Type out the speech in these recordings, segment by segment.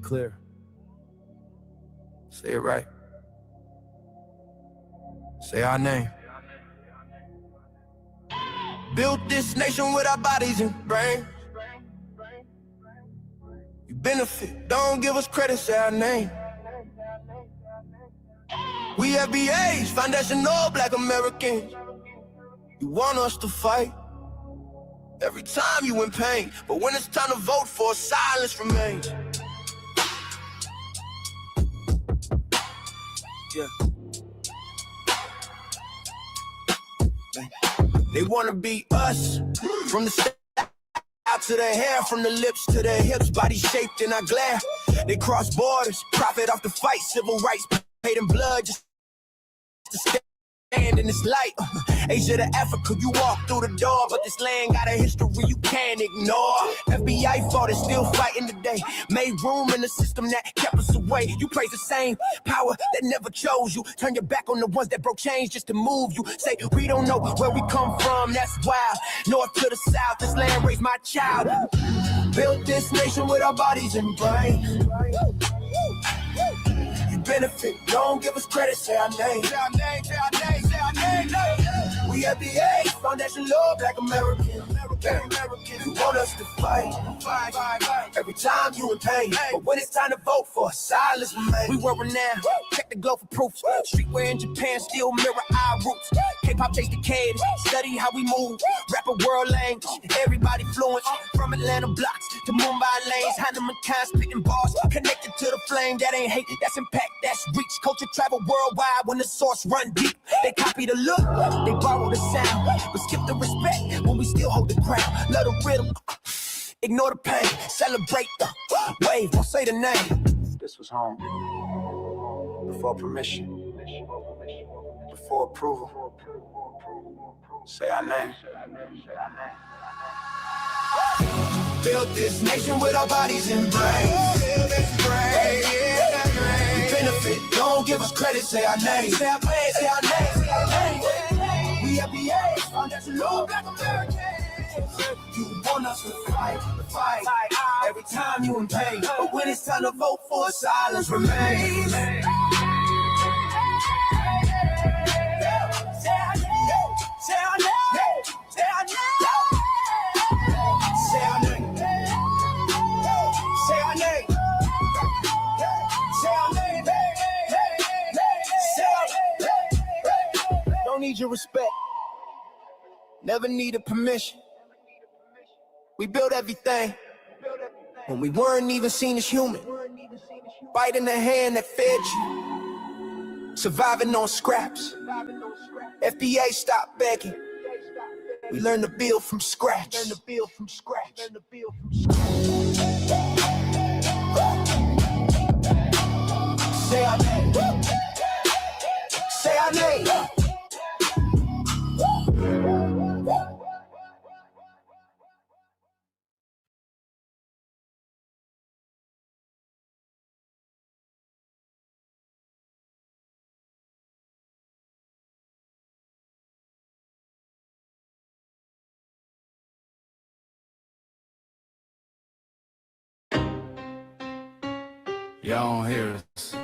clear. Say it right. Say our name. Built this nation with our bodies and brains. You benefit, don't give us credit, say our name. We FBAs, foundational Black Americans. You want us to fight every time you in pain, but when it's time to vote for, silence remains. Yeah. They wanna be us, from the step out to their hair, from the lips to their hips, body shaped in our glare. They cross borders, profit off the fight, civil rights paid in blood just to stand in this light. Asia to Africa, you walk through the door, but this land got a history you can't ignore. FBI fought and still fighting today, made room in the system that kept us away. You praise the same power that never chose you, turn your back on the ones that broke chains just to move you. Say we don't know where we come from, that's wild. North to the south, this land raised my child. Built this nation with our bodies and brains. You benefit, don't give us credit, say our name. Say our name, say our name, say our name. We FBAs, foundation law, Black American. You want us to fight every time you in pain, but when it's time to vote for, silence remains. We were renowned, check the glow for proof. Streetwear in Japan still mirror our roots. K-pop chase decades, study how we move. Rapper world language, everybody fluent. From Atlanta blocks to Mumbai lanes, Heinemann kind spitting bars, connected to the flame. That ain't hate, that's impact, that's reach. Culture travel worldwide when the source run deep. They copy the look, they borrow the sound, but skip the respect when we still hold the crown. Love the rhythm, ignore the pain, celebrate the wave, don't say the name. This was home, before permission, before approval. Say our name. Built this nation with our bodies and brains. We benefit, don't give us credit, say our name. Say our name, say our name, say our name. We FBAs, foundational Black Americans. You want us to fight every time you in pain, but when it's time to vote for, silence remains. Say our name, say our name, say our name, say our name, say our name, say our name, say our name. Don't need your respect, never needed permission. We built everything when we weren't even seen as human. Biting the hand that fed you, surviving on scraps. FBA stopped begging. We learned to build from scratch. Say our name. Say our name. Y'all don't hear us.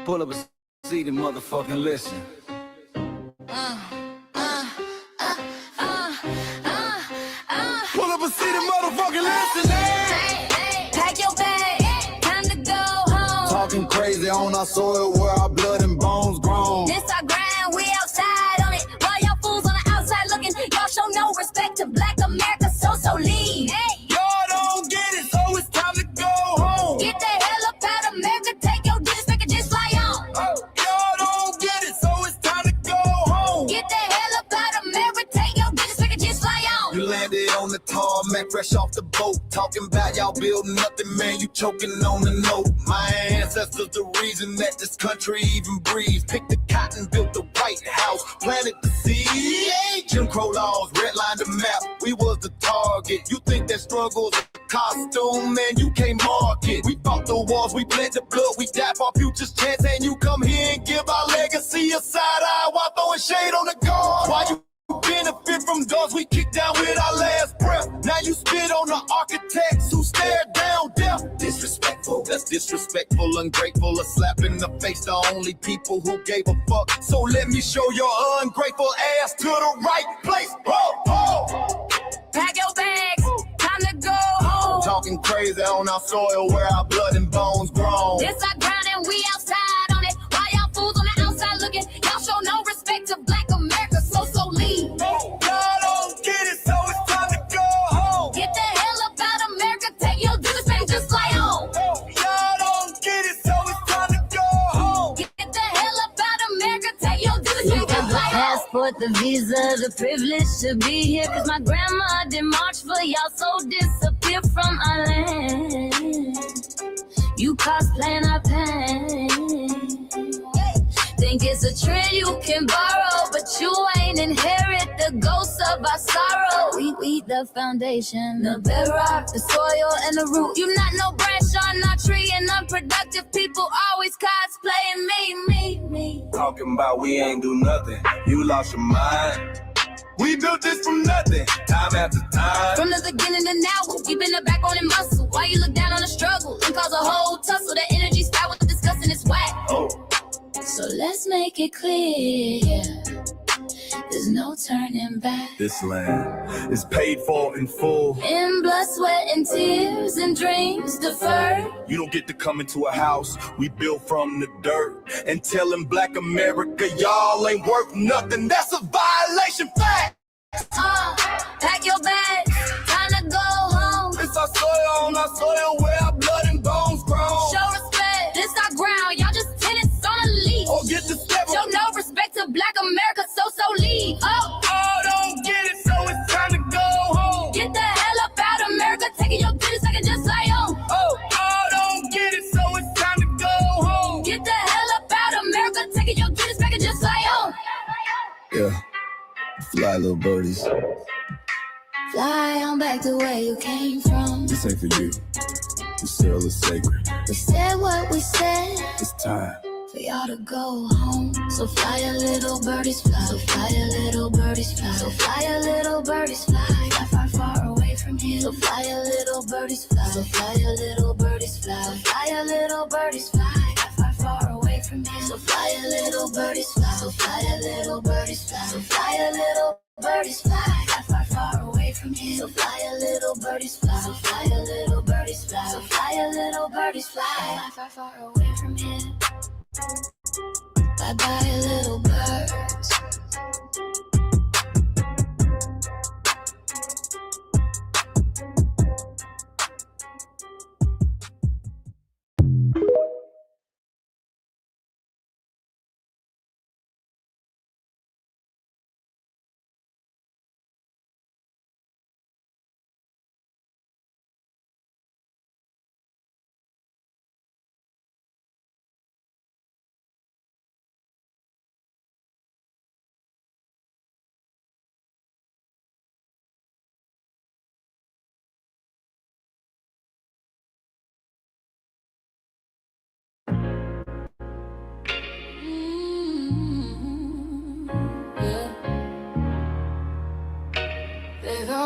Pull up a seat and motherfucking listen. Pull up a seat and motherfucking listen. Pack your bag, time to go home. Talking crazy on our soil where our blood and bones grown. This our grind, we outside on it. While y'all fools on the outside looking, y'all show no respect to Black America, so leave. Hey. Y'all don't get it, so it's time to go home. Get the hell up out of America, take your disrespect and just fly on. Y'all don't get it, so it's time to go home. Get the hell up out of America, take your disrespect and just fly on. You landed on the tarmac, fresh off the boat. Talking about y'all building nothing, man, you choking on the note. My ancestors the reason that this country even breathes. Picked the cotton, built the White House, planted the seed. Jim Crow laws, redlined the map, we was the target. You think that struggle's a costume, man, you can't mark it. We fought the wars, we bled the blood, we died for our future's chance. And you come here and give our legacy a side eye while throwing shade on the guard. Why you benefit from doors we kicked down with our last breath? Now you spit on the architects who stared down death. This That's disrespectful, ungrateful, a slap in the face to only people who gave a fuck. So let me show your ungrateful ass to the right place. Pack your bags, time to go home. Talking crazy on our soil where our blood and bones grown. This our ground and we outside on it. Why y'all fools on the outside looking? Y'all show no respect to Black America, so leave. Y'all don't get it, so it's time to go home. Get the hell up out America, take your duties back, just fly home. Y'all don't get it, so it's time to go home. Get the hell up out America, take your duties back, just fly home. Passport, the visa, the privilege to be here. Cause my grandma did march for y'all, so disappear from our land. You cosplaying our pain. Think it's a trend you can borrow, but you ain't inherit the ghosts of our sorrow. We the foundation, the bedrock, the soil, and the root. You not no branch on our tree, and unproductive people always cosplaying me. Talking about we ain't do nothing, you lost your mind. We built this from nothing, time after time. From the beginning to now, we been the backbone and muscle. Why you look down on the struggle and cause a whole tussle? That energy style with the disgusting is whack. So let's make it clear, there's no turning back. This land is paid for in full. In blood, sweat, and tears, and dreams deferred. You don't get to come into a house we built from the dirt and telling Black America y'all ain't worth nothing. That's a violation, fact. Pack your bags, time to go home. It's our soil on our soil where our blood and bones grown. Show respect, this our ground, y'all just tenants on a leash. Or get the step. Show no respect to Black America, so leave. Don't get it, so it's time to go home. Get the hell up out America, taking your business, I can just lay on. Don't get it, so it's time to go home. Get the hell up out America, taking your business, I can just lay on. Yeah, fly little birdies. Fly on back to where you came from. This ain't for you. This cell is sacred. We said what we said. It's time for y'all to go home. So fly a little birdies fly. So fly a little birdies fly. So fly a little birdies fly. Far, far away from here. So fly a little birdies fly. So fly a little birdies fly. So fly a little birdies fly. Far, far away from here. So fly a little birdies fly. So fly a little birdies fly. So fly a little birdies fly. Far, far away from here. So fly a little birdies fly. So fly a little birdies fly. So fly a little birdies fly. Far, far away from here. Bye bye, little birds.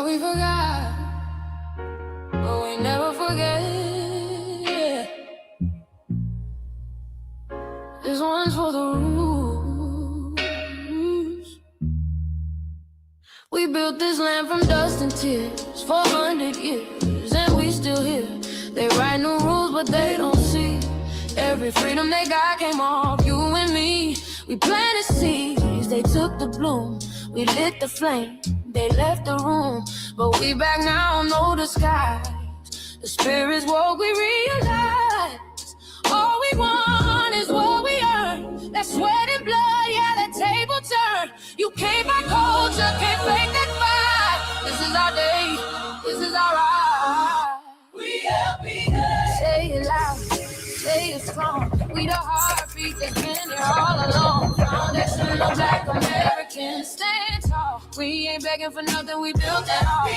We forgot, but we never forget. This one's for the rules. We built this land from dust and tears, 400 years, and we still here. They write new rules, but they don't see every freedom they got came off you and me. We planted seeds, they took the bloom. We lit the flame, they left the room. But we back now, no disguise. The spirits woke, we realize all we want is what we earn. That sweat and blood, yeah, that table turn. You can't buy culture, can't fake that fight. This is our day, this is our ride. We LBA. Say it loud, say it strong. We the heartbeat that's been here all along. Foundational Black Americans, stand tall. We ain't begging for nothing, we built that all.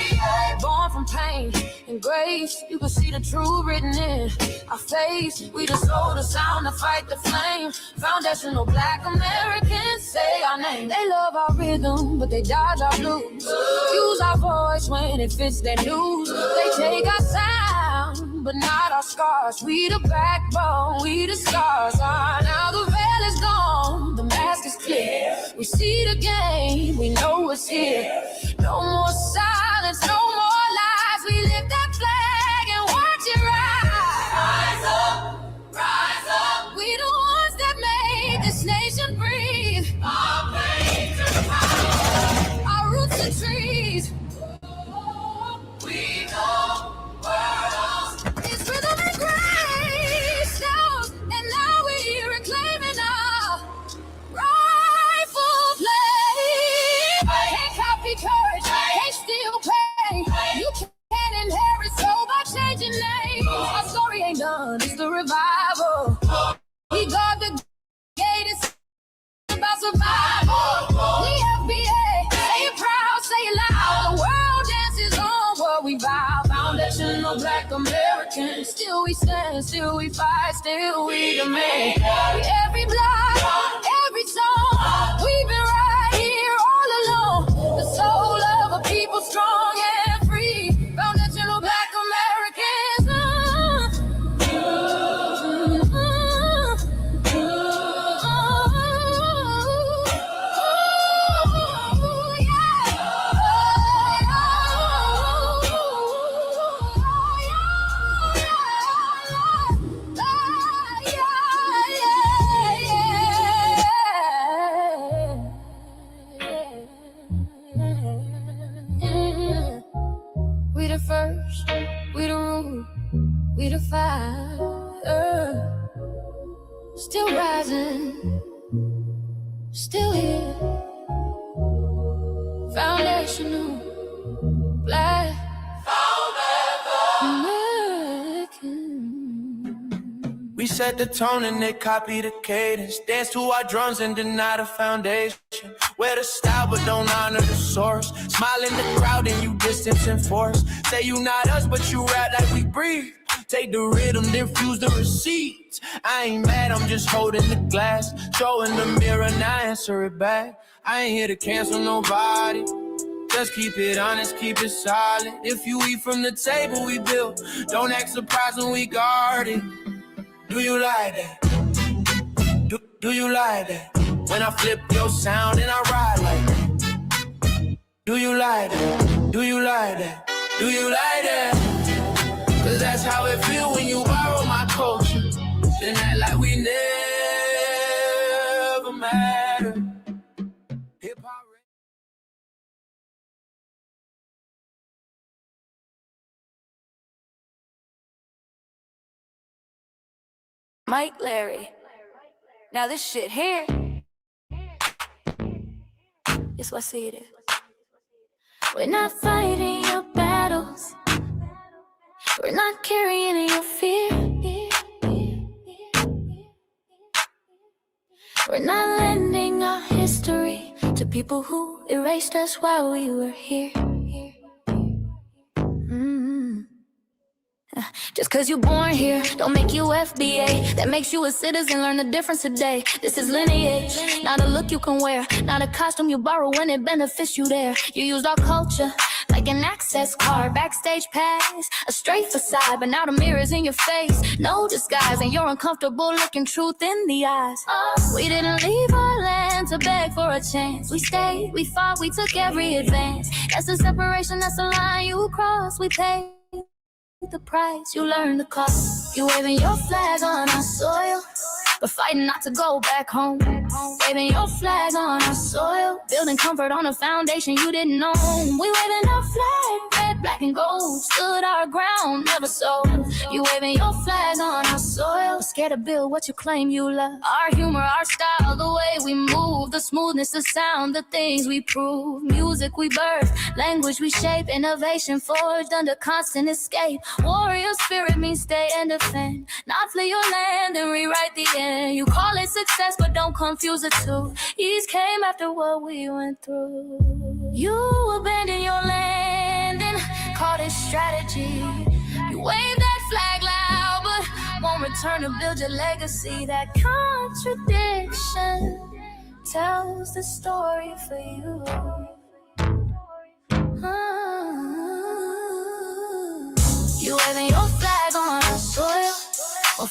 Born from pain and grace, you can see the truth written in our face. We the soul, the sound, to fight the flame. Foundational Black Americans, say our name. They love our rhythm, but they dodge our blues. Use our voice when it fits their news. They take our sound but not our scars. We the backbone, we the scars. Now the veil is gone, the mask is clear. We see the game, we know what's here. No more silence, no more lies. We lift that flag and watch it rise. Rise up, rise up. We the ones that made this nation breathe. Our veins are power, our roots are trees. We know worlds. It's rhythm and grace now, and now we're reclaiming our rightful place. Can't copy courage, can't steal pain. You can't inherit soul by changing names. Our story ain't done, it's the revival. We guard the gate, it's about survival. We FBA, say it proud, say it loud. The world dances on what we vow. Foundational Black Americans. Still we stand, still we fight, still we demand. Every block, every song, we've been right here all along. The soul of a people strong and free. Foundational Black Americans. We the first, we the root, we the fire. Still rising, still here. Foundational Black American. We set the tone and they copy the cadence. Dance to our drums and deny the foundation. Wear the style but don't honor the source. Smile in the crowd and you distance and force. Say you not us but you rap like we breathe. Take the rhythm, then fuse the receipts. I ain't mad, I'm just holding the glass. Showing the mirror, now answer it back. I ain't here to cancel nobody. Just keep it honest, keep it solid. If you eat from the table we built, don't act surprised when we guard it. Do you like that? Do you like that? When I flip your sound and I ride like that. Do you like that? Do you like that? Do you like that? Cause that's how it feel when you borrow my culture. Then act like we never mattered. Hip-hop. Mike Larry. Now this shit here. It's what I see it is. We're not fighting your battles. We're not carrying your fear. We're not lending our history to people who erased us while we were here. Just cause you're born here, don't make you FBA. That makes you a citizen, learn the difference today. This is lineage, not a look you can wear. Not a costume you borrow when it benefits you there. You used our culture like an access card, backstage pass, a straight facade. But now the mirror's in your face, no disguise. And you're uncomfortable looking truth in the eyes. We didn't leave our land to beg for a chance. We stayed, we fought, we took every advance. That's the separation, that's the line you cross. We paid the price, you learn the cost. You waving your flag on our soil, but fighting not to go back home. Waving your flag on our soil, building comfort on a foundation you didn't own. We waving our flag, red, black, and gold. Stood our ground, never sold. You waving your flag on our soil, scared to build what you claim you love. Our humor, our style, the way we move, the smoothness, the sound, the things we prove. Music we birth, language we shape, innovation forged under constant escape. Warrior spirit means stay and defend, not flee your land and rewrite the end. You call it success, but don't confuse the two. East came after what we went through. You abandoned your land and called it strategy. You waved that flag loud, but won't return to build your legacy. That contradiction tells the story for you. You waving your flag on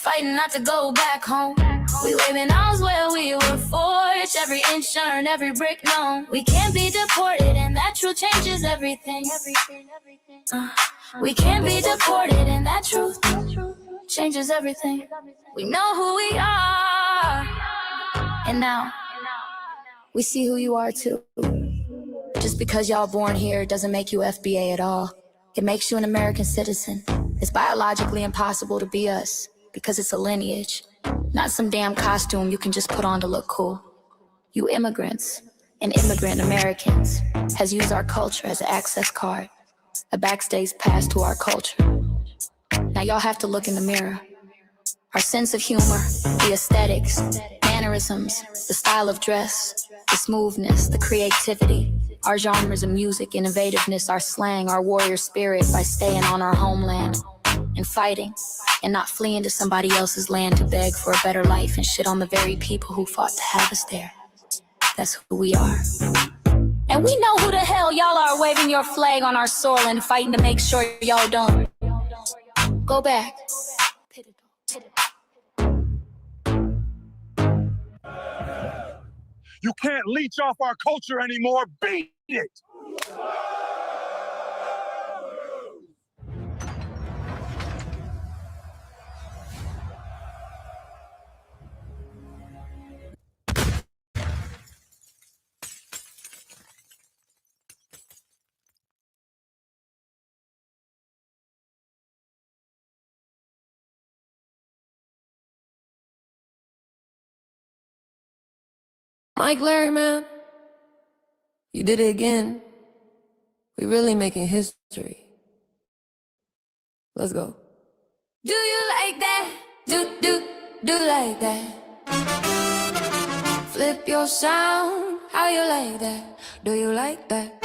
fighting not to go back home. We waving arms where we were forged, every inch earned, every brick known. We can't be deported, and that truth changes everything. We can't be deported, and that truth changes everything. We know who we are, and now we see who you are too. Just because y'all born here doesn't make you FBA at all. It makes you an American citizen. It's biologically impossible to be us because it's a lineage, not some damn costume you can just put on to look cool. You immigrants and immigrant Americans has used our culture as an access card, a backstage pass to our culture. Now y'all have to look in the mirror. Our sense of humor, the aesthetics, mannerisms, the style of dress, the smoothness, the creativity, our genres of music, innovativeness, our slang, our warrior spirit by staying on our homeland and fighting and not fleeing to somebody else's land to beg for a better life and shit on the very people who fought to have us there. That's who we are. And we know who the hell y'all are waving your flag on our soil and fighting to make sure y'all don't go back. You can't leech off our culture anymore. Beat it! Mike Larry, man, you did it again. We really making history. Let's go. Do you like that? Do like that? Flip your sound, how you like that? Do you like that?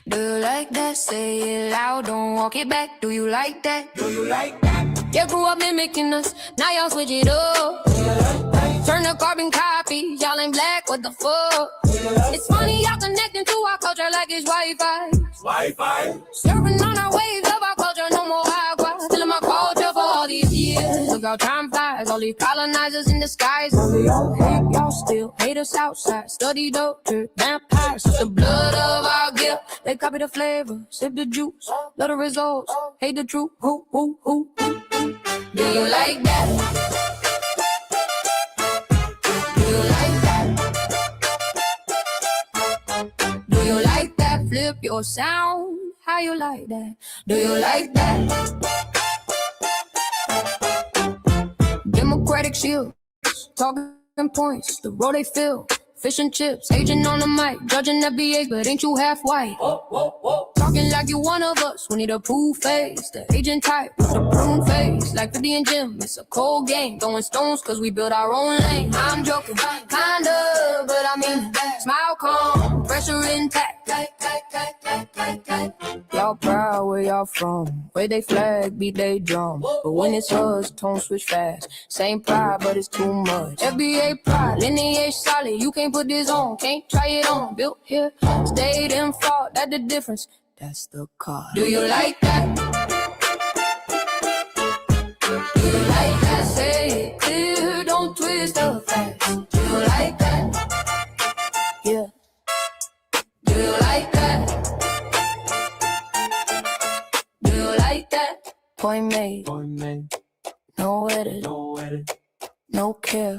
Do you like that? Say it loud, don't walk it back. Do you like that? Do you like that? You grew up mimicking us, now y'all switch it up. Turn the carbon copy, y'all ain't black, what the fuck? It's funny y'all connecting to our culture like it's Wi-Fi. Surfing on our waves of our culture, no more agua. Telling my culture for all these years. Look how time flies, all these colonizers in disguise. Y'all hate, y'all still hate us outside. Study DOGE, vampires, the blood of our gift. They copy the flavor, sip the juice, love the results, hate the truth. Who? Do you like that? Do you like that? Do you like that? Flip your sound. How you like that? Do you like that? Democratic shields, talking points, the road they fill. Fish and chips, agent on the mic, judging FBAs, but ain't you half white? Talking like you one of us, we need a proof face. The agent type with a prune face, like 50 and Jim, it's a cold game. Throwing stones cause we built our own lane. I'm joking, kinda, but I mean, smile calm, pressure intact. Y'all proud where y'all from, where they flag, beat they drum. But when it's us, tone switch fast. Same pride, but it's too much. FBA pride, lineage solid, you can't put this on, can't try it on. Built here, stayed and fought, that's the difference. That's the car. Do you like that? Do you like that? Say it clear, don't twist the facts. Do you like that? Yeah. Do you like that? Do you like that? Point made. No edit. No care.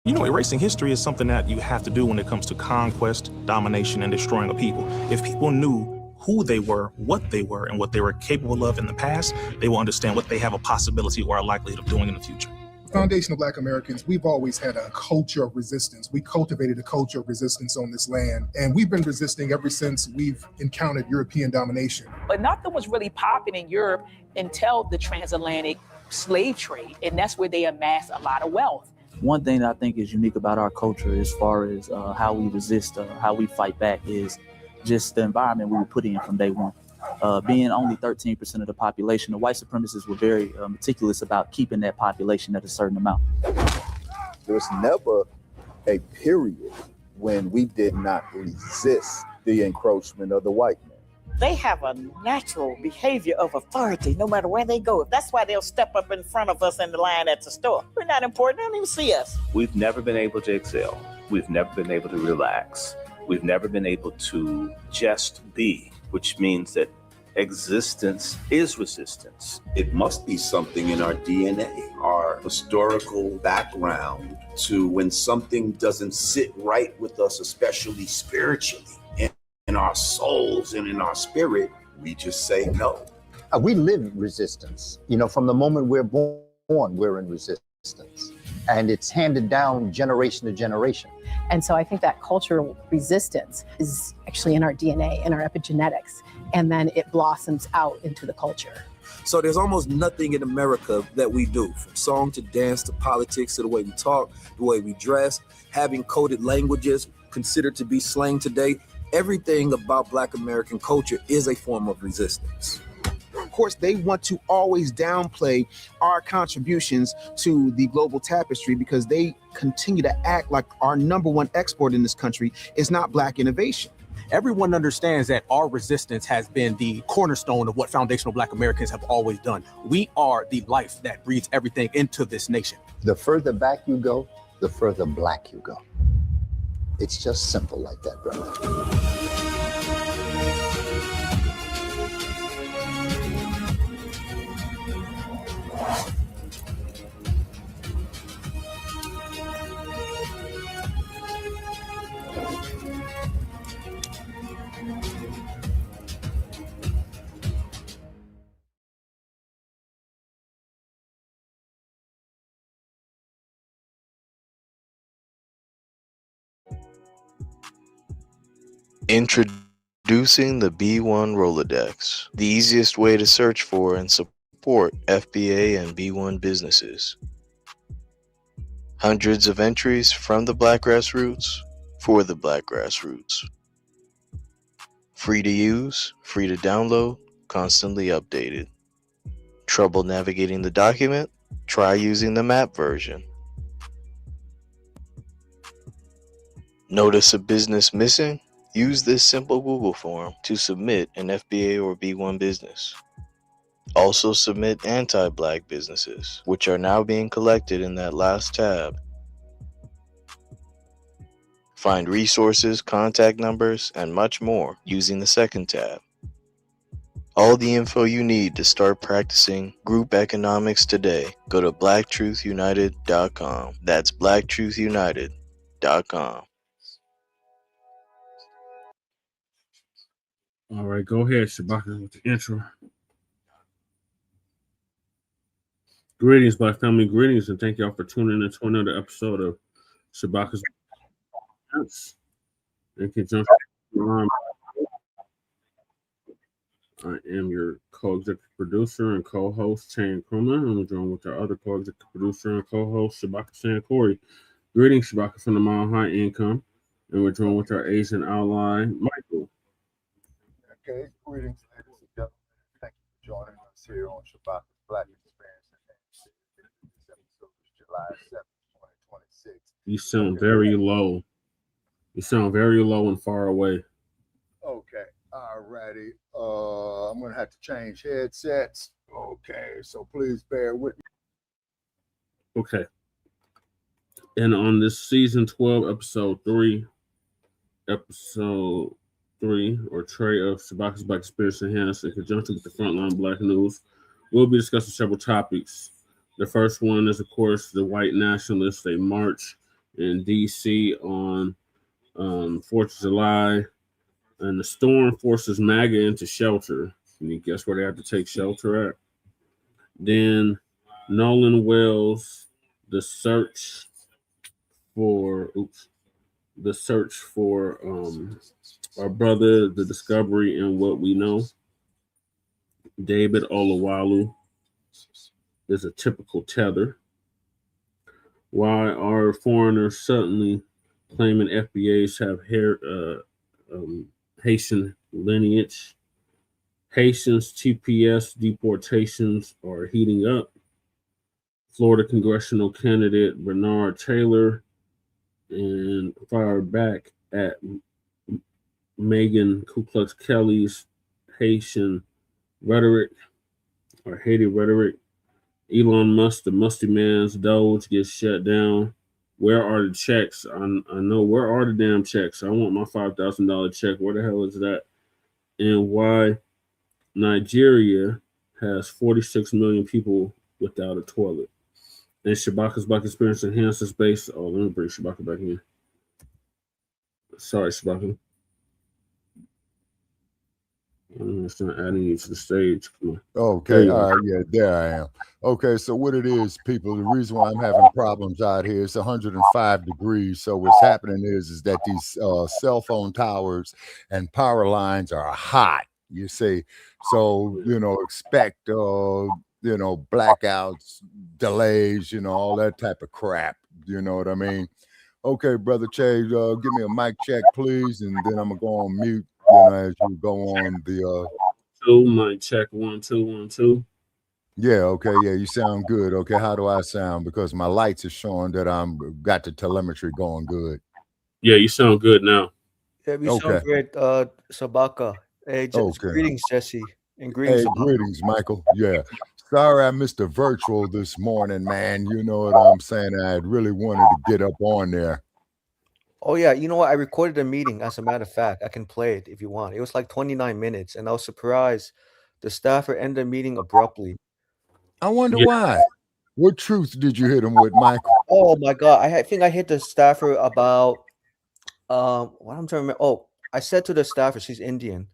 You know, erasing history is something that you have to do when it comes to conquest, domination, and destroying a people. If people knew who they were, what they were, and what they were capable of in the past, they will understand what they have a possibility or a likelihood of doing in the future. Foundation of Black Americans, we've always had a culture of resistance. We cultivated a culture of resistance on this land, and we've been resisting ever since we've encountered European domination. But nothing was really popping in Europe until the transatlantic slave trade, and that's where they amassed a lot of wealth. One thing that I think is unique about our culture as far as how we resist, how we fight back is just the environment we were put in from day one. Being only 13% of the population, the white supremacists were very meticulous about keeping that population at a certain amount. There's never a period when we did not resist the encroachment of the white man. They have a natural behavior of authority no matter where they go. That's why they'll step up in front of us in the line at the store. We're not important. They don't even see us. We've never been able to excel. We've never been able to relax. We've never been able to just be, which means that existence is resistance. It must be something in our DNA, our historical background, to when something doesn't sit right with us, especially spiritually, in our souls and in our spirit, we just say no. We live resistance. You know, from the moment we're born, we're in resistance. And it's handed down generation to generation. And so I think that cultural resistance is actually in our DNA, in our epigenetics, and then it blossoms out into the culture. So there's almost nothing in America that we do, from song to dance to politics to the way we talk, the way we dress, having coded languages considered to be slang today. Everything about Black American culture is a form of resistance. Of course, they want to always downplay our contributions to the global tapestry because they continue to act like our number one export in this country is not Black innovation. Everyone understands that our resistance has been the cornerstone of what foundational Black Americans have always done. We are the life that breathes everything into this nation. The further back you go, the further Black you go. It's just simple like that, brother. Introducing the B1 Rolodex, the easiest way to search for and support FBA and B1 businesses. Hundreds of entries from the Black grassroots for the Black grassroots. Free to use, free to download, constantly updated. Trouble navigating the document? Try using the map version. Notice a business missing? Use this simple Google form to submit an FBA or B1 business. Also submit anti-Black businesses, which are now being collected in that last tab. Find resources, contact numbers, and much more using the second tab. All the info you need to start practicing group economics today. Go to blacktruthunited.com. That's blacktruthunited.com. All right, go ahead, Shabaka, with the intro. Greetings, Black family, greetings, and thank y'all for tuning in to another episode of Shabaka's in conjunction. I am your co-executive producer and co-host, Chan Krumah, and we're joined with our other co-executive producer and co-host, Shabaka Sankori. Greetings, Shabaka, from the Mile High Income, and we're joined with our Asian ally, Michael. Okay, greetings, ladies and gentlemen. Thank you for joining us here on Shabaka's Black Experience. This episode is July 7th, 2026. You sound very low. You sound very low and far away. Okay, all righty. I'm going to have to change headsets. Okay, so please bear with me. Okay. And on this season 12, episode 3, or Trey of Shabakas Black Experience Enhanced in conjunction with the Front Line Blacc news, we'll be discussing several topics. The first one is, of course, the white nationalists. They march in D.C. on 4th of July, and the storm forces MAGA into shelter. Can you guess where they have to take shelter at? Then Nolan Wells, the search for our brother, the discovery and what we know. David Oyelowo is a typical Tether. Why are foreigners suddenly claiming FBAs have Haitian lineage? Haitians TPS deportations are heating up. Florida congressional candidate Bernard Taylor and fired back at Megyn Ku Klux Kelly's Haitian rhetoric or Haiti rhetoric. Elon Musk, the musty man's DOGE gets shut down. Where are the checks? I know, where are the damn checks? I want my $5,000 check. Where the hell is that? And why Nigeria has 46 million people without a toilet. And Shabaka's Black Experience enhances base. Oh, let me bring Shabaka back in. Sorry, Shabaka. It's not adding you to the stage. Come on. Okay, all right, yeah, there I am. Okay, so what it is, people, the reason why I'm having problems out here, it's 105 degrees. So what's happening is that these cell phone towers and power lines are hot, you see. So, expect, blackouts, delays, all that type of crap. You know what I mean? Okay, Brother Che, give me a mic check, please, and then I'm going to go on mute. As you go on the mic check 1 2 1 2. Yeah, okay, yeah, you sound good. Okay, how do I sound? Because my lights are showing that I'm got the telemetry going good. Yeah, you sound good now. Yeah, you sound great, Shabaka. Hey, greetings, Jesse, and greetings. Hey, greetings, Michael. Yeah, sorry I missed the virtual this morning, man. You know what I'm saying? I really wanted to get up on there. Oh yeah, you know what? I recorded a meeting. As a matter of fact, I can play it if you want. It was like 29 minutes, and I was surprised the staffer ended the meeting abruptly. I wonder why. What truth did you hit him with, Michael? Oh my God, I think I hit the staffer about what I'm trying to remember. Oh, I said to the staffer, she's Indian.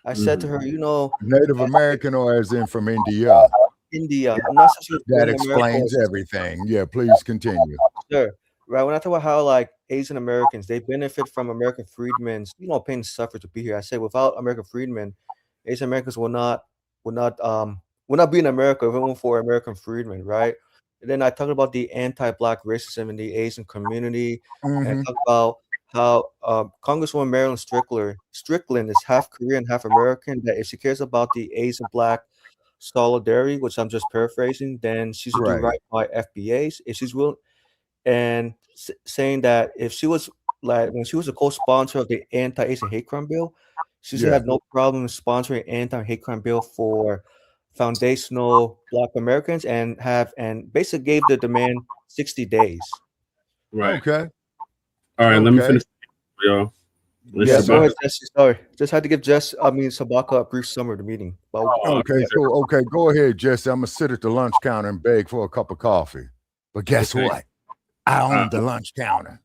I said to her, Native American, or as in from India? India. I'm not so sure that explains everything. Yeah, please continue. Sure. Right. When I talk about how like Asian Americans, they benefit from American freedmen's, pain and suffer to be here. I say without American freedmen, Asian Americans will not be in America if it weren't for American freedmen, right? And then I talk about the anti-Black racism in the Asian community, and I talk about how Congresswoman Marilyn Strickland is half Korean, half American. That if she cares about the Asian Black solidarity, which I'm just paraphrasing, then she should do right by FBAs. If she's willing. And saying that if she was when she was a co-sponsor of the anti-Asian hate crime bill, she should have no problem sponsoring anti-hate crime bill for foundational Black Americans and basically gave the demand 60 days. Right. Okay. All right. Let me finish, y'all. Yeah, go ahead, Jesse. Sorry, just had to give Shabaka a brief summary of the meeting. Okay, cool. Okay, go ahead, Jesse. I'm gonna sit at the lunch counter and beg for a cup of coffee. But guess what? I own the lunch counter.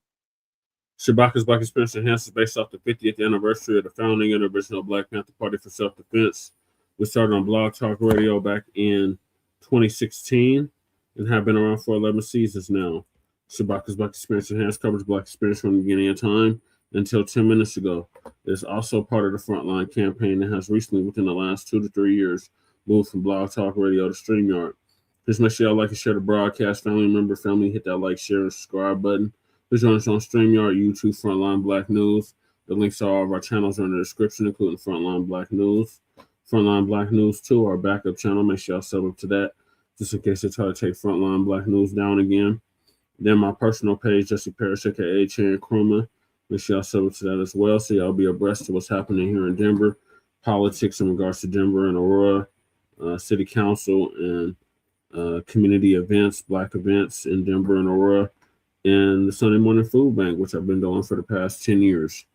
Shabaka's Black Experience Enhanced is based off the 50th anniversary of the founding and original Blacc Panther Party for self-defense. We started on Blogtalk Radio back in 2016 and have been around for 11 seasons now. Shabaka's Black Experience Enhanced covers Black experience from the beginning of time until 10 minutes ago. It's also part of the Front Line campaign that has recently, within the last 2 to 3 years, moved from Blogtalk Radio to Streamyard. Please make sure y'all like and share the broadcast. Family, hit that like, share, and subscribe button. Please join us on StreamYard, YouTube, Front Line Blacc News. The links to all of our channels are in the description, including Front Line Blacc News. Front Line Blacc News 2, our backup channel. Make sure y'all sub up to that, just in case they try to take Front Line Blacc News down again. Then my personal page, Jesse Parrish, aka Chain Kruma. Make sure y'all sub up to that as well, so y'all be abreast of what's happening here in Denver, politics in regards to Denver and Aurora, City Council, and community events, Black events in Denver and Aurora, and the Sunday Morning Food Bank, which I've been doing for the past 10 years,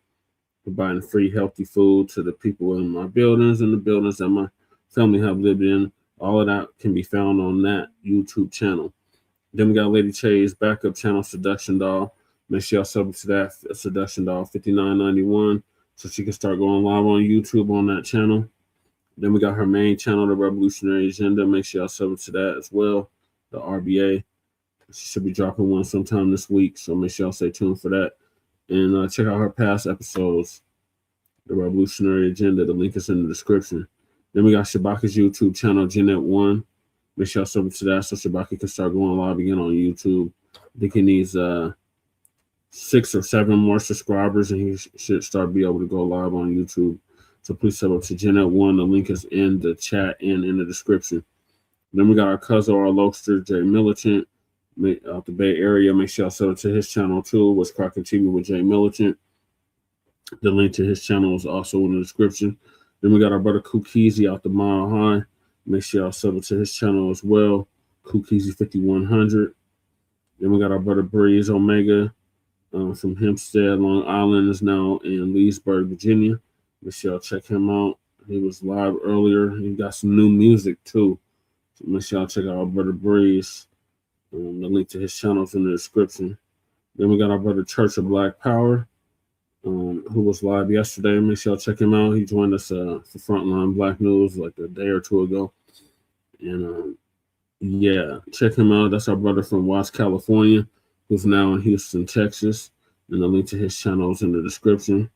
providing free, healthy food to the people in my buildings and the buildings that my family have lived in. All of that can be found on that YouTube channel. Then we got Lady Che's backup channel, Seduction Doll. Make sure y'all sub to that, Seduction Doll $59.91, so she can start going live on YouTube on that channel. Then we got her main channel, The Revolutionary Agenda. Make sure y'all sub to that as well, the RBA. She should be dropping one sometime this week, so make sure y'all stay tuned for that. And check out her past episodes, The Revolutionary Agenda. The link is in the description. Then we got Shabaka's YouTube channel, Jeanette1. Make sure y'all sub to that so Shabaka can start going live again on YouTube. I think he needs 6 or 7 more subscribers, and he should start be able to go live on YouTube So please sub up to Jeanette 1. The link is in the chat and in the description. Then we got our cousin, our Lokester, Jay Militant, out the Bay Area. Make sure y'all sub up to his channel too. What's Cracking TV with Jay Militant. The link to his channel is also in the description. Then we got our brother Kukizi out the Mile High. Make sure y'all sub up to his channel as well. Kukizi 5100. Then we got our brother Breeze Omega from Hempstead, Long Island, is now in Leesburg, Virginia. Make sure y'all check him out. He was live earlier. He got some new music too. So make sure y'all check out our brother Breeze. The link to his channel is in the description. Then we got our brother Church of Black Power, who was live yesterday. Make sure y'all check him out. He joined us for Front Line Blacc News like a day or two ago. And yeah, check him out. That's our brother from Watts, California, who's now in Houston, Texas. And the link to his channel is in the description.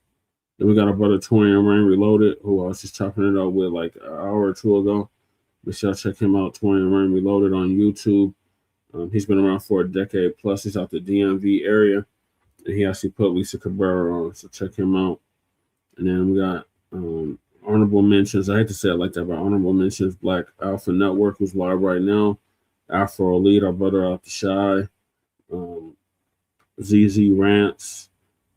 Then we got our brother Torian Rain Reloaded, who I was just chopping it up with like an hour or two ago. Make sure y'all check him out, Torian Rain Reloaded on YouTube. He's been around for a decade plus. He's out the DMV area. And he actually put Lisa Cabrera on, so check him out. And then we got honorable mentions. I hate to say it like that, but honorable mentions, Black Alpha Network, who's live right now. Afro Elite, our brother out the Shy. ZZ Rants,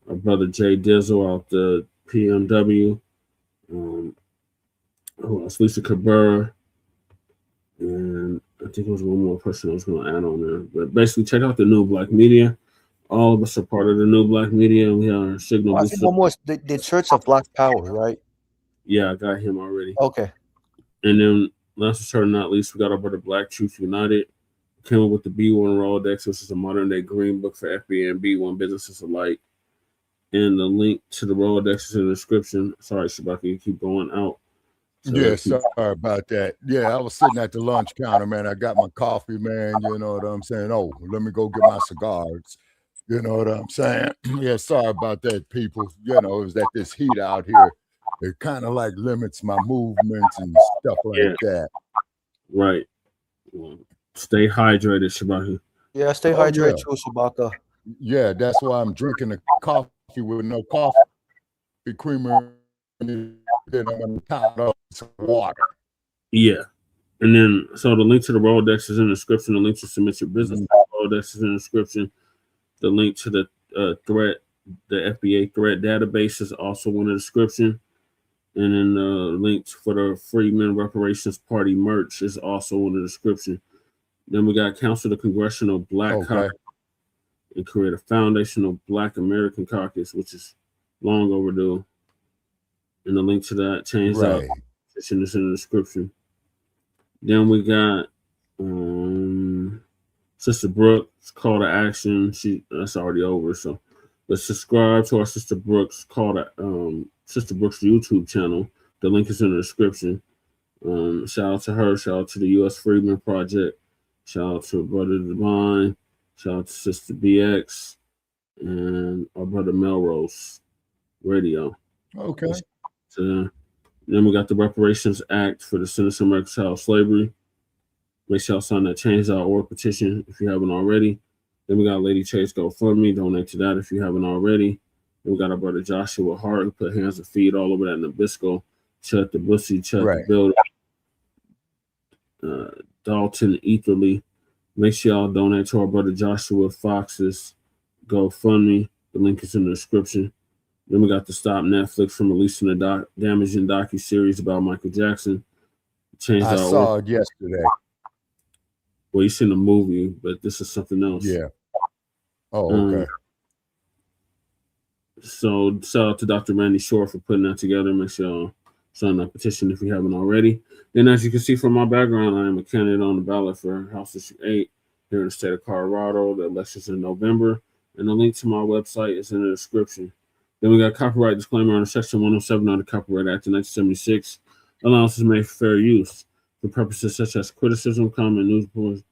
our brother Jay Dizzle out the PMW. Who else? Lisa Cabrera. And I think there was one more person I was going to add on there. But basically, check out the New Black Media. All of us are part of the New Black Media. We are Signal. I think almost the Church of Black Power, right? Yeah, I got him already. Okay. And then last but certainly not least, we got our brother Black Truth United. Came up with the B1 Rolodex, which is a modern day green book for FBA and B1 businesses alike. And the link to the Rolodex is in the description. Sorry, Shabaka, you keep going out. So yeah, sorry about that. Yeah, I was sitting at the lunch counter, man. I got my coffee, man. You know what I'm saying? Oh, let me go get my cigars. You know what I'm saying? Yeah, sorry about that, people. You know, is that this heat out here, it kind of like limits my movements and stuff like that. Right. Well, stay hydrated, Shabaka. Yeah, stay hydrated too, Shabaka. Yeah, that's why I'm drinking the coffee with no coffee creamer. Then I'm going to top it up with some water. Yeah. And then, so the link to the Rolodex is in the description. The link to submit your business to the Rolodex is in the description. The link to the the FBA threat database is also in the description. And then the link for the Freedmen Reparations Party merch is also in the description. Then we got Council the Congressional Black Caucus and create a foundational Black American Caucus, which is long overdue. And the link to that change out position is in the description. Then we got Sister Brooks call to action. That's already over. So, but subscribe to our Sister Brooks Sister Brooks YouTube channel. The link is in the description. Shout out to her. Shout out to the U.S. Freedmen Project. Shout out to Brother Divine. Shout out to Sister BX and our brother Melrose Radio. Okay. So, then we got the Reparations Act for the Citizen American Child Slavery. Make sure y'all sign that change.org petition if you haven't already. Then we got Lady Chase GoFundMe. Donate to that if you haven't already. Then we got our brother Joshua Hart who put hands and feet all over that Nabisco. Chuck the Bussy, Chuck the Builder. Dalton Etherly. Make sure y'all donate to our brother Joshua Fox's GoFundMe. The link is in the description. Then we got the Stop Netflix from releasing the damaging docu-series about Michael Jackson. I saw it yesterday. Well, you seen the movie, but this is something else. Yeah. Oh, okay. So shout out to Dr. Randy Shore for putting that together. Make sure y'all sign that petition if you haven't already. Then as you can see from my background, I am a candidate on the ballot for House District 8 here in the state of Colorado. The election's in November. And the link to my website is in the description. Then we got copyright disclaimer under Section 107 of the Copyright Act of 1976. Allowances made for fair use for purposes such as criticism, comment, news reporting,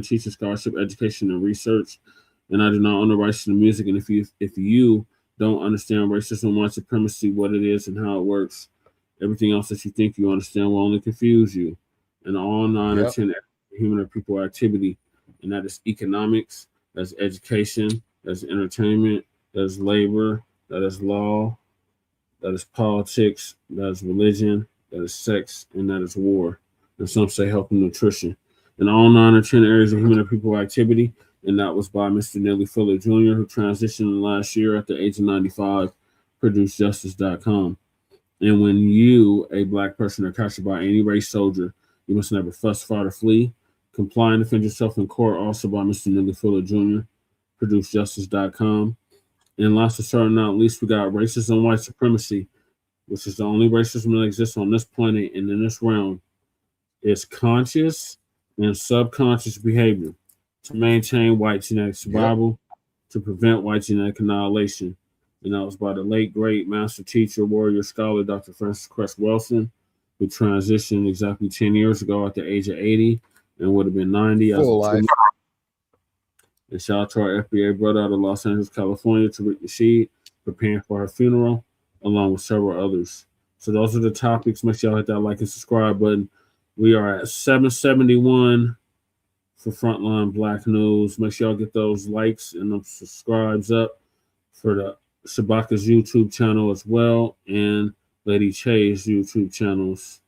teaching, scholarship, education, and research. And I do not own the rights to the music. And if you don't understand racism, white supremacy, what it is and how it works, everything else that you think you understand will only confuse you. And all 9 or 10 human or people activity, and that is economics, that's education, that's entertainment, that's labor, that is law, that is politics, that is religion, that is sex, and that is war. And some say health and nutrition. And all 9 or 10 areas of human and people activity. And that was by Mr. Nelly Fuller Jr., who transitioned last year at the age of 95, produced justice.com. And when you, a Black person, are captured by any race soldier, you must never fuss, fight, or flee. Comply and defend yourself in court, also by Mr. Nelly Fuller Jr., produced justice.com. And last but certainly not least, we got racism and white supremacy, which is the only racism that exists on this planet and in this realm. It's conscious and subconscious behavior to maintain white genetic survival, to prevent white genetic annihilation. And that was by the late, great master teacher, warrior, scholar, Dr. Francis Cress Wilson, who transitioned exactly 10 years ago at the age of 80 and would have been 90. Full life. And shout out to our FBA brother out of Los Angeles, California, Tariq Nasheed, preparing for her funeral, along with several others. So those are the topics. Make sure y'all hit that like and subscribe button. We are at 771 for Front Line Blacc News. Make sure y'all get those likes and those subscribes up for the Shabaka's YouTube channel as well, and Lady Che's YouTube channels.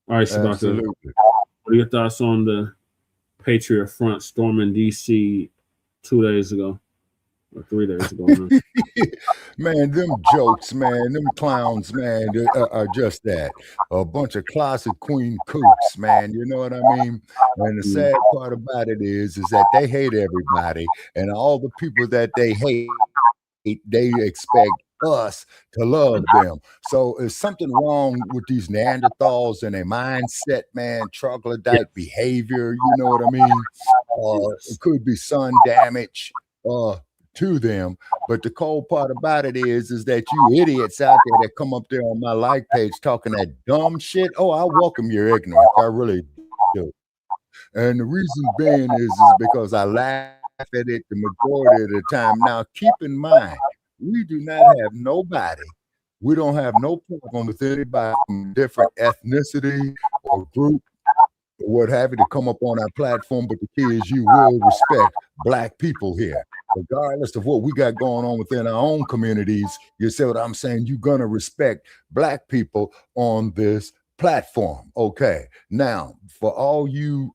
All right, Shabaka. Absolutely. What are your thoughts on the Patriot Front storming DC 2 days ago or 3 days ago? Man, them jokes, man, them clowns, man, are just that. A bunch of closet queen coops, man. You know what I mean? And the sad part about it is that they hate everybody, and all the people that they hate, they expect us to love them. So is something wrong with these Neanderthals and their mindset, man? Troglodyte behavior, you know what I mean? It could be sun damage to them. But the cold part about it is that you idiots out there that come up there on my like page talking that dumb shit, oh, I welcome your ignorance. I really do. And the reason being is because I laugh at it the majority of the time. Now, keep in mind, we do not have nobody. We don't have no problem with anybody from different ethnicity or group or what have you to come up on our platform. But the key is you will respect Black people here, regardless of what we got going on within our own communities. You see what I'm saying? You're going to respect Black people on this platform. Okay. Now, for all you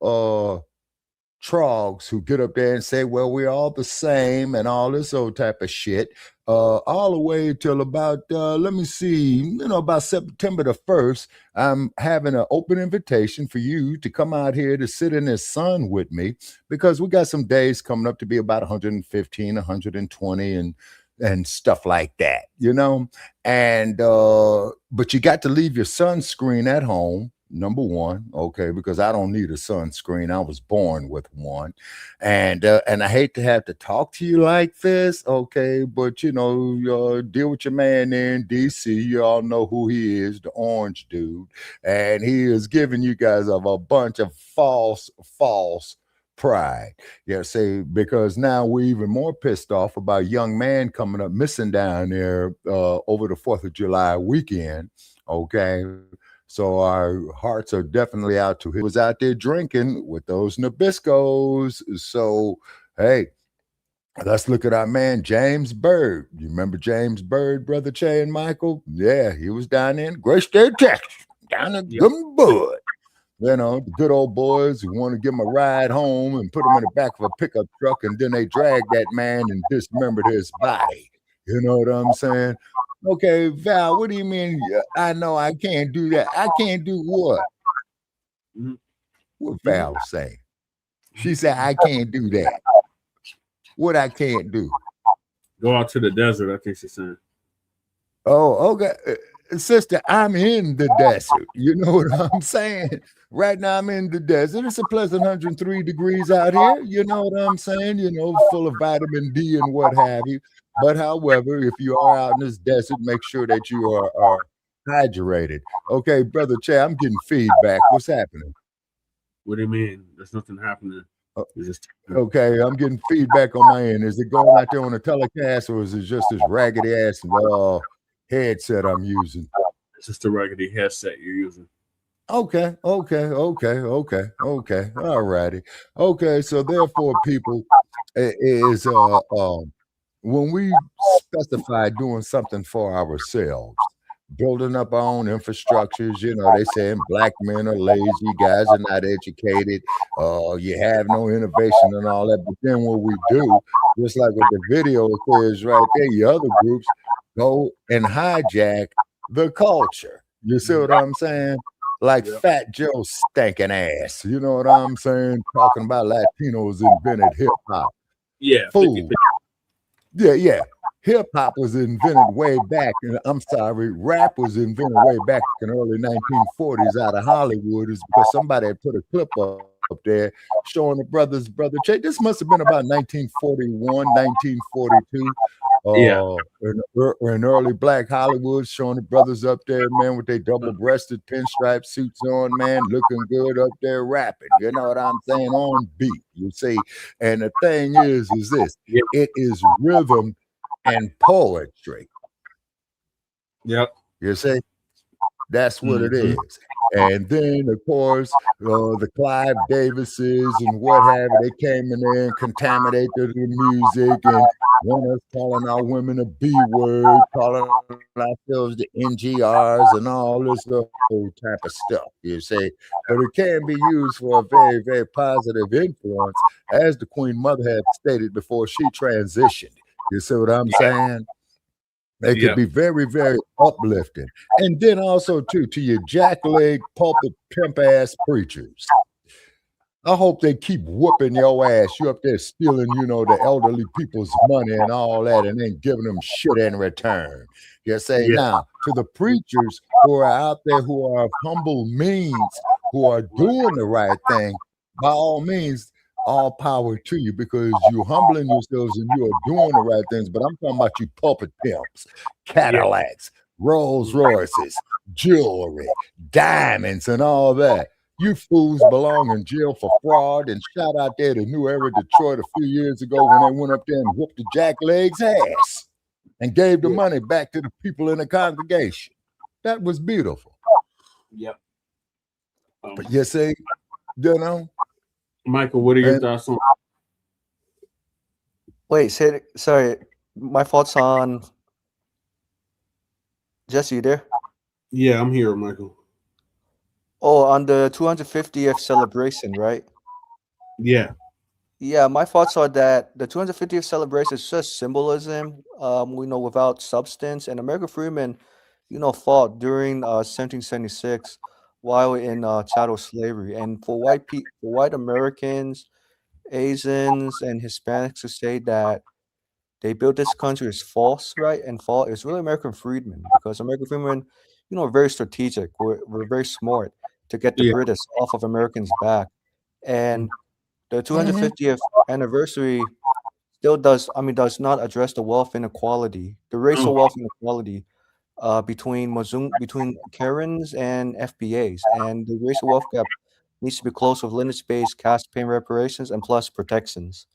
trogs who get up there and say, well, we're all the same and all this old type of shit, all the way till about, let me see, about September the 1st, I'm having an open invitation for you to come out here to sit in the sun with me, because we got some days coming up to be about 115, 120 and stuff like that, and, but you got to leave your sunscreen at home. Number one, okay, because I don't need a sunscreen. I was born with one. And I hate to have to talk to you like this, okay, but deal with your man there in DC. You all know who he is, the orange dude. And he is giving you guys a bunch of false pride. Yeah, say, because now we're even more pissed off about a young man coming up missing down there over the 4th of July weekend, okay? So our hearts are definitely out to him. He was out there drinking with those Nabiscos. So, hey, let's look at our man, James Byrd. You remember James Byrd, Brother Che and Michael? Yeah, he was down in Great State, Texas, down in Gumbud. The good old boys who want to give him a ride home and put him in the back of a pickup truck, and then they drag that man and dismembered his body. You know what I'm saying? Okay, Val, what do you mean? I know I can't do that. I can't do what? What Val say? She said, I can't do that. What I can't do? Go out to the desert, I think she's saying. Oh, okay. Sister, I'm in the desert. You know what I'm saying? Right now, I'm in the desert. It's a pleasant 103 degrees out here. You know what I'm saying? Full of vitamin D and what have you. But however, if you are out in this desert, make sure that you are hydrated. Okay, Brother Che, I'm getting feedback. What's happening? What do you mean? There's nothing happening. Okay, I'm getting feedback on my end. Is it going out there on a telecast, or is it just this raggedy ass headset I'm using? It's just a raggedy headset you're using. Okay. All righty. Okay, so therefore, people, is when we specify doing something for ourselves, building up our own infrastructures. You know, they saying black men are lazy, guys are not educated, you have no innovation and all that. But then what we do, just like what the video says right there, your other groups go and hijack the culture. You see what I'm saying? Like Fat Joe stinking ass. You know what I'm saying? Talking about Latinos invented hip hop. Yeah. Fool. Yeah. Hip hop was invented way back. I'm sorry, rap was invented way back in the early 1940s out of Hollywood. Is because somebody had put a clip up there showing the brother Che. This must have been about 1941, 1942. In early black Hollywood, showing the brothers up there, man, with their double-breasted pinstripe suits on, man, looking good up there rapping. You know what I'm saying? On beat, you see. And the thing is this: it is rhythm and poetry. Yep. You see? That's what it is. And then, of course, the Clive Davises and what have you, they came in there and contaminated the music and want us calling our women a B-word, calling ourselves the NGRs and all this whole type of stuff, you see. But it can be used for a very, very positive influence, as the Queen Mother had stated before she transitioned. You see what I'm saying? They could be very, very uplifting. And then also, too, to your jackleg, pulpit, pimp-ass preachers. I hope they keep whooping your ass. You up there stealing, you know, the elderly people's money and all that, and then giving them shit in return. You say, now, to the preachers who are out there who are of humble means, who are doing the right thing, by all means, all power to you, because you're humbling yourselves and you are doing the right things. But I'm talking about you pulpit pimps, Cadillacs, Rolls Royces, jewelry, diamonds, and all that. You fools belong in jail for fraud. And shout out there to New Era Detroit a few years ago when they went up there and whooped the jackleg's ass and gave the money back to the people in the congregation. That was beautiful. Yep. But you see, you know, Michael, what are your thoughts on? Wait, sorry. My thoughts on Jesse, you there? Yeah, I'm here, Michael. Oh, on the 250th celebration, right? Yeah. Yeah, my thoughts are that the 250th celebration is just symbolism, we know, without substance. And American freedmen, you know, fought during 1776 while in chattel slavery. And for white Americans, Asians, and Hispanics to say that they built this country is false, right? And false is really American freedmen, because American freedmen, you know, are very strategic. We're very smart to get the British off of Americans' back. And the 250th anniversary still does not address the wealth inequality, the racial wealth inequality between Karens and FBAs. And the racial wealth gap needs to be closed with lineage-based cash payment reparations and plus protections.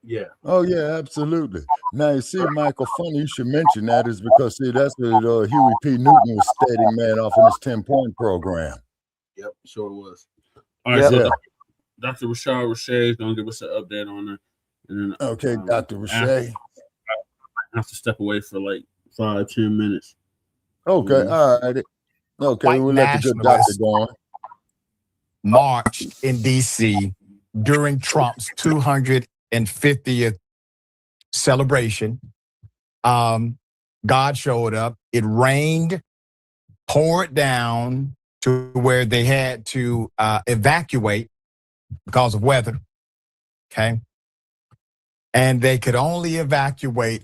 Yeah. Oh, yeah, absolutely. Now, you see, Michael, funny you should mention that, is because, see, that's what Huey P. Newton was stating, man, off in his 10-point program. Yep, sure was. All right, so Dr. Rashad Rashay is going to give us an update on it. And then, okay, Dr. Rashay. I have to step away for like 5-10 minutes. Okay, all right. Okay, we'll let the good doctor go on. Marched in D.C. during Trump's 250th celebration. God showed up. It rained, poured down to where they had to evacuate because of weather. Okay. And they could only evacuate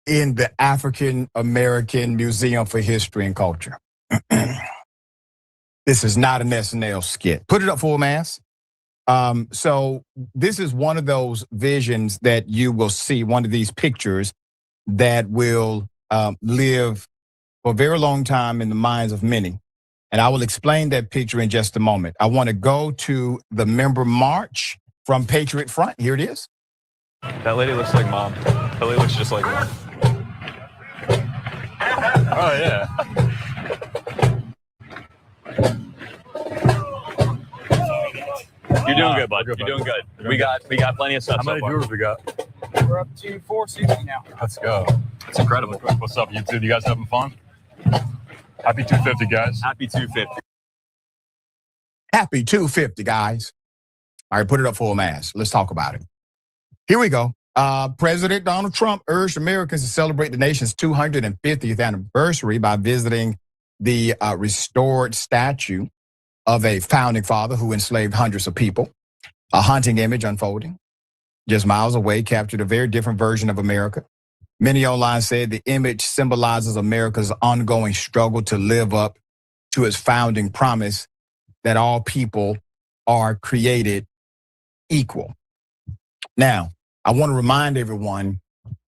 in the African American Museum for History and Culture. This is not an SNL skit. Put it up, full mass. So this is one of those visions that you will see, one of these pictures that will live for a very long time in the minds of many. And I will explain that picture in just a moment. I want to go to the member march from Patriot Front. Here it is. That lady looks like mom. That lady looks just like mom. Oh, yeah. You're doing good, bud. You're doing good. We got plenty of stuff. How many viewers we got? We're up to 460 now. Let's go. It's incredible. What's up, YouTube? You guys having fun? Happy 250, guys. Happy 250. Happy 250, guys. All right, put it up full mass. Let's talk about it. Here we go. President Donald Trump urged Americans to celebrate the nation's 250th anniversary by visiting the restored statue of a founding father who enslaved hundreds of people. A haunting image unfolding just miles away captured a very different version of America. Many online said the image symbolizes America's ongoing struggle to live up to its founding promise that all people are created equal. Now, I want to remind everyone,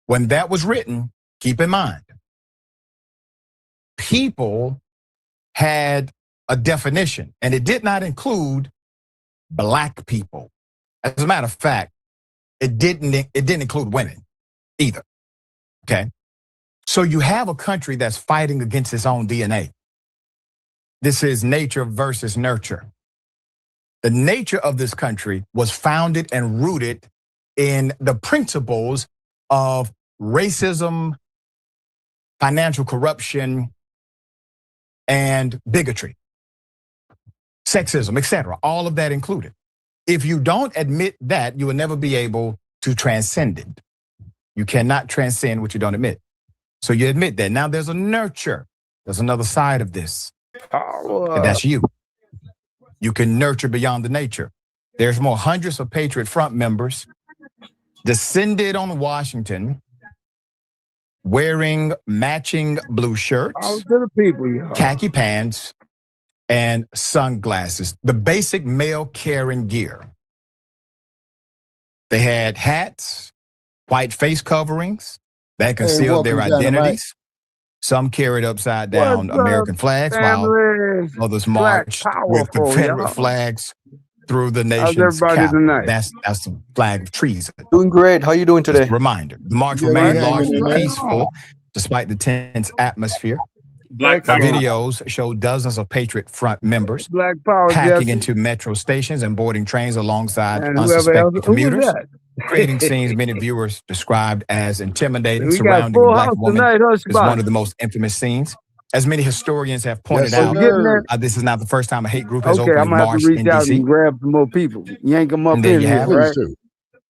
when that was written, keep in mind, people had a definition, and it did not include Black people. As a matter of fact, it didn't include women either. Okay? So you have a country that's fighting against its own DNA. This is nature versus nurture. The nature of this country was founded and rooted in the principles of racism, financial corruption, and bigotry, sexism, etc. All of that included. If you don't admit that, you will never be able to transcend it. You cannot transcend what you don't admit. So you admit that. Now there's a nurture. There's another side of this. And that's you. You can nurture beyond the nature. There's more hundreds of Patriot Front members descended on Washington wearing matching blue shirts, khaki pants, and sunglasses, the basic male carrying gear. They had hats, white face coverings that concealed their identities. Some carried upside down American flags while others marched with Confederate flags through the nation's capital. That's the flag of treason. Doing great. How are you doing today? Just a reminder, the march remained largely peaceful despite the tense atmosphere. Videos show dozens of Patriot Front members packing into metro stations and boarding trains alongside unsuspecting commuters, creating scenes many viewers described as intimidating. Surrounding a Black woman is one of the most infamous scenes. As many historians have pointed out, this is not the first time a hate group has openly marched in D.C. and grab some more people, yank them up And in there you here, have it. right?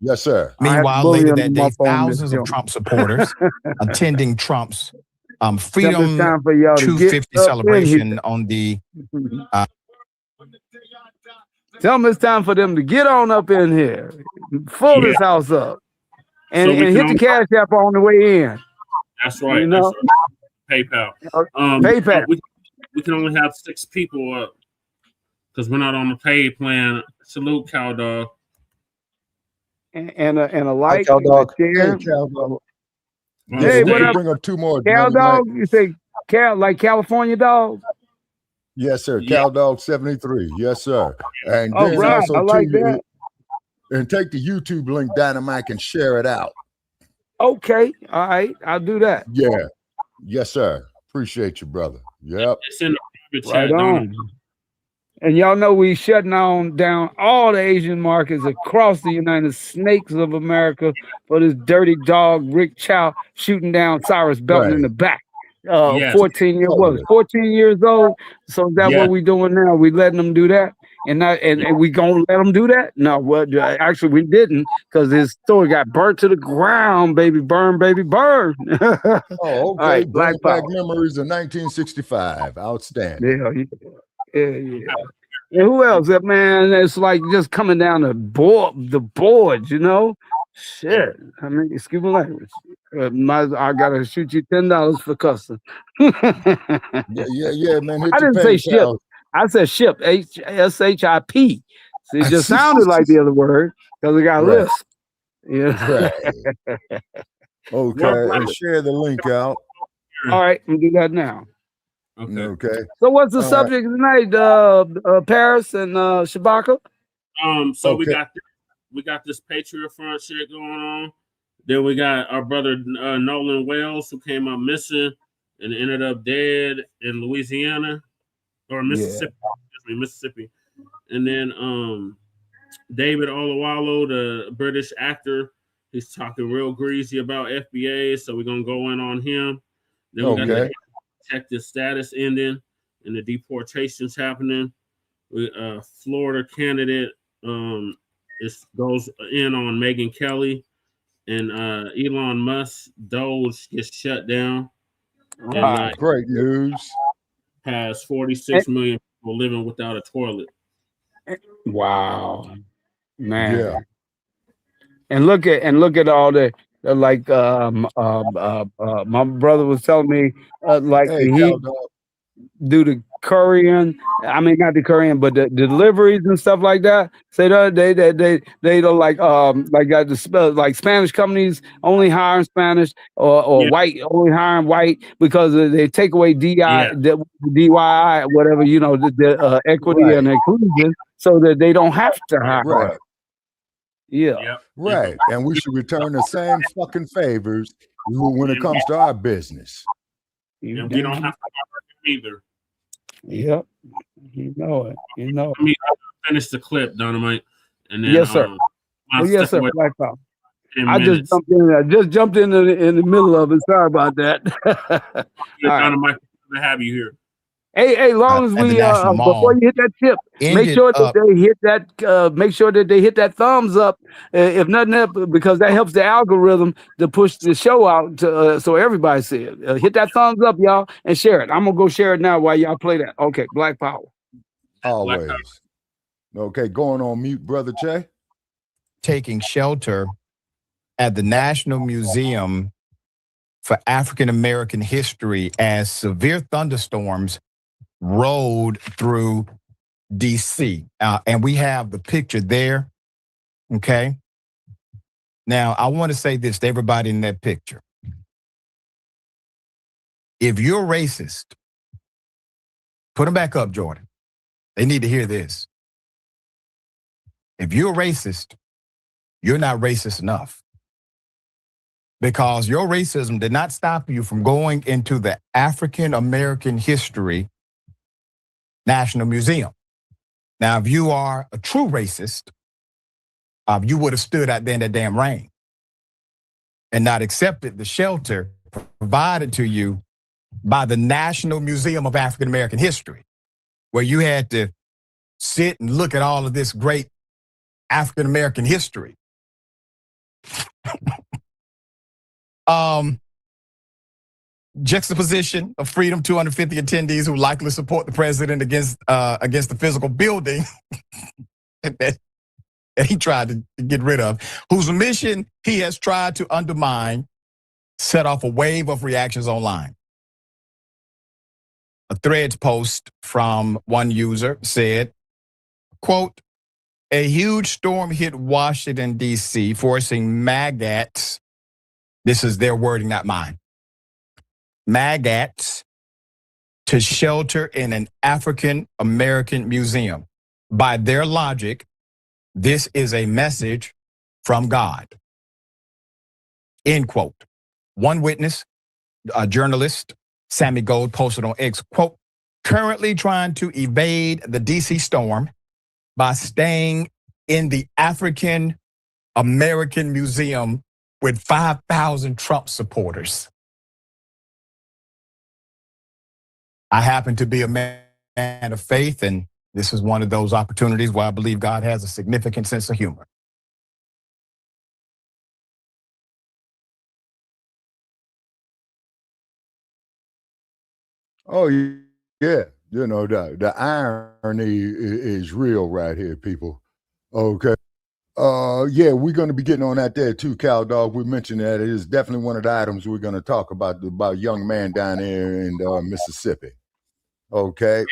Yes, sir. Meanwhile, bully later them that day, up on this thousands of joint. Trump supporters attending Trump's Freedom It's time for y'all to 250 get up in celebration here. on the Tell them it's time for them to get on up in here, fill this house up, and, So we and can hit the cash app on the way in. That's right. You know? That's right. PayPal. PayPal. We can only have 6 people up because we're not on the paid plan. Salute, Cow Dog. And a like, Cow Dog. a share. Hey, Cow Dog. Hey, what up? Bring up 2 more. Cow tonight. dog? You say cow like California dog? Yes, sir. Cow Dog 73. Yes, sir. And Oh, then right. also I like too, that. and take the YouTube link, Dynamite, and share it out. Okay. All right. I'll do that. Yeah. Yes, sir. Appreciate you, brother. Yep. It's in the private Right chat. on. And y'all know we shutting down all the Asian markets across the United Snakes of America for this dirty dog, Rick Chow, shooting down Cyrus Belton in the back. Yes. 14 years, what was it, 14 years old? So is that Yes. what we doing now? We letting them do that? And we gonna let them do that? No, well, actually we didn't, because his story got burnt to the ground, baby, burn, baby, burn. Oh, okay. All right, Bring Black back Power. memories of 1965. Outstanding. Yeah. And who else? That man, it's like just coming down the boards, you know? Shit. I mean, excuse my language. I gotta shoot you $10 for cussing. Yeah, man. Hit I the didn't say ship. PayPal. I said ship. SHIP. See, it just sounded like the other word because it got Right. lisp. Yeah. Okay, and share the link out. All right, I'm gonna do that now. Okay. So what's the All right. subject tonight? Paris and Shabaka? So we Okay. got this Patriot Front shit going on. Then we got our brother Nolan Wells, who came up missing and ended up dead in Louisiana or Mississippi. Excuse me, Mississippi. And then David Oyelowo, the British actor, He's talking real greasy about FBAs, so we're gonna go in on him. Then we got the protected status ending and the deportations happening. Florida candidate goes in on Megyn Kelly, and Elon Musk DOGE gets shut down. And, great news. Has 46 million people living without a toilet. Wow, man. Yeah. And look at all the like my brother was telling me he do the courier. I mean, not the courier, but the deliveries and stuff like that. Say they don't like got the spell like Spanish companies only hiring Spanish or white only hiring white because they take away DIY whatever the equity and inclusion so that they don't have to hire. Right. Yeah. Right. And we should return the same fucking favors when it comes to our business. And we don't have to hire either. Yep. You know it. Let me finish the clip, Dynamite. And then, yes, sir. Yes, sir. I just jumped in the middle of it. Sorry about that. Dynamite, good to have you here. Hey, long as we before you hit that tip, make sure that they hit that. Make sure that they hit that thumbs up, if nothing else, because that helps the algorithm to push the show out to, so everybody see it. Hit that thumbs up, y'all, and share it. I'm gonna go share it now while y'all play that. Okay, Black Power. Always. Okay, going on mute, brother Che. Taking shelter at the National Museum for African American History as severe thunderstorms rolled through DC. And we have the picture there. Okay. Now, I want to say this to everybody in that picture. If you're racist, put them back up, Jordan. They need to hear this. If you're racist, you're not racist enough. Because your racism did not stop you from going into the African American History National Museum. Now, if you are a true racist, you would have stood out there in that damn rain and not accepted the shelter provided to you by the National Museum of African American History, where you had to sit and look at all of this great African American history. Juxtaposition of freedom, 250 attendees who likely support the president against the physical building that he tried to get rid of, whose mission he has tried to undermine, set off a wave of reactions online. A Threads post from one user said, quote, "A huge storm hit Washington, D.C., forcing maggots," this is their wording, not mine, maggots to shelter in an African American museum. By their logic, this is a message from God. End quote. One witness, a journalist, Sammy Gold, posted on X, quote, "Currently trying to evade the DC storm by staying in the African American Museum with 5,000 Trump supporters. I happen to be a man of faith, and this is one of those opportunities where I believe God has a significant sense of humor." Oh, yeah. You know, the irony is real right here, people. Okay. Yeah, we're going to be getting on that there too, Cal Dog. We mentioned that it is definitely one of the items we're going to talk about young man down there in Mississippi. Okay.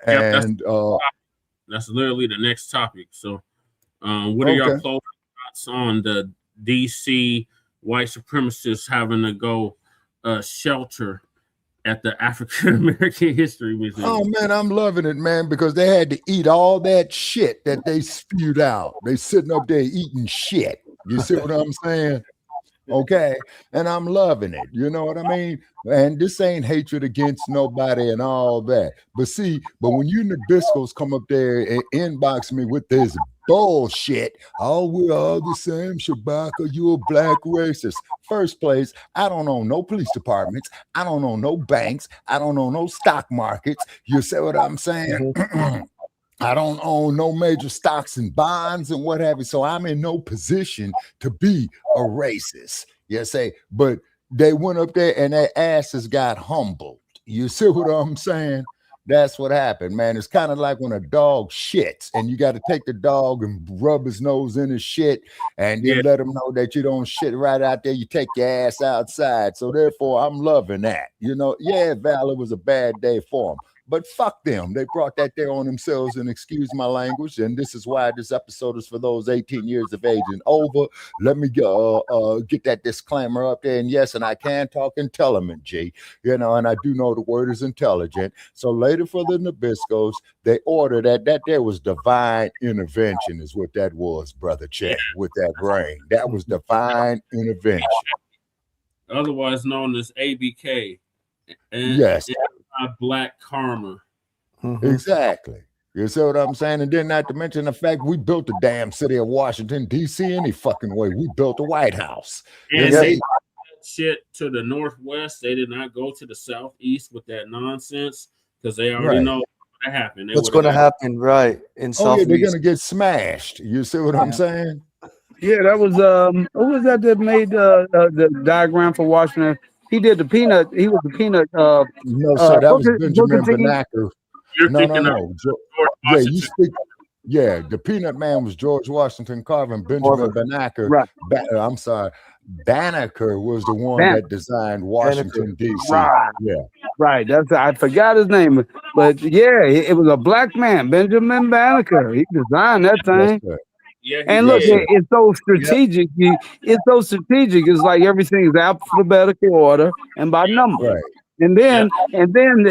Yep, And that's literally the next topic. So what are your closing thoughts on the DC white supremacists having to go shelter at the African American History Museum? oh man, I'm loving it, man, because they had to eat all that shit that they spewed out. They sitting up there eating shit. You see what I'm saying? Okay, and I'm loving it. You know what I mean? And this ain't hatred against nobody and all that. But when you Nabiscos come up there and inbox me with this bullshit, oh, we're all the same, Shabaka, you a black racist. First place, I don't own no police departments. I don't own no banks. I don't own no stock markets. You see what I'm saying? I don't own no major stocks and bonds and what have you. So I'm in no position to be a racist. You say, but they went up there and their asses got humbled. You see what I'm saying? That's what happened, man. It's kind of like when a dog shits and you got to take the dog and rub his nose in his shit and then let him know that you don't shit right out there. You take your ass outside. So therefore, I'm loving that. You know, yeah, Val, it was a bad day for him. But fuck them. They brought that there on themselves, and excuse my language. And this is why this episode is for those 18 years of age and over. Let me get that disclaimer up there. And yes, and I can talk intelligent, G. You know, and I do know the word is intelligent. So later for the Nabiscos, they ordered that there was divine intervention is what that was, Brother Check, with that brain. That was divine intervention. Otherwise known as ABK. And yes. Black karma. Exactly. You see what I'm saying? And then not to mention the fact we built the damn city of Washington, D.C. any fucking way. We built the White House. And they shit to the northwest. They did not go to the southeast with that nonsense because they already know what happened. What's going to happen, right? In southeast. They're going to get smashed. You see what I'm saying? Yeah, that was who was that made the diagram for Washington? He did the peanut. He was the peanut. No, sir, that was Benjamin Banneker. No. Yeah, you speak. Yeah, the peanut man was George Washington Carver and Benjamin Banneker. Right. I'm sorry. Banneker was the one that designed Washington, D.C. Right. Yeah. Right. I forgot his name. But yeah, it was a black man, Benjamin Banneker. He designed that thing. Yes, yeah, and look, it's so strategic. It's so strategic. It's like everything is alphabetical order and by number. Right. And then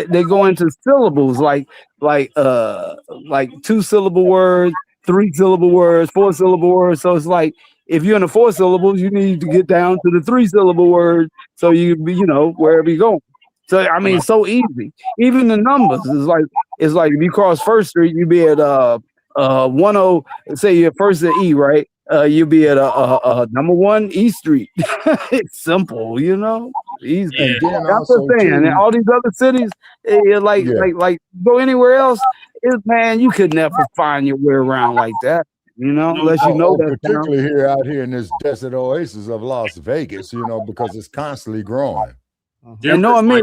they go into syllables like 2-syllable words, 3-syllable words, 4-syllable words. So it's like if you're in the 4 syllables, you need to get down to the 3-syllable words so you be, wherever you go. So I mean, it's so easy. Even the numbers is like if you cross First Street, you be at 10. Say you're first at E, right? You'll be at number 1 E Street. It's simple, easy. And then that's what I'm saying. And all these other cities, like go anywhere else, man, you could never find your way around like that. Unless you know that. Particularly out here in this desert oasis of Las Vegas, because it's constantly growing. And knowing me,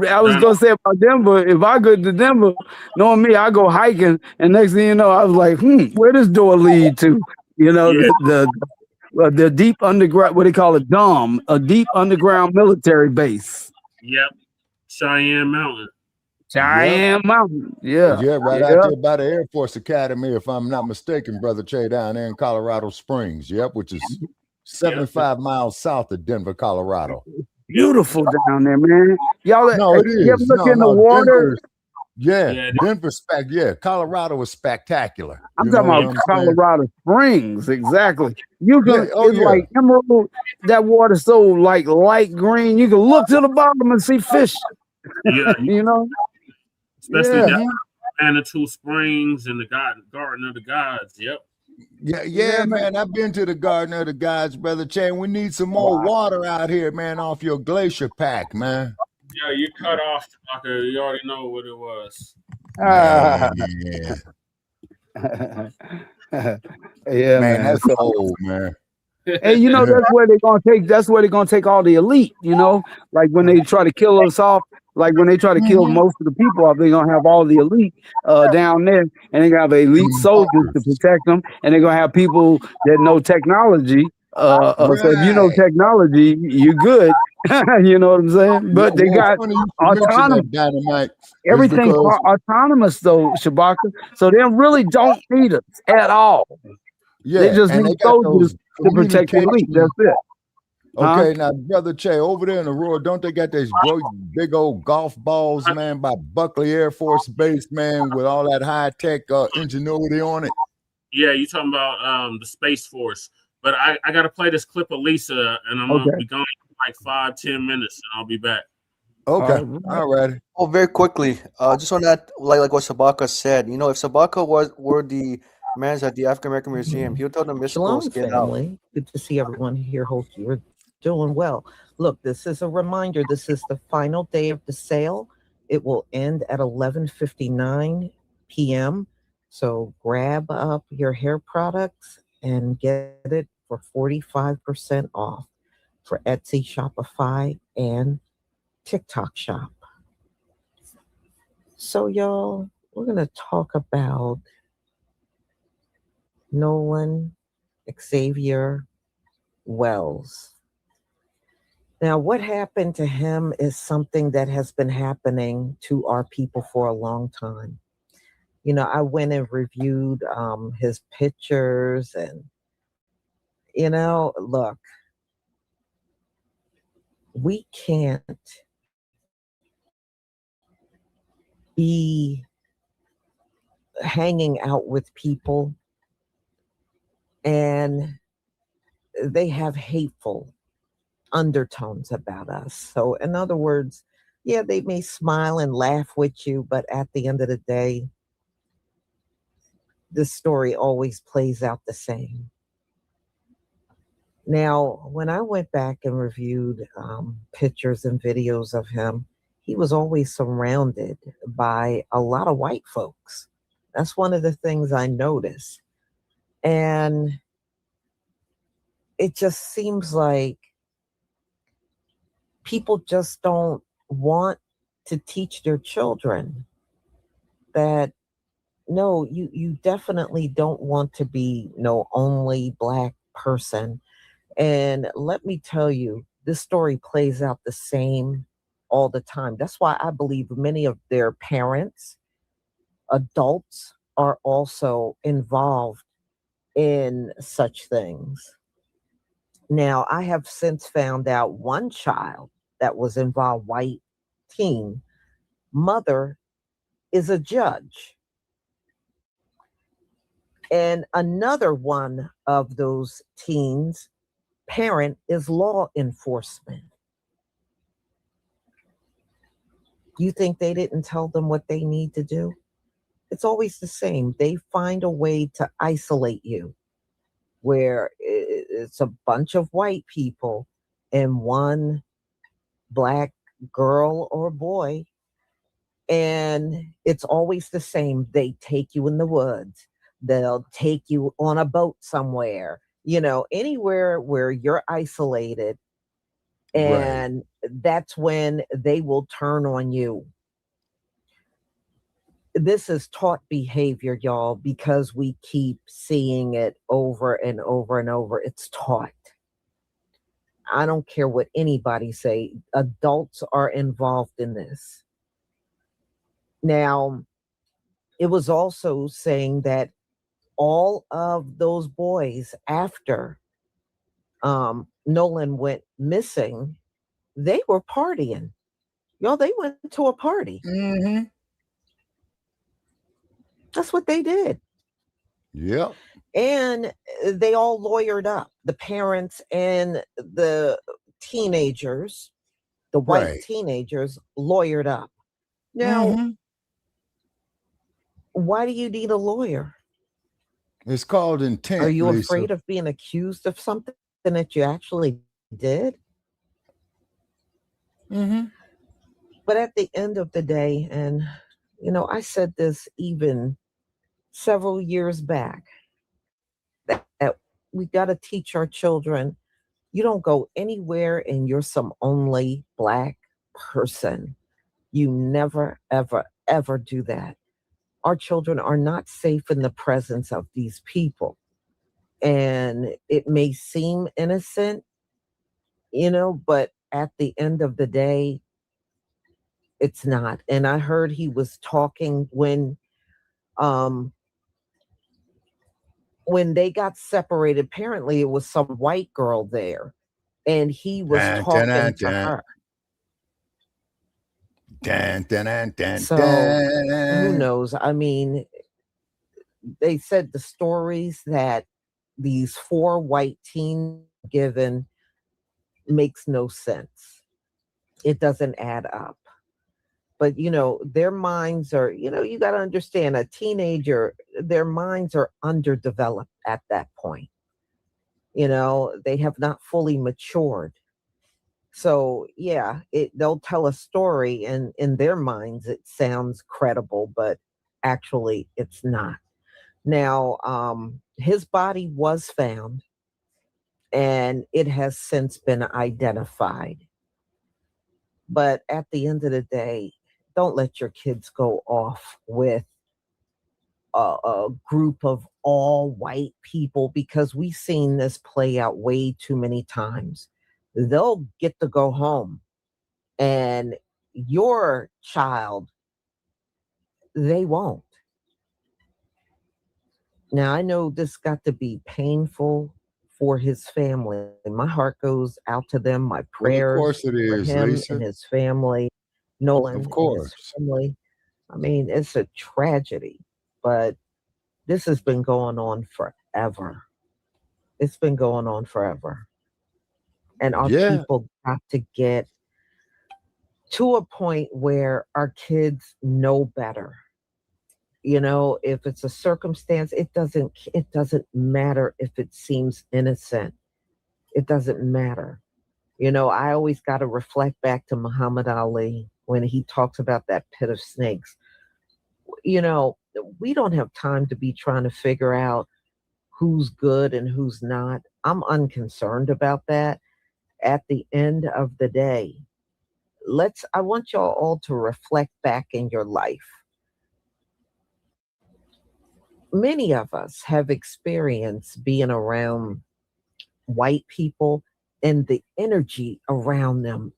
I was gonna say about Denver. If I go to Denver, knowing me, I go hiking, and next thing you know, I was like, where does door lead to? The deep underground, what they call a DOM, a deep underground military base. Yep, Cheyenne Mountain. Mountain, yeah, right out there by the Air Force Academy, if I'm not mistaken, Brother Che, down there in Colorado Springs. Yep, which is 75 miles south of Denver, Colorado. Beautiful down there, man. Y'all, it is. You ever look in the water? Denver's Colorado is spectacular. I'm talking about Colorado Springs, exactly. You can like emerald. That water's so like light green. You can look to the bottom and see fish. Yeah, especially Yeah. Manitou Springs and the Garden of the Gods. Yep. Yeah, man. I've been to the Garden of the Gods, Brother Che. We need some more water out here, man, off your glacier pack, man. Yeah, you cut off, Shabaka. You already know what it was. Yeah, man, that's old, man. And that's where they're gonna take. That's where they're gonna take all the elite. Like when they try to kill us off. Like when they try to kill most of the people off, they're gonna have all the elite down there, and they're gonna have elite soldiers to protect them, and they're gonna have people that know technology. So if you know technology, you're good. You know what I'm saying? But they got autonomous. Everything autonomous though, Shabaka. So they really don't need us at all. Yeah, they just need soldiers to protect the elite. That's it. Okay, now, Brother Che, over there in the road, don't they got these big old golf balls, man, by Buckley Air Force Base, man, with all that high-tech ingenuity on it? Yeah, you talking about the Space Force. But I got to play this clip of Lisa, and I'm going to Okay. be gone in like 5-10 minutes, and I'll be back. Okay. All right. Oh, very quickly, just on that, like what Shabaka said, if Shabaka were the manager at the African American Museum, he would tell them Shalom, Mystical get out. family. Good to see everyone here. Hope you're doing well. Look, this is a reminder. This is the final day of the sale. It will end at 11:59 p.m. So grab up your hair products and get it for 45% off for Etsy, Shopify, and TikTok shop. So, y'all, we're going to talk about Nolan Xavier Wells. Now, what happened to him is something that has been happening to our people for a long time. I went and reviewed his pictures and, look, we can't be hanging out with people and they have hateful undertones about us. So in other words, yeah, they may smile and laugh with you, but at the end of the day, the story always plays out the same. Now, when I went back and reviewed pictures and videos of him, he was always surrounded by a lot of white folks. That's one of the things I noticed. And it just seems like people just don't want to teach their children that, no, you definitely don't want to be no only Black person. And let me tell you, this story plays out the same all the time. That's why I believe many of their parents, adults, are also involved in such things. Now, I have since found out one child that was involved, white teen, mother is a judge. And another one of those teens, parent, is law enforcement. You think they didn't tell them what they need to do? It's always the same. They find a way to isolate you, where it's a bunch of white people and one Black girl or boy, and it's always the same. They take you in the woods. They'll take you on a boat somewhere, anywhere where you're isolated. And that's when they will turn on you. This is taught behavior, y'all, because we keep seeing it over and over and over. It's taught. I don't care what anybody say. Adults are involved in this. Now, it was also saying that all of those boys, after Nolan went missing, they were partying. Y'all, they went to a party. Mm-hmm. That's what they did. Yep. And they all lawyered up. The parents and the teenagers, the white teenagers, lawyered up. Now, why do you need a lawyer? It's called intent. Are you Lisa. afraid of being accused of something that you actually did? But at the end of the day, and I said this even several years back, that we got to teach our children, you don't go anywhere and you're some only Black person. You never, ever, ever do that. Our children are not safe in the presence of these people. And it may seem innocent, but at the end of the day, it's not. And I heard he was talking when they got separated. Apparently it was some white girl there, and he was talking to her. So who knows? I mean, they said the stories that these 4 white teens given makes no sense. It doesn't add up. But, their minds are, you got to understand, a teenager, their minds are underdeveloped at that point. They have not fully matured. So, yeah, they'll tell a story, and in their minds, it sounds credible, but actually it's not. Now, his body was found, and it has since been identified. But at the end of the day, don't let your kids go off with a group of all white people, because we've seen this play out way too many times. They'll get to go home, and your child, they won't. Now, I know this got to be painful for his family. My heart goes out to them. My prayers of course it is, for him Lisa. and his family, Nolan Of and course. his family. I mean, it's a tragedy, but this has been going on forever. It's been going on forever. And our people got to get to a point where our kids know better. If it's a circumstance, it doesn't matter if it seems innocent. It doesn't matter. I always got to reflect back to Muhammad Ali when he talks about that pit of snakes. We don't have time to be trying to figure out who's good and who's not. I'm unconcerned about that. At the end of the day, I want y'all all to reflect back in your life. Many of us have experienced being around white people, and the energy around them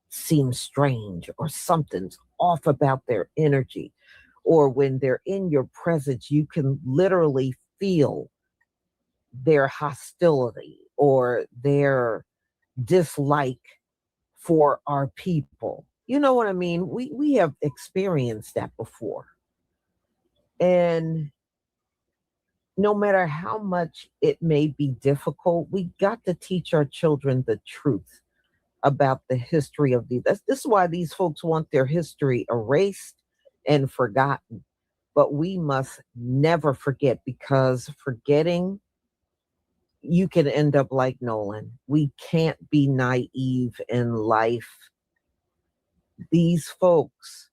seems strange, or something's off about their energy. Or when they're in your presence, you can literally feel their hostility or their dislike for our people. You know what I mean? We have experienced that before. And no matter how much it may be difficult, we got to teach our children the truth about the history of these. This is why these folks want their history erased and forgotten. But we must never forget, because forgetting, you can end up like Nolan. We can't be naive in life. These folks,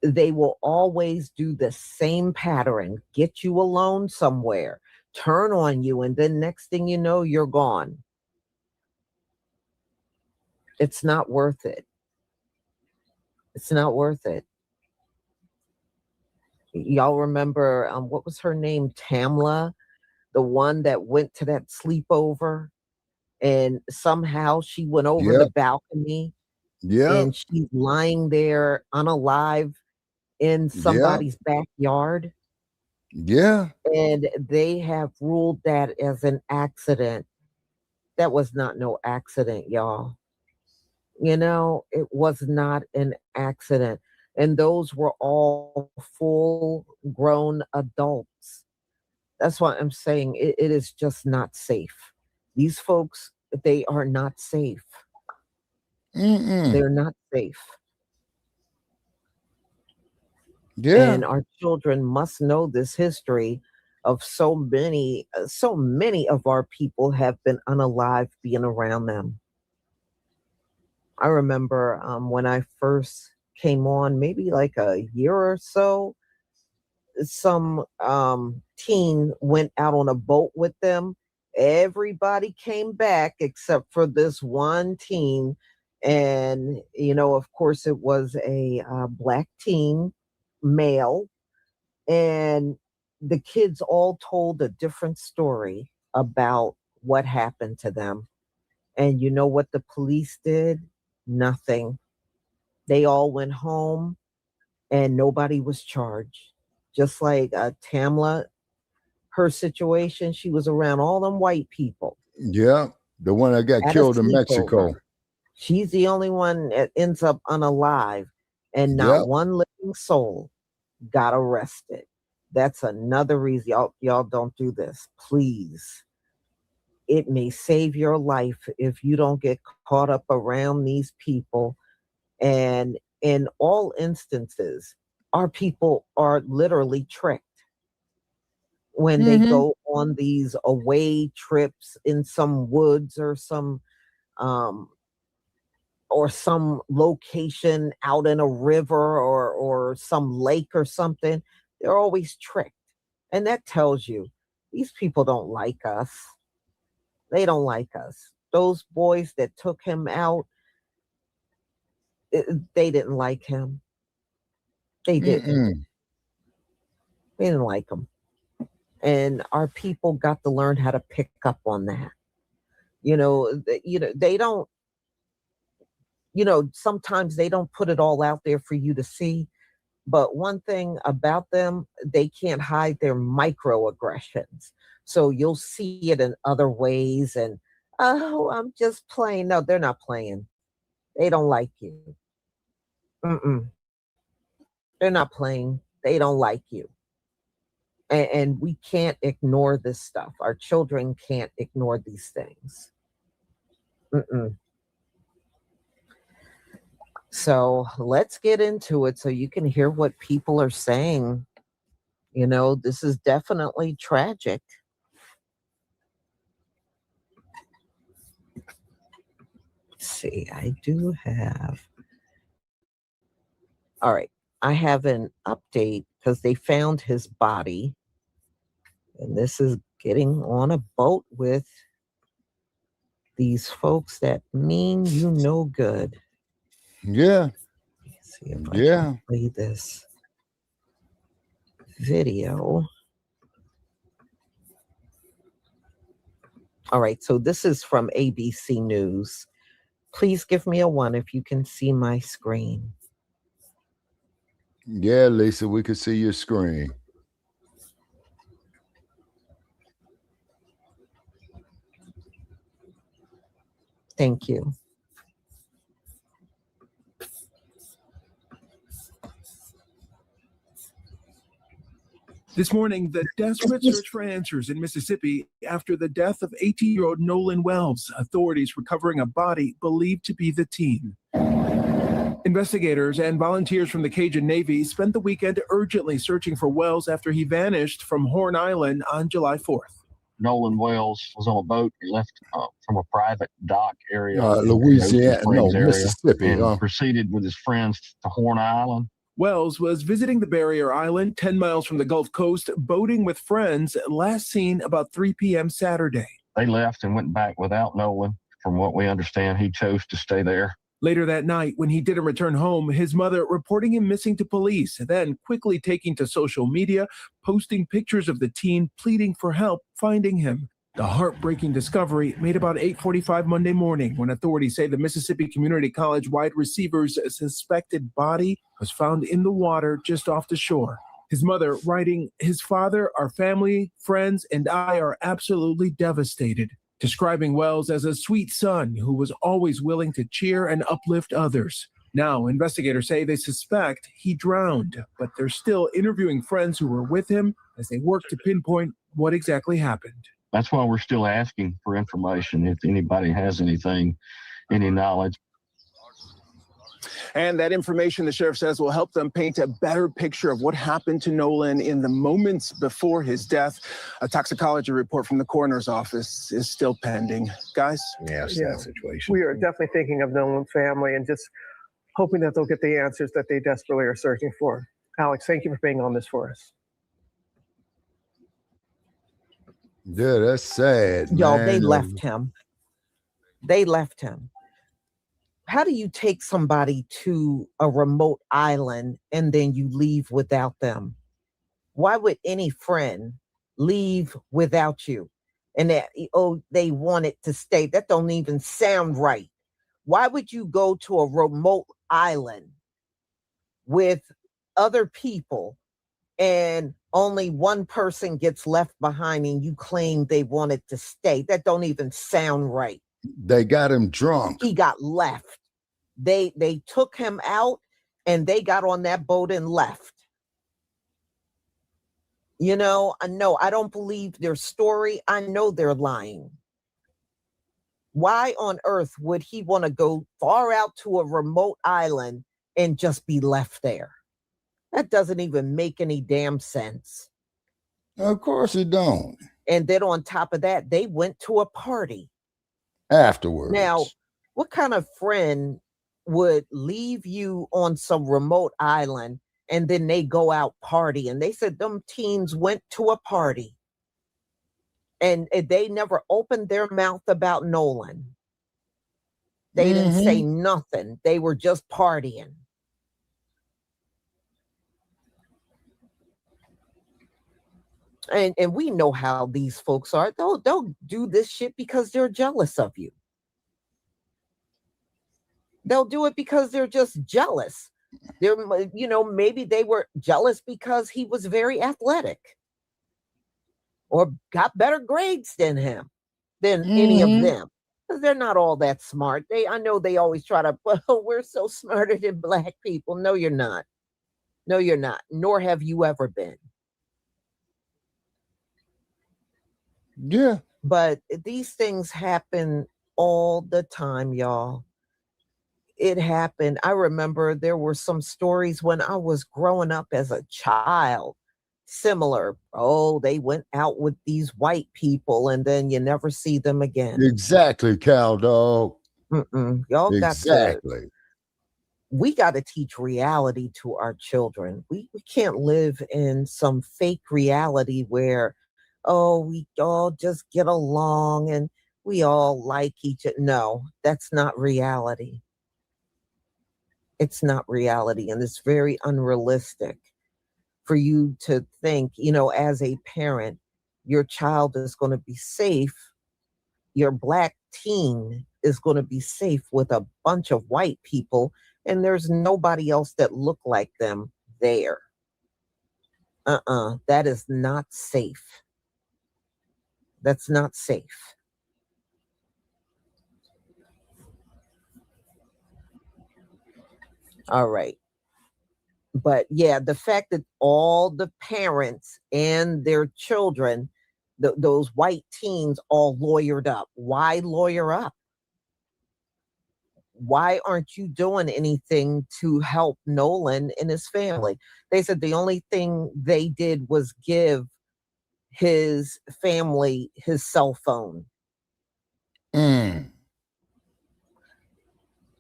they will always do the same pattern, get you alone somewhere, turn on you, and then next thing you know, you're gone. It's not worth it. It's not worth it. Y'all remember, what was her name? Tamla, the one that went to that sleepover, and somehow she went over the balcony. And she's lying there unalive in somebody's backyard. And they have ruled that as an accident. That was not no accident, y'all. It was not an accident. And those were all full-grown adults. That's why I'm saying it is just not safe. These folks, they are not safe. They're not safe. And our children must know this history of so many of our people have been unalive being around them. I remember when I first came on, maybe like a year or so, some teen went out on a boat with them. Everybody came back except for this one teen. And, of course, it was a Black teen, male. And the kids all told a different story about what happened to them. And you know what the police did? Nothing. They all went home and nobody was charged. Just like Tamla, her situation, she was around all them white people. Yeah, the one that got killed in Mexico. She's the only one that ends up unalive, and not one living soul got arrested. That's another reason y'all don't do this, please. It may save your life if you don't get caught up around these people. And in all instances, our people are literally tricked when they go on these away trips in some woods or some location out in a river or some lake or something. They're always tricked. And that tells you these people don't like us. They don't like us. Those boys that took him out, they didn't like him. They didn't. They didn't like him. And our people got to learn how to pick up on that. They don't, sometimes they don't put it all out there for you to see. But one thing about them, they can't hide their microaggressions. So you'll see it in other ways. And, oh, I'm just playing. No, they're not playing. They don't like you. They're not playing. They don't like you. And we can't ignore this stuff. Our children can't ignore these things. So let's get into it so you can hear what people are saying. This is definitely tragic. Let's see, I do have. All right, I have an update because they found his body. And this is getting on a boat with these folks that mean you no good. Yeah. Let's see if I can play this video. All right, so this is from ABC News. Please give me a 1 if you can see my screen. Yeah, Lisa, we can see your screen. Thank you. This morning, the desperate search for answers in Mississippi after the death of 18-year-old Nolan Wells, authorities recovering a body believed to be the teen. Investigators and volunteers from the Cajun Navy spent the weekend urgently searching for Wells after he vanished from Horn Island on July 4th. Nolan Wells was on a boat. He left from a private dock area, Mississippi, and proceeded with his friends to Horn Island. Wells was visiting the barrier island 10 miles from the Gulf Coast, boating with friends, last seen about 3 p.m. Saturday. They left and went back without Nolan. From what we understand, he chose to stay there. Later that night, when he didn't return home, his mother reporting him missing to police, then quickly taking to social media, posting pictures of the teen, pleading for help finding him. The heartbreaking discovery made about 8:45 Monday morning when authorities say the Mississippi Community College wide receiver's suspected body was found in the water just off the shore. His mother writing, "His father, our family, friends, and I are absolutely devastated," describing Wells as a sweet son who was always willing to cheer and uplift others. Now, investigators say they suspect he drowned, but they're still interviewing friends who were with him as they work to pinpoint what exactly happened. That's why we're still asking for information if anybody has anything, any knowledge. And that information, the sheriff says, will help them paint a better picture of what happened to Nolan in the moments before his death. A toxicology report from the coroner's office is still pending. Guys? That situation. We are definitely thinking of Nolan's family and just hoping that they'll get the answers that they desperately are searching for. Alex, thank you for being on this for us. Yeah, that's sad. Y'all, man. they left him. They left him. How do you take somebody to a remote island and then you leave without them? Why would any friend leave without you? And that, they wanted to stay. That don't even sound right. Why would you go to a remote island with other people and only one person gets left behind and you claim they wanted to stay? That don't even sound right. They got him drunk. He got left. They took him out and they got on that boat and left. You know, I don't believe their story. I know they're lying. Why on earth would he want to go far out to a remote island and just be left there? That doesn't even make any damn sense. Of course it don't. And then on top of that, they went to a party. Afterwards. Now, what kind of friend would leave you on some remote island and then they go out partying? They said them teens went to a party. And they never opened their mouth about Nolan. They didn't say nothing. They were just partying. And we know how these folks are. They'll do this shit because they're jealous of you. They'll do it because they're just jealous. They're, you know, maybe they were jealous because he was very athletic or got better grades than him, than any of them. Because they're not all that smart. I know they always try to, well, we're so smarter than Black people. No, you're not. No, you're not. Nor have you ever been. Yeah. But these things happen all the time, y'all. It happened. I remember there were some stories when I was growing up as a child, similar. Oh, they went out with these white people and then you never see them again. Exactly, Cal Dog. Y'all exactly. We got to teach reality to our children. We can't live in some fake reality where, oh, we all just get along and we all like each other. No, that's not reality. It's not reality. And it's very unrealistic for you to think, you know, as a parent, your child is going to be safe. Your Black teen is going to be safe with a bunch of white people, and there's nobody else that look like them there. That is not safe. That's not safe. All right. But yeah, the fact that all the parents and their children, those white teens all lawyered up. Why lawyer up? Why aren't you doing anything to help Nolan and his family? They said the only thing they did was give his family his cell phone.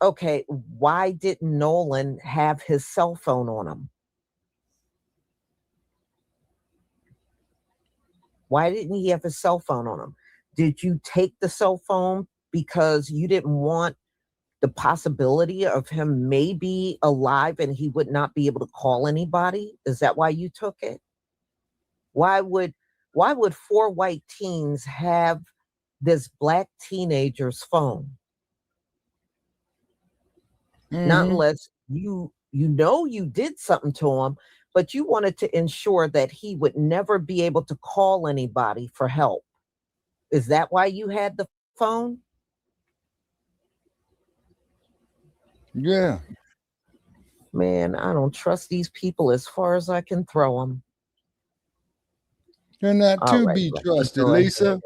Okay, why didn't Nolan have his cell phone on him? Why didn't he have his cell phone on him? Did you take the cell phone because you didn't want the possibility of him maybe alive and he would not be able to call anybody? Is that why you took it? Why would 4 white teens have this Black teenager's phone? Not unless you know you did something to him, but you wanted to ensure that he would never be able to call anybody for help. Is that why you had the phone? Yeah. Man, I don't trust these people as far as I can throw them. They're not to be trusted, Lisa.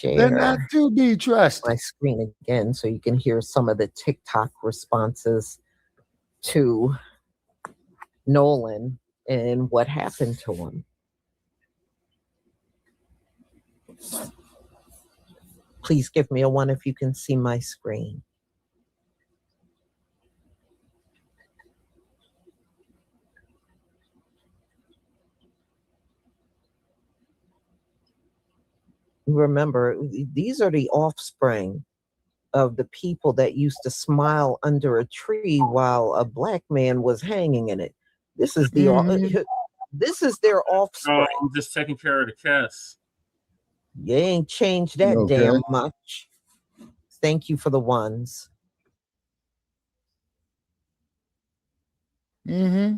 They're not to be trusted. My screen again so you can hear some of the TikTok responses to Nolan and what happened to him. Please give me a 1 if you can see my screen. Remember, these are the offspring of the people that used to smile under a tree while a Black man was hanging in it. This is this is their offspring. I'm just taking care of the cats. You ain't changed that damn much. Thank you for the ones. Yeah,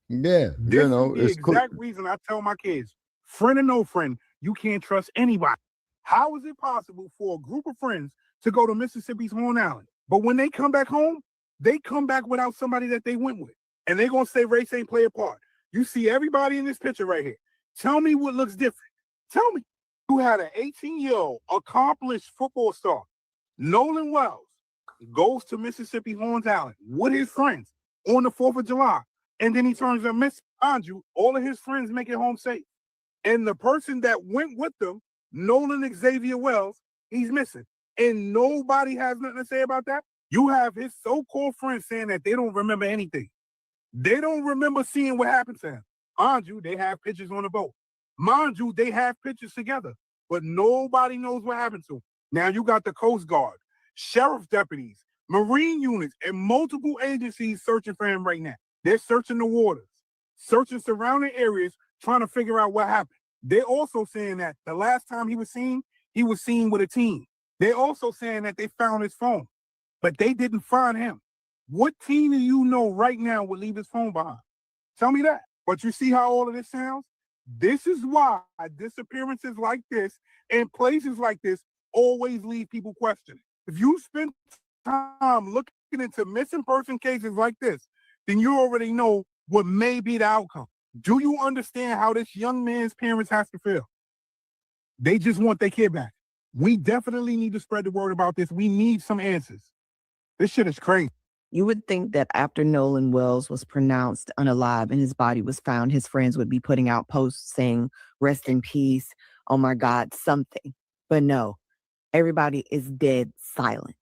This you know, is it's the cool. exact reason I tell my kids, friend or no friend, you can't trust anybody. How is it possible for a group of friends to go to Mississippi's Horn Island, but when they come back home, they come back without somebody that they went with? and they're going to say race ain't play a part. You see everybody in this picture right here. Tell me what looks different. Tell me. You had an 18-year-old accomplished football star, Nolan Wells, goes to Mississippi Horns Island with his friends on the 4th of July, and then he turns up missing. Mind you, all of his friends make it home safe. And the person that went with them, Nolan Xavier Wells, he's missing. And nobody has nothing to say about that. You have his so-called friends saying that they don't remember anything. They don't remember seeing what happened to him. Mind you, they have pictures on the boat. Mind you, they have pictures together, but nobody knows what happened to him. Now you got the Coast Guard, sheriff deputies, Marine units, and multiple agencies searching for him right now. They're searching the waters, searching surrounding areas, trying to figure out what happened. They're also saying that the last time he was seen with a team. They're also saying that they found his phone, but they didn't find him. What team do you know right now would leave his phone behind? Tell me that. But you see how all of this sounds? This is why disappearances like this and places like this always leave people questioning. If you spend time looking into missing person cases like this, then you already know what may be the outcome. Do you understand how this young man's parents have to feel? They just want their kid back. We definitely need to spread the word about this. We need some answers. This shit is crazy. You would think that after Nolan Wells was pronounced unalive and his body was found, his friends would be putting out posts saying, rest in peace, oh my God, something. But no, everybody is dead silent.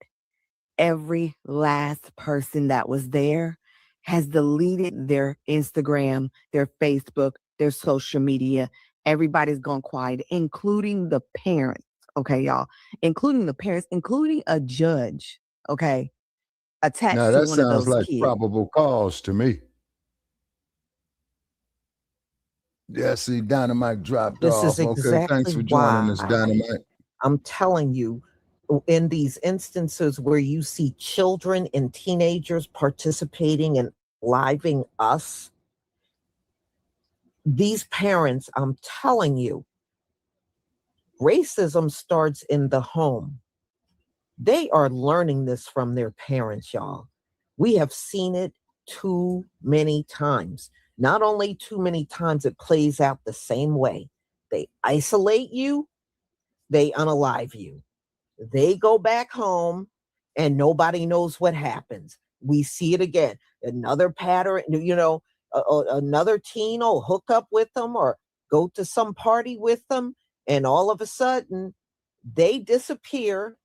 Every last person that was there has deleted their Instagram, their Facebook, their social media. Everybody's gone quiet, including the parents. Okay, y'all, including the parents, including a judge. Okay. Attached Now to that one of sounds those like kids. probable cause to me. Yeah, see, Dynamite dropped This off. is Okay, thanks exactly for joining us, why Dynamite. I'm telling you, in these instances where you see children and teenagers participating in living us, these parents, I'm telling you, racism starts in the home. They are learning this from their parents, y'all. We have seen it too many times. Not only too many times, it plays out the same way. They isolate you, they unalive you. They go back home and nobody knows what happens. We see it again. Another pattern, another teen will hook up with them or go to some party with them, and all of a sudden they disappear.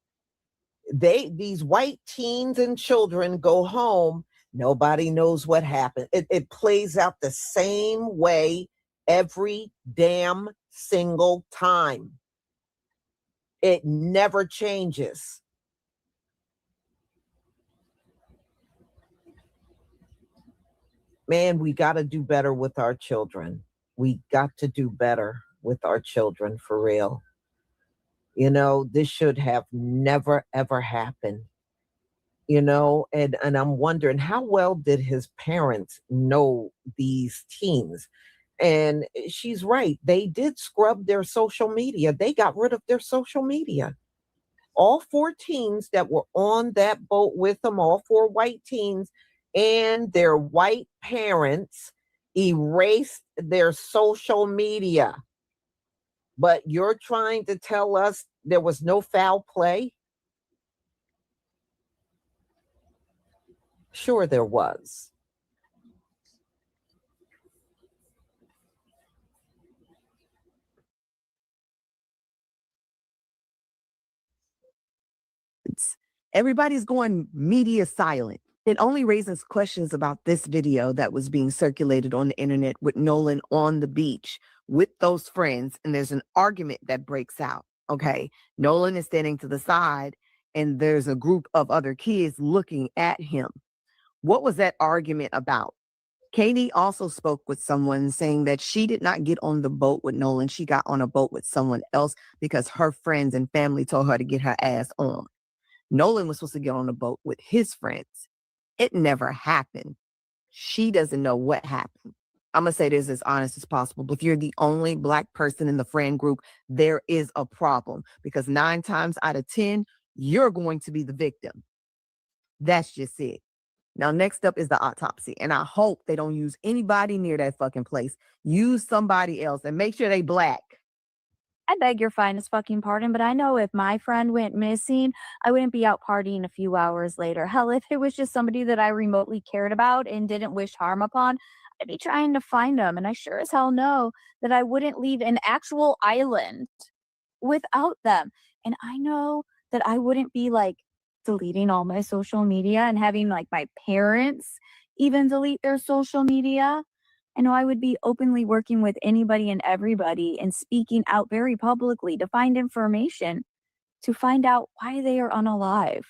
These white teens and children go home. Nobody knows what happened. It plays out the same way every damn single time. It never changes. Man, we got to do better with our children. We got to do better with our children, for real. This should have never, ever happened. And I'm wondering, how well did his parents know these teens? And she's right. They did scrub their social media. They got rid of their social media. All 4 teens that were on that boat with them, all 4 white teens and their white parents, erased their social media. But you're trying to tell us there was no foul play? Sure there was. Everybody's going media silent. It only raises questions about this video that was being circulated on the internet with Nolan on the beach with those friends, and there's an argument that breaks out. Okay, Nolan is standing to the side and there's a group of other kids looking at him. What was that argument about? Katie also spoke with someone saying that she did not get on the boat with Nolan. She got on a boat with someone else because her friends and family told her to get her ass on. Nolan was supposed to get on a boat with his friends. It never happened. She doesn't know what happened. I'm going to say this as honest as possible. But if you're the only Black person in the friend group, there is a problem, because 9 times out of 10, you're going to be the victim. That's just it. Now, next up is the autopsy. And I hope they don't use anybody near that fucking place. Use somebody else and make sure they Black. I beg your finest fucking pardon, but I know if my friend went missing, I wouldn't be out partying a few hours later. Hell, if it was just somebody that I remotely cared about and didn't wish harm upon, I'd be trying to find them. And I sure as hell know that I wouldn't leave an actual island without them. And I know that I wouldn't be like deleting all my social media and having like my parents even delete their social media. I know I would be openly working with anybody and everybody and speaking out very publicly to find information, to find out why they are unalive.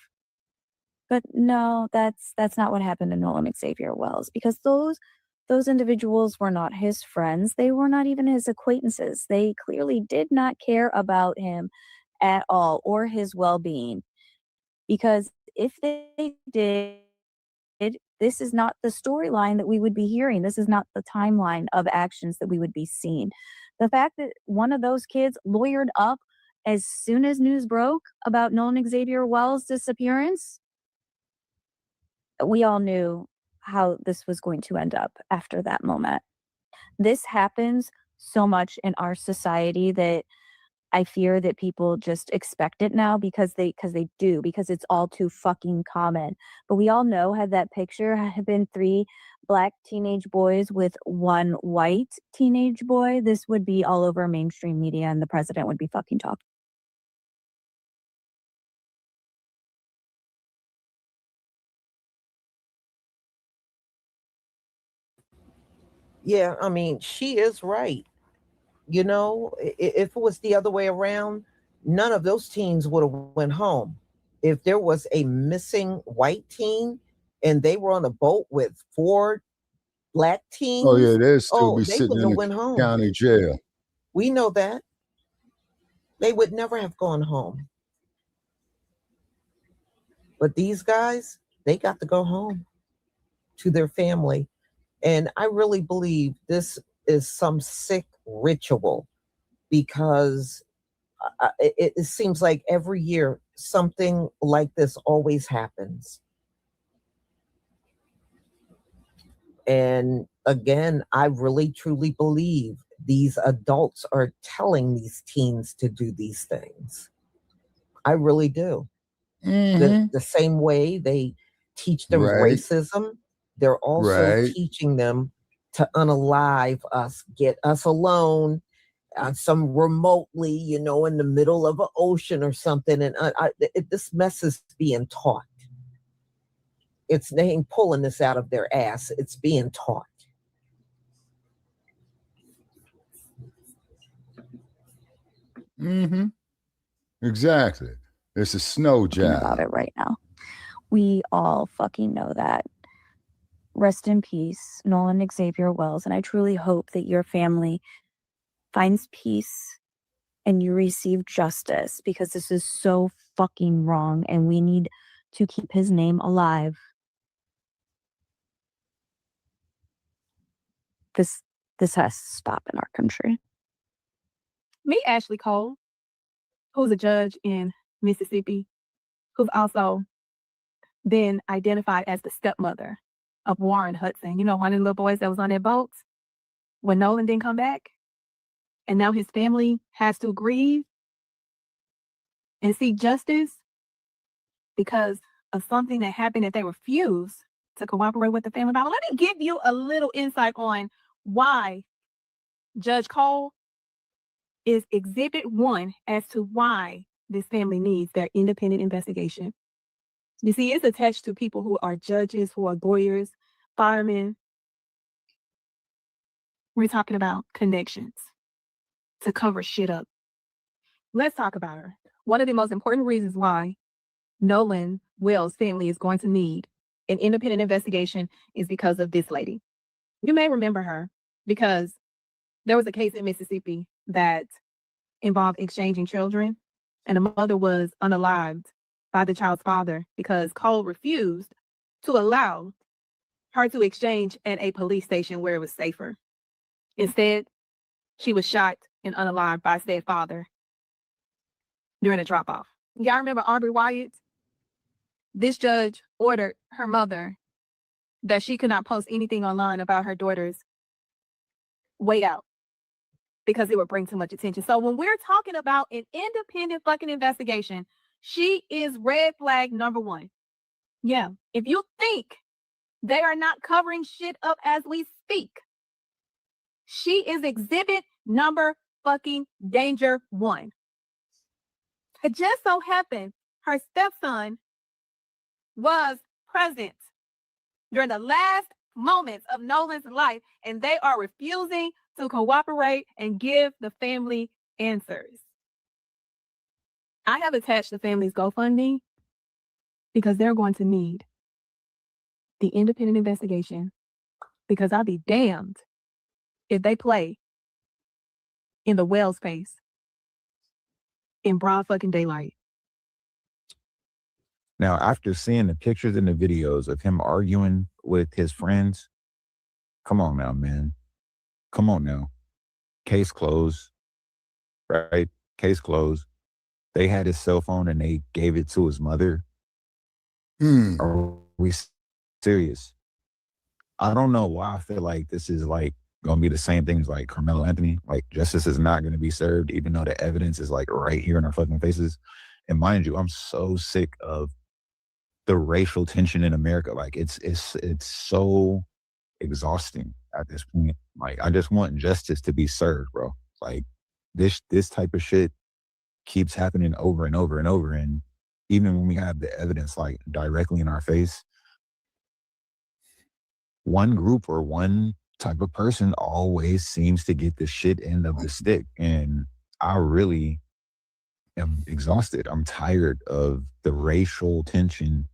But no, that's not what happened to Nolan Xavier Wells, because those individuals were not his friends. They were not even his acquaintances. They clearly did not care about him at all or his well-being. Because if they did, this is not the storyline that we would be hearing. This is not the timeline of actions that we would be seeing. The fact that one of those kids lawyered up as soon as news broke about Nolan Xavier Wells' disappearance, we all knew how this was going to end up after that moment. This happens so much in our society that I fear that people just expect it now because it's all too fucking common. But we all know, had that picture had been 3 Black teenage boys with 1 white teenage boy, this would be all over mainstream media and the president would be fucking talking. Yeah, I mean, she is right. You know, if it was the other way around, none of those teens would have went home. If there was a missing white teen and they were on a boat with 4 Black teens, Oh yeah, they'd still be they sitting wouldn't in have the went home. county jail. We know that. They would never have gone home. But these guys, they got to go home to their family. And I really believe this is some sick ritual, because it seems like every year something like this always happens. And again, I really truly believe these adults are telling these teens to do these things. I really do. The same way they teach them racism, they're also teaching them to unalive us, get us alone, some remotely, you know, in the middle of an ocean or something. And this mess is being taught. They ain't pulling this out of their ass. It's being taught. Exactly. It's a snow job. About it right now. We all fucking know that. Rest in peace, Nolan Xavier Wells. And I truly hope that your family finds peace and you receive justice, because this is so fucking wrong and we need to keep his name alive. This has to stop in our country. Me, Ashley Cole, who's a judge in Mississippi, who's also been identified as the stepmother of Warren Hudson. You know, one of the little boys that was on that boat when Nolan didn't come back. And now his family has to grieve and seek justice because of something that happened that they refused to cooperate with the family about. Let me give you a little insight on why Judge Cole is Exhibit 1 as to why this family needs their independent investigation. You see, it's attached to people who are judges, who are lawyers, firemen. We're talking about connections to cover shit up. Let's talk about her. One of the most important reasons why Nolan Wells' family is going to need an independent investigation is because of this lady. You may remember her because there was a case in Mississippi that involved exchanging children, and the mother was unalived by the child's father because Cole refused to allow her to exchange at a police station where it was safer. Instead, she was shot and unalived by said father during a drop-off. Y'all remember Aubrey Wyatt? This judge ordered her mother that she could not post anything online about her daughter's way out because it would bring too much attention. So when we're talking about an independent fucking investigation, she is red flag number one. Yeah. If you think they are not covering shit up as we speak, she is exhibit number fucking danger one. It just so happened her stepson was present during the last moments of Nolan's life, and they are refusing to cooperate and give the family answers. I have attached the family's GoFundMe because they're going to need the independent investigation, because I'll be damned if they play in the Wells face in broad fucking daylight. Now, after seeing the pictures and the videos of him arguing with his friends, come on now, man. Come on now. Case closed, right? Case closed. They had his cell phone and they gave it to his mother. Are we serious? I don't know why I feel like this is like going to be the same thing as like Carmelo Anthony. Like, justice is not going to be served, even though the evidence is like right here in our fucking faces. And mind you, I'm so sick of the racial tension in America. Like, it's so exhausting at this point. Like, I just want justice to be served, bro. Like, this type of shit keeps happening over and over and over. And even when we have the evidence like directly in our face, one group or one type of person always seems to get the shit end of the stick. And I really am exhausted. I'm tired of the racial tension,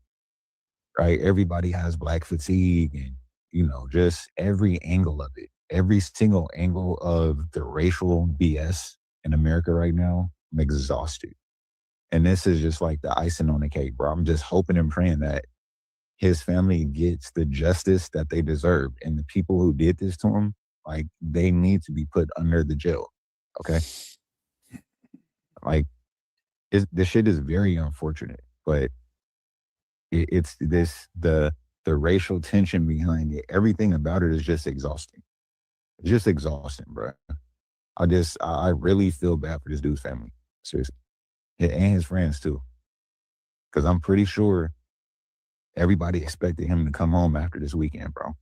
right? Everybody has black fatigue and, you know, just every angle of it, every single angle of the racial BS in America right now. I'm exhausted. And this is just like the icing on the cake, bro. I'm just hoping and praying that his family gets the justice that they deserve. And the people who did this to him, like, they need to be put under the jail. Okay? Like, this shit is very unfortunate, but it's the racial tension behind it. Everything about it is just exhausting. It's just exhausting, bro. I really feel bad for this dude's family. Seriously. And his friends too. Because I'm pretty sure everybody expected him to come home after this weekend, bro.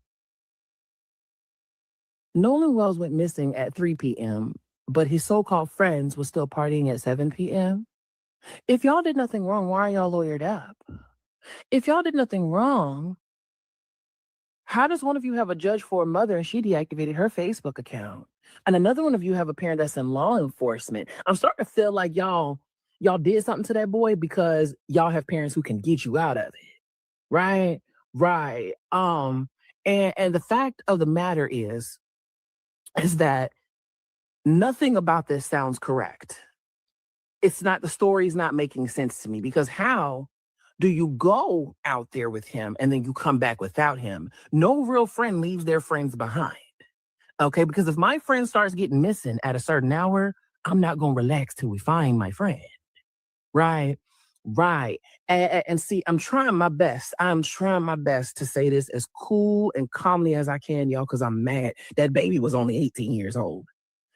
Nolan Wells went missing at 3 p.m., but his so-called friends were still partying at 7 p.m. If y'all did nothing wrong, why are y'all lawyered up? If y'all did nothing wrong, how does one of you have a judge for a mother and she deactivated her Facebook account? And another one of you have a parent that's in law enforcement. I'm starting to feel like y'all did something to that boy because y'all have parents who can get you out of it. Right? Right. And the fact of the matter is that nothing about this sounds correct. It's not, the story's not making sense to me, because how do you go out there with him and then you come back without him? No real friend leaves their friends behind. Okay? Because if my friend starts getting missing at a certain hour, I'm not going to relax till we find my friend. Right? Right. And see, I'm trying my best. I'm trying my best to say this as cool and calmly as I can, y'all, because I'm mad. That baby was only 18 years old.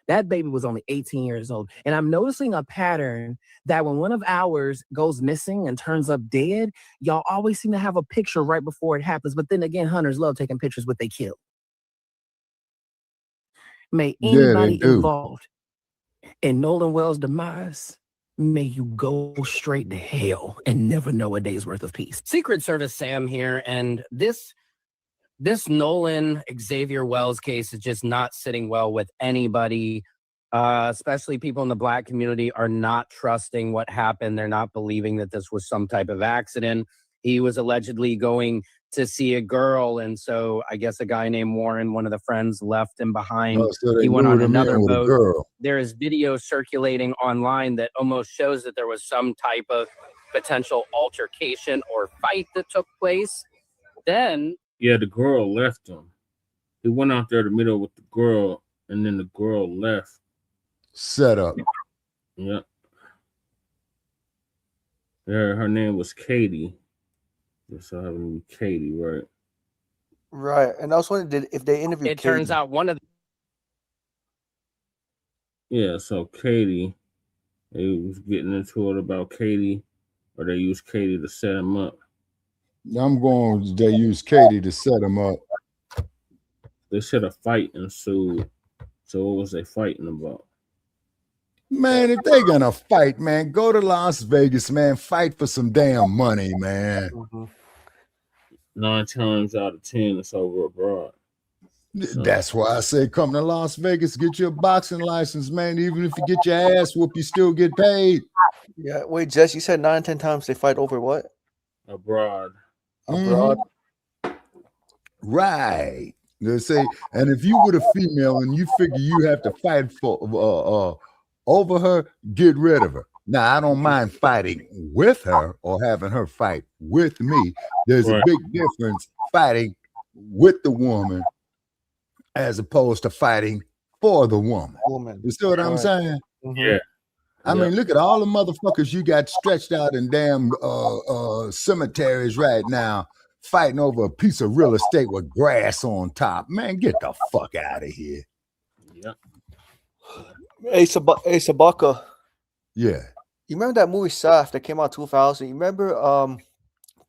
That baby was only 18 years old. And I'm noticing a pattern that when one of ours goes missing and turns up dead, y'all always seem to have a picture right before it happens. But then again, hunters love taking pictures with they kill. May anybody involved in Nolan Wells' demise, may you go straight to hell and never know a day's worth of peace. Secret Service Sam here, and this Nolan Xavier Wells case is just not sitting well with anybody, especially people in the Black community are not trusting what happened. They're not believing that this was some type of accident. He was allegedly going to see a girl, and so I guess a guy named Warren, one of the friends, left him behind. So he went on lured him in another with a boat. girl. There is video circulating online that almost shows that there was some type of potential altercation or fight that took place. Then Yeah, the girl left him. He went out there to meet up with the girl, and then the girl left. Set up. Yeah. Her name was Katie. So I have Katie, right? Right. And I was wondering if they interviewed It turns Katie. out one of Yeah, so Katie, they was getting into it about Katie, or they used Katie to set him up. I'm going. They use Katie to set him up. They said a fight ensued. So what was they fighting about? Man, if they're gonna fight, man, go to Las Vegas, man. Fight for some damn money, man. 9 times out of 10, it's over abroad. So, That's why I say come to Las Vegas, get your boxing license, man. Even if you get your ass whooped, you still get paid. Yeah. Wait, Jess, you said 9, 10 times they fight over what? abroad. Abroad. Right. They say, and if you were a female and you figure you have to fight for over her, get rid of her. Now, I don't mind fighting with her or having her fight with me. There's a big difference fighting with the woman as opposed to fighting for the woman. You see what I'm saying? Yeah. I mean, look at all the motherfuckers you got stretched out in damn cemeteries right now, fighting over a piece of real estate with grass on top. Man, get the fuck out of here. Yep. Hey, Shabaka. Yeah. You remember that movie Shaft that came out 2000? You remember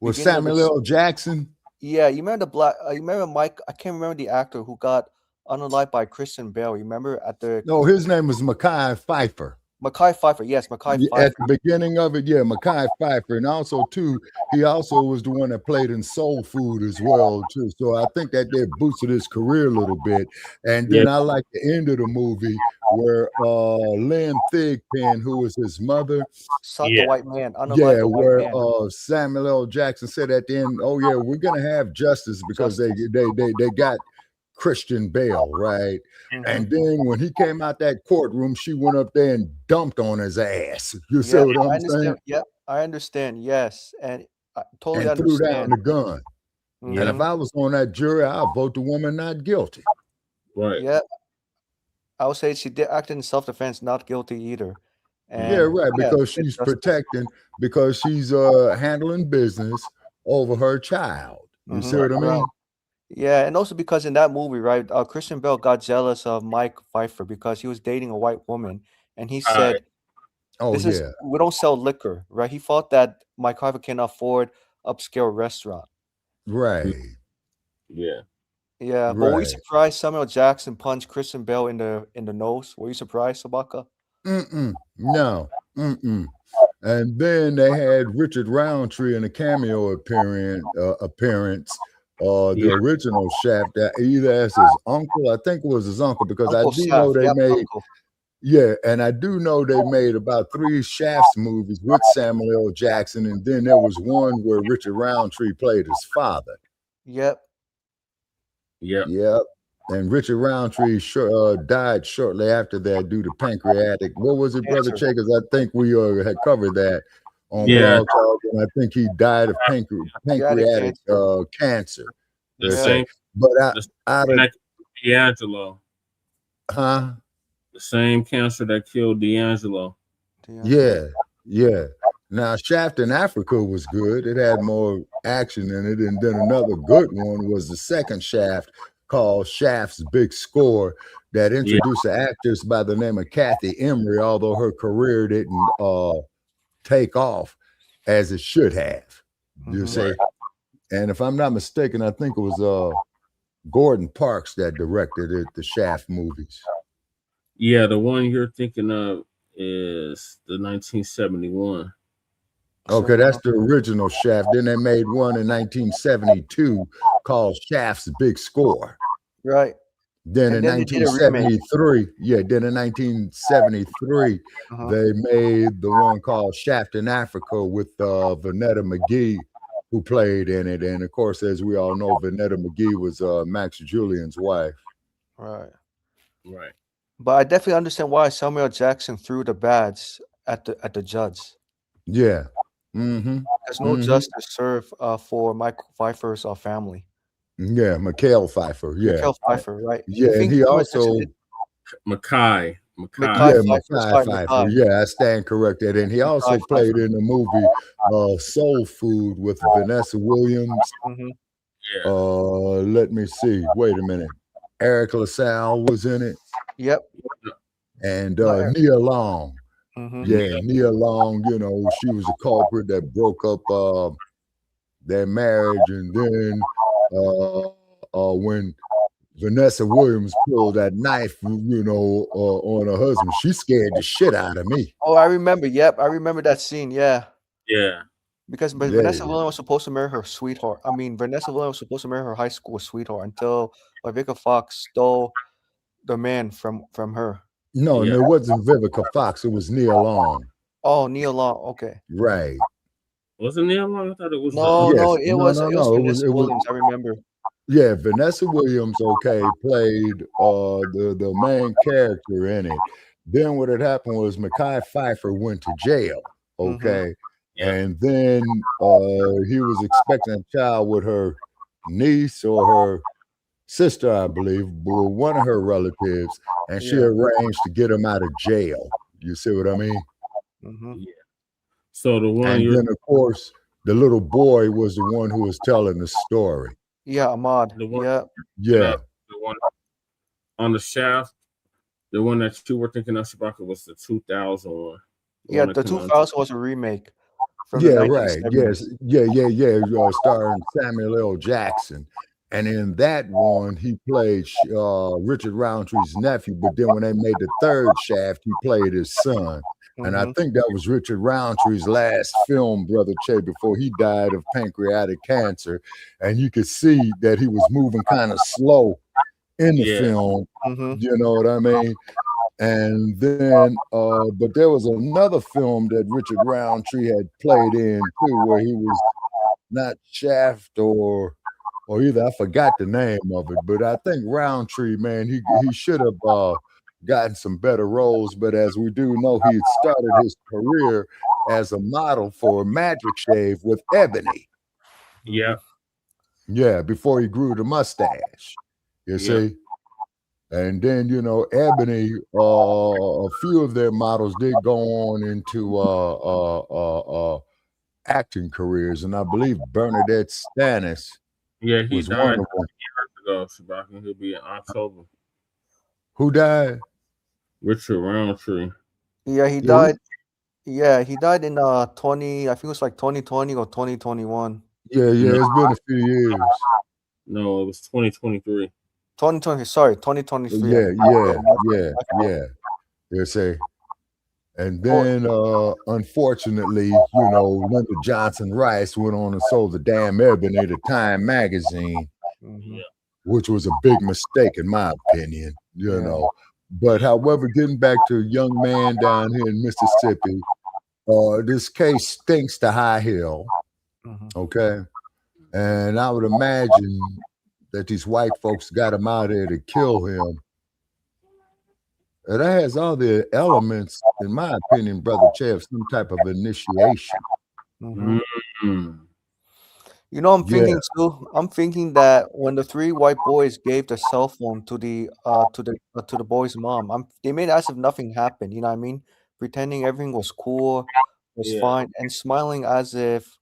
with Samuel L. Jackson? Yeah, you remember you remember Mike? I can't remember the actor who got unalived by Christian Bale. You remember at the No, his name was Mekhi Phifer. Mekhi Phifer, yes, Mekhi Phifer. At the beginning of it, yeah, Mekhi Phifer. And also, too, he also was the one that played in Soul Food as well, too. So I think that they boosted his career a little bit. And then I like the end of the movie where Lynn Thigpen, who was his mother, shot the white man. Unalived the white where man. Samuel L. Jackson said at the end, "Oh yeah, we're gonna have justice because they got Christian Bale, right?" And then when he came out that courtroom, she went up there and dumped on his ass. You see what I'm saying? Yep, I understand. Yes, and I totally And threw understand. down the gun. And if I was on that jury, I'd vote the woman not guilty. Right. Yeah, I would say she did act in self-defense, not guilty either. And Yeah, right. Because she's protecting, because she's handling business over her child. You see what I mean? Yeah, and also because in that movie, right, Christian Bale got jealous of Mike Pfeiffer because he was dating a white woman, and he said, "This is we don't sell liquor," right? He thought that Mike Pfeiffer can afford upscale restaurant. Right. Yeah. Yeah, but were you surprised Samuel Jackson punched Christian Bale in the nose? Were you surprised, Shabaka? No. And then they had Richard Roundtree in a cameo appearance. The original Shaft, that either as his uncle, I think it was his uncle, because Uncle I do Shaft, know they yep, made, uncle. and I do know they made about 3 Shafts movies with Samuel L. Jackson, and then there was one where Richard Roundtree played his father. Yep. And Richard Roundtree died shortly after that due to pancreatic. What was it, Brother Checcs? I think we had covered that on Blogtalk, and I think he died of pancreatic cancer. The same, but out of D'Angelo. Huh? The same cancer that killed D'Angelo. Yeah. Now, Shaft in Africa was good. It had more action in it. And then another good one was the second Shaft called Shaft's Big Score that introduced an actress by the name of Kathy Emery, although her career didn't take off as it should have. You see? And if I'm not mistaken, I think it was Gordon Parks that directed it, the Shaft movies. Yeah, the one you're thinking of is the 1971. Okay, that's the original Shaft. Then they made one in 1972 called Shaft's Big Score. Right. Then in 1973, then in 1973, they made the one called Shaft in Africa with Vanetta McGee, who played in it. And of course, as we all know, Vanetta McGee was Max Julian's wife. Right. But I definitely understand why Samuel Jackson threw the badge at the judge. Yeah. There's no justice served for Mike Pfeiffer's family. Yeah, Mikhail Pfeiffer. Yeah. Mikhail Pfeiffer, right. Yeah, and he also Mekhi Pfeiffer. Yeah, I stand corrected. And he also played in the movie Soul Food with Vanessa Williams. Let me see. Wait a minute. Eric LaSalle was in it. Yep. And No, Nia Long. Mhm. Yeah, Nia Long, you know, she was a culprit that broke up their marriage. And then when Vanessa Williams pulled that knife, you know, on her husband, she scared the shit out of me. Oh, I remember. Yep, I remember that scene. Yeah. Yeah. Because Yeah. Vanessa Williams was supposed to marry her sweetheart. I mean, Vanessa Williams was supposed to marry her high school sweetheart until Vivica Fox stole the man from her. No, Yeah. it wasn't Vivica Fox. It was Nia Long. Oh, Neil Long. Okay. Right. Wasn't Neil Long? I thought it was. No, Yes. no, it was Vanessa It was. Williams. I remember. Yeah, Vanessa Williams, okay, played the main character in it. Then what had happened was Mekhi Phifer went to jail, okay, and then he was expecting a child with her niece or her sister, I believe, one of her relatives, and she arranged to get him out of jail. You see what I mean? Yeah. So the one And then, of course, the little boy was the one who was telling the story. Yeah, Ahmad. The one, Yeah. the one on the shaft, the one that you were thinking of, Shabaka, was the 2000 one. Yeah, the 2000 was a remake. From the Yeah, right. 1970s. Yes. Yeah. Starring Samuel L. Jackson. And in that one, he played Richard Roundtree's nephew. But then when they made the third shaft, he played his son. And I think that was Richard Roundtree's last film, Brother Che, before he died of pancreatic cancer. And you could see that he was moving kind of slow in the film. You know what I mean? And then, but there was another film that Richard Roundtree had played in too, where he was not Shaft or either. I forgot the name of it, but I think Roundtree, man, he should have gotten some better roles. But as we do know, he had started his career as a model for Magic Shave with Ebony. Yeah. Yeah, before he grew the mustache. You see? And then, you know, Ebony, a few of their models did go on into acting careers. And I believe Bernadette Stanis Yeah, he was died one of them. years ago, Shabaka. He'll be in October. Who died? Richard Roundtree. Yeah, he died. Yeah, he died in I think it was like 2020 or 2021. Yeah, it's been a few years. No, it was 2023. 2020, sorry, 2023. Yeah. You see. And then unfortunately, you know, Linda Johnson Rice went on and sold the damn Ebony to Time magazine, which was a big mistake in my opinion, you know. But however, getting back to a young man down here in Mississippi, this case stinks to high hill. Okay. And I would imagine that these white folks got him out there to kill him. And that has all the elements, in my opinion, Brother Che, of some type of initiation. You know, I'm thinking too. I'm thinking that when the three white boys gave the cell phone to the boy's mom, they made as if nothing happened. You know what I mean? Pretending everything was cool, was fine, and smiling as if,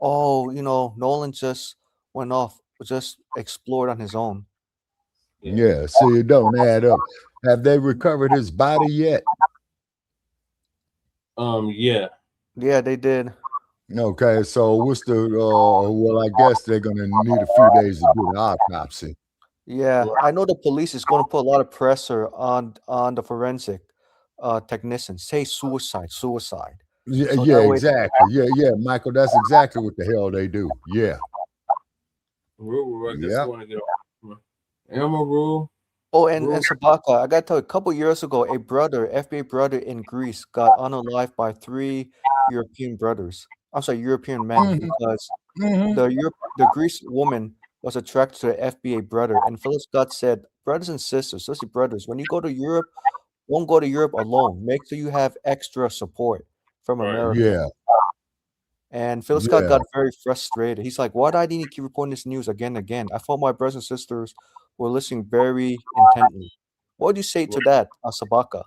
oh, you know, Nolan just went off, just explored on his own. Yeah, see, it don't add up. Have they recovered his body yet? Yeah. Yeah, they did. Okay, so what's the well, I guess they're gonna need a few days to do the autopsy. Yeah, I know the police is going to put a lot of pressure on the forensic technicians. Say suicide. Yeah, So yeah, that way- exactly. Yeah, Michael, that's exactly what the hell they do. Yeah. Rule, I guess Yep. you want to get off. Elmo Rule. Oh, and Shabaka, I got to tell you, a couple years ago, a FBA brother in Greece got unalived by 3 European brothers. I'm sorry, European men, because the Greece woman was attracted to the FBA brother. And Philip Scott said, brothers and sisters, especially brothers, when you go to Europe, don't go to Europe alone. Make sure you have extra support from America. Yeah. And Phil Scott Yeah. got very frustrated. He's like, why do I need to keep reporting this news again and again? I thought my brothers and sisters were listening very intently. What do you say to that, Shabaka?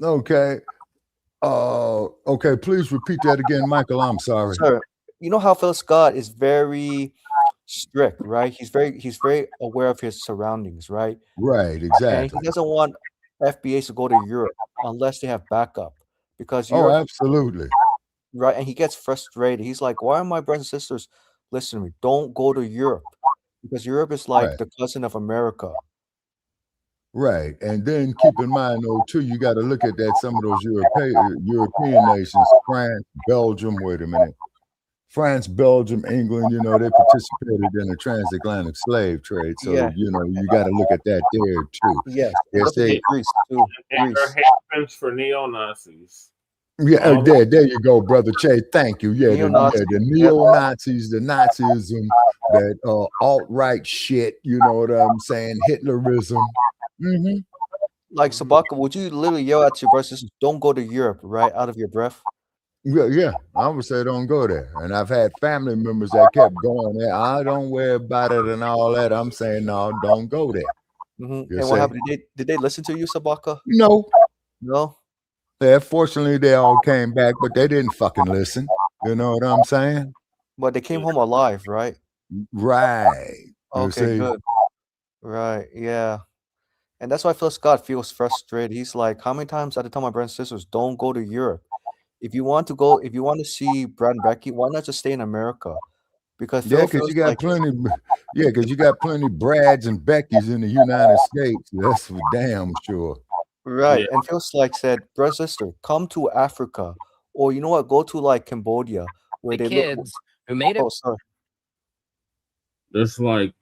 Okay. Okay, please repeat that again, Michael. I'm sorry. Sir, you know how Phil Scott is very strict, right? He's very aware of his surroundings, right? Right, And exactly. he doesn't want FBAs to go to Europe unless they have backup, because Oh, Europe, absolutely. right? And he gets frustrated. He's like, "Why are my brothers and sisters listening to me? Don't go to Europe, because Europe is like Right. the cousin of America." Right. And then keep in mind, though, too, you got to look at that some of those European nations, France, Belgium, wait a minute. France, Belgium, England, you know, they participated in the transatlantic slave trade. So, Yeah. you know, you got to look at that there, too. Yes, Yes, definitely they, Greece too. And Greece. they're havens for neo-Nazis. yeah, All there you go, brother Che. Thank you. Yeah, Neo-Nazis. the Yep. neo-Nazis, the Nazism, that alt-right shit, you know what I'm saying? Hitlerism. Mm-hmm. Like Shabaka, would you literally yell at your brothers and sisters, "Don't go to Europe," right, out of your breath? Yeah, I would say don't go there. And I've had family members that kept going there. I don't worry about it and all that. I'm saying, no, don't go there. And You what see? happened? Did they listen to you, Shabaka? No. No. Yeah, fortunately, they all came back, but they didn't fucking listen. You know what I'm saying? But they came home alive, right? Right. You Okay, see? good. Right, yeah. And that's why Phil Scott feels frustrated. He's like, "How many times I had to tell my brothers and sisters, don't go to Europe? If you want to see Brad and Becky, why not just stay in America?" Because Yeah, Phil because feels you got like, plenty. Yeah, because you got plenty Brads and Beckys in the United States. That's for damn sure. right. Yeah. And Phil's like said, "Brother, sister, come to Africa, or you know what, go to like Cambodia, where The they look." kids who made it. Oh, sorry. There's like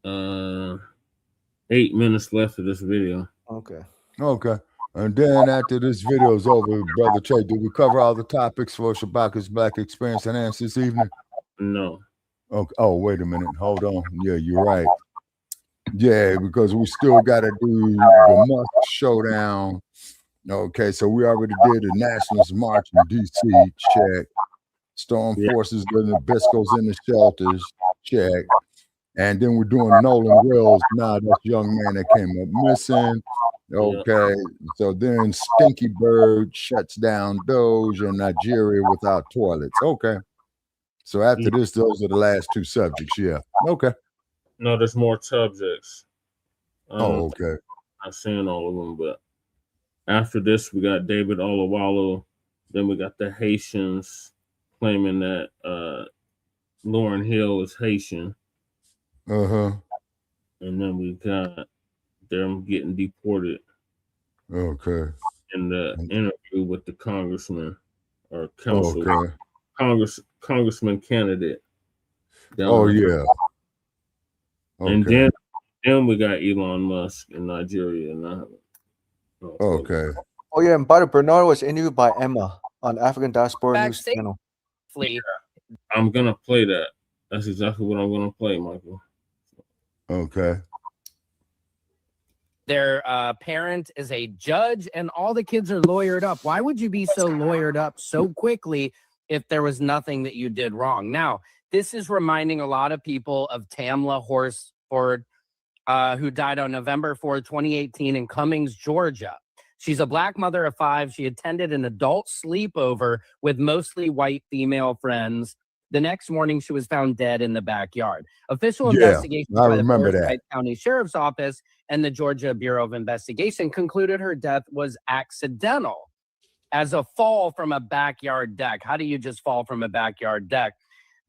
8 minutes left of this video. Okay. Okay. And then after this video is over, Brother Che, did we cover all the topics for Shabaka's Black Experience and Answer this evening? No. Okay. Oh, wait a minute. Hold on. Yeah, you're right. Yeah, because we still got to do the Musk showdown. Okay, so we already did the Nationalists March in D.C. Check. Storm Forces in the Biscoes in the shelters. Check. And then we're doing Nolan Wells. Now that young man that came up missing. Okay, so then Stinky Bird shuts down DOGE and Nigeria without toilets. Okay. So after this, those are the last two subjects. Yeah. Okay. No, there's more subjects. Okay. I'm saying all of them, but after this, we got David Oyelowo. Then we got the Haitians claiming that Lauryn Hill is Haitian. Uh-huh. And then we got them getting deported. Okay. In the interview with the congressman or council. Okay. Congressman candidate. Oh, yeah. Okay. And then we got Elon Musk in Nigeria. Okay. Oh yeah, and by the Bernard was interviewed by Emma on African Diaspora News Channel. I'm gonna play that. That's exactly what I'm gonna play, Michael. Okay. Their parent is a judge, and all the kids are lawyered up. Why would you be so lawyered up so quickly if there was nothing that you did wrong? Now, this is reminding a lot of people of Tamla Horsford, who died on November 4, 2018 in Cummings, Georgia. She's a Black mother of 5. She attended an adult sleepover with mostly white female friends. The next morning, she was found dead in the backyard. Official investigations I by the remember that. Forsyth County Sheriff's Office and the Georgia Bureau of Investigation concluded her death was accidental as a fall from a backyard deck. How do you just fall from a backyard deck?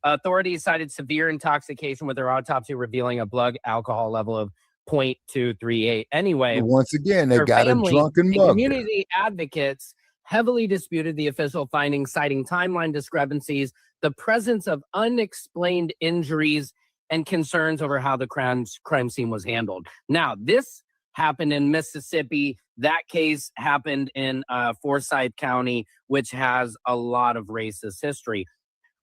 Authorities cited severe intoxication with her autopsy revealing a blood alcohol level of 0.238. Anyway, once again, they her got a family drunken and mug. community advocates heavily disputed the official findings, citing timeline discrepancies, the presence of unexplained injuries, and concerns over how the crime scene was handled. Now, this happened in Mississippi. That case happened in Forsyth County, which has a lot of racist history.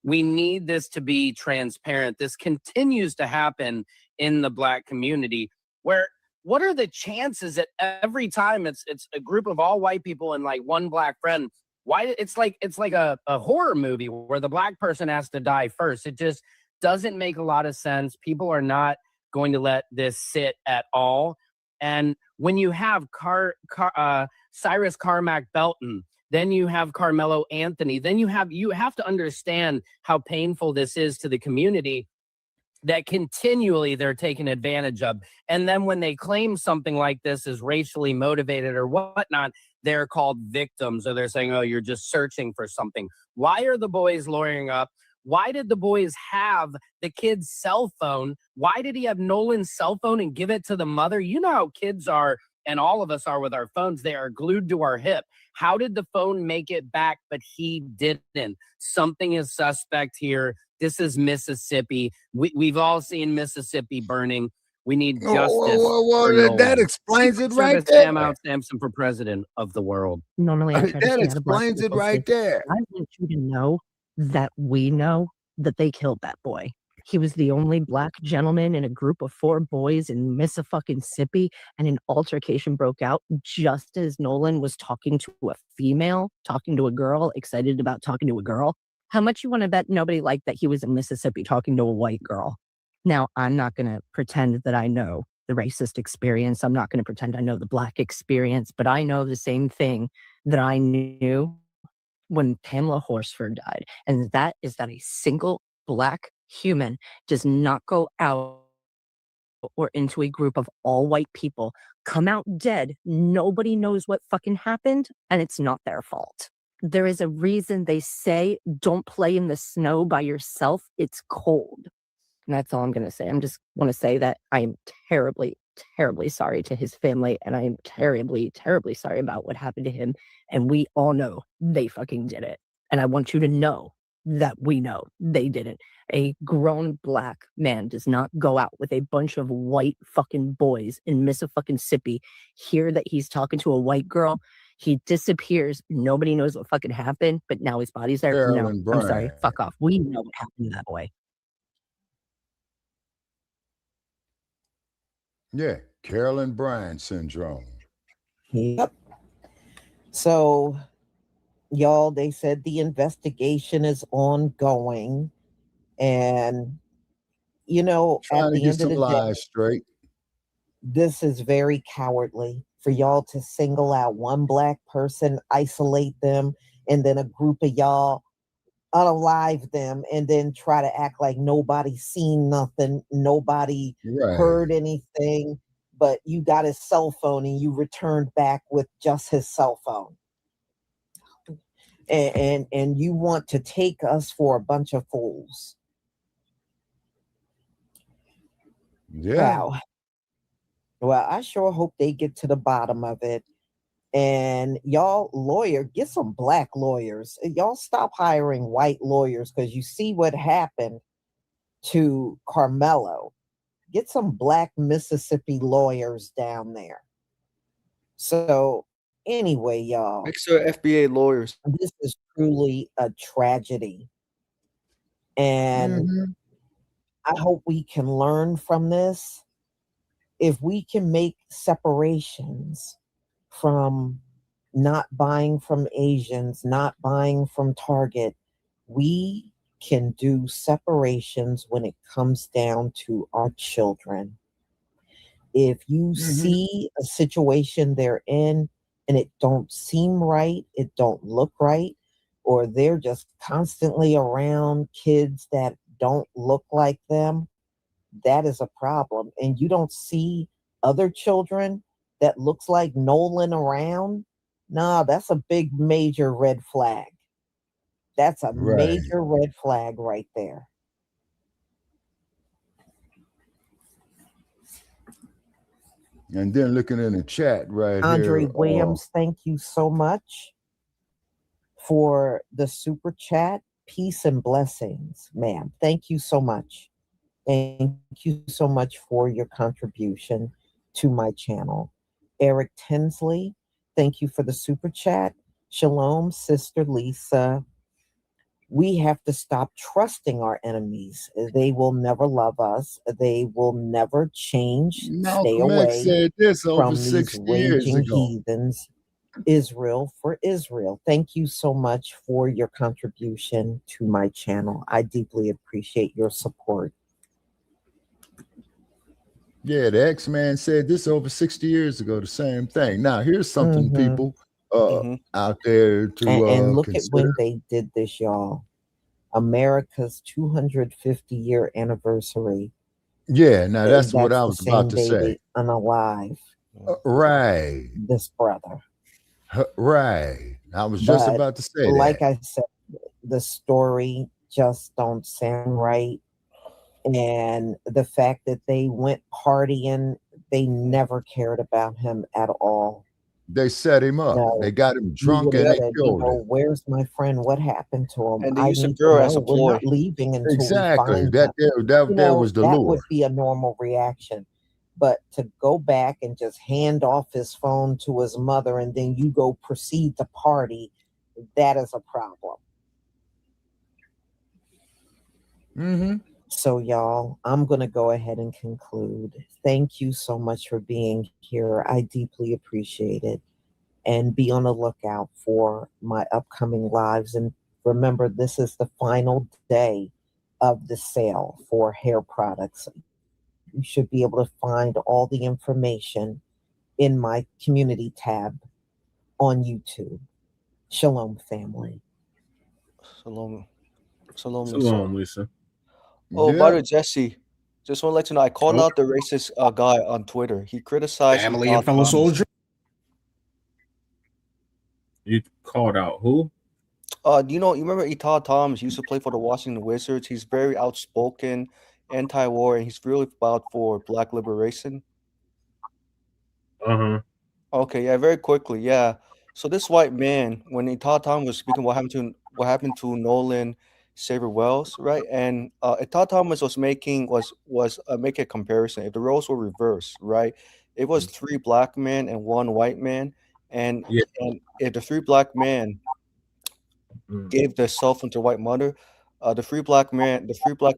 We need this to be transparent. This continues to happen in the Black community, where what are the chances that every time it's a group of all white people and like one Black friend, why it's like a horror movie where the Black person has to die first. It just doesn't make a lot of sense. People are not going to let this sit at all. And when you have Cyrus Carmack Belton, then you have Carmelo Anthony, then you have to understand how painful this is to the community. that continually they're taking advantage of. And then when they claim something like this is racially motivated or whatnot, they're called victims, or they're saying, oh, you're just searching for something. Why are the boys lawyering up? Why did the boys have the kid's cell phone? Why did he have Nolan's cell phone and give it to the mother? You know how kids are, and all of us are with our phones. They are glued to our hip. How did the phone make it back, but he didn't? Something is suspect here. This is Mississippi. We've all seen Mississippi burning. We need justice. That explains it right there. Sam out Sampson for president of the world. Normally, I try to That stay out of explains black it right people's business. there. I want you to know that we know that they killed that boy. He was the only black gentleman in a group of 4 boys in Mississippi, and an altercation broke out just as Nolan was talking to a female, talking to a girl, excited about talking to a girl. How much you want to bet nobody liked that he was in Mississippi talking to a white girl? Now, I'm not going to pretend that I know the racist experience. I'm not going to pretend I know the black experience, but I know the same thing that I knew when Pamela Horsford died, and that is that a single black human does not go out or into a group of all white people, come out dead. Nobody knows what fucking happened, and it's not their fault. There is a reason they say don't play in the snow by yourself. It's cold. And that's all I'm going to say. I'm just want to say that I am terribly, terribly sorry to his family, and I am terribly, terribly sorry about what happened to him. And we all know they fucking did it. And I want you to know that we know they didn't. A grown black man does not go out with a bunch of white fucking boys in Mississippi, hear that he's talking to a white girl. He disappears. Nobody knows what fucking happened, but now his body's there. Carolyn No, I'm sorry. Bryant. Fuck off. We know what happened to that boy. Yeah, Carolyn Bryant syndrome. Yep. So, y'all, they said the investigation is ongoing. And, you know, Trying at to the get end some of the day, lies straight. this is very cowardly for y'all to single out one black person, isolate them, and then a group of y'all unalive them and then try to act like nobody seen nothing, nobody heard anything, but you got his cell phone and you returned back with just his cell phone. And you want to take us for a bunch of fools. Yeah. Wow. Well, I sure hope they get to the bottom of it. And y'all get some black lawyers. Y'all stop hiring white lawyers, because you see what happened to Carmelo. Get some black Mississippi lawyers down there. So anyway, y'all. Extra FBA lawyers. This is truly a tragedy. And I hope we can learn from this. If we can make separations from not buying from Asians, not buying from Target, we can do separations when it comes down to our children. If you see a situation they're in and it don't seem right, it don't look right, or they're just constantly around kids that don't look like them, that is a problem. And you don't see other children that looks like Nolan around, nah, that's a big major red flag. That's a major red flag right there. And then looking in the chat right Andre here. Williams, thank you so much for the super chat. Peace and blessings, ma'am. Thank you so much. Thank you so much for your contribution to my channel. Eric Tinsley, thank you for the super chat. Shalom, Sister Lisa. We have to stop trusting our enemies. They will never love us. They will never change. Stay Malcolm X away said this over from these 60 years raging ago. heathens. Israel for Israel. Thank you so much for your contribution to my channel. I deeply appreciate your support. Yeah, the X-Man said this over 60 years ago, the same thing. Now, here's something people out there to and look consider. at when they did this, y'all. America's 250-year anniversary. Yeah, now that's what That's I the was about same to day say. they unalive Right, this brother. right. I was just But about to say like that. I said, the story just don't sound right. And the fact that they went partying, they never cared about him at all. They set him up. No, They got him you drunk would and have they said, killed him. where's my friend? What happened to him? And they I use a need to girl as know. a We're ploy. not leaving until we Exactly. find That him. there, that there was the that lure. would be a normal reaction. But to go back and just hand off his phone to his mother and then you go proceed to party, that is a problem. Mm-hmm. So, y'all, I'm going to go ahead and conclude. Thank you so much for being here. I deeply appreciate it. And be on the lookout for my upcoming lives. And remember, this is the final day of the sale for hair products. You should be able to find all the information in my community tab on YouTube. Shalom, family. Shalom. Shalom, Lisa. Shalom, Lisa. Oh, by the Yeah. way, Jesse, just want to let you know, I called out the racist guy on Twitter. He criticized Family Eto'o and fellow Thomas. soldier. You called out who? You remember Eto'o Thomas used to play for the Washington Wizards? He's very outspoken, anti-war, and he's really about for Black liberation. Uh-huh. Okay, yeah, very quickly, yeah. So this white man, when Eto'o Thomas was speaking, what happened to Nolan, Saver Wells, right? And Eto'o Thomas was making a comparison. If the roles were reversed, right? It was 3 black men and 1 white man, and Yeah. and if the 3 black men gave their cell phone to white mother, the 3 black men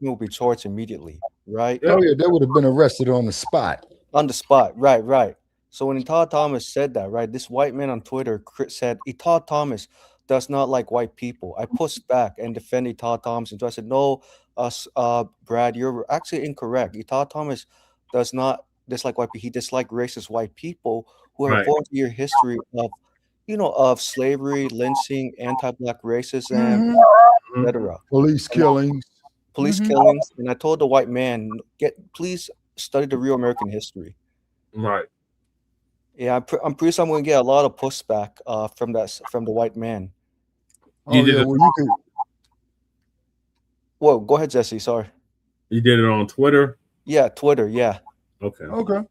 will be charged immediately, right? Oh yeah, they would have been arrested on the spot. On the spot, right. So when Eto'o Thomas said that, right, this white man on Twitter said Eto'o Thomas does not like white people. I pushed back and defended Eto'o Thomas, and so I said, no, Brad, you're actually incorrect. Eto'o Thomas does not dislike white people. He dislikes racist white people who have a Right. 400-year history of slavery, lynching, anti-black racism, etc. Police killings. Police killings. And I told the white man, please study the real American history. Right. Yeah, I'm pretty sure I'm going to get a lot of pushback from the white man. Oh yeah, well you could. Whoa, go ahead, Jesse. Sorry. You did it on Twitter? Yeah, Twitter. Yeah. Okay. Okay.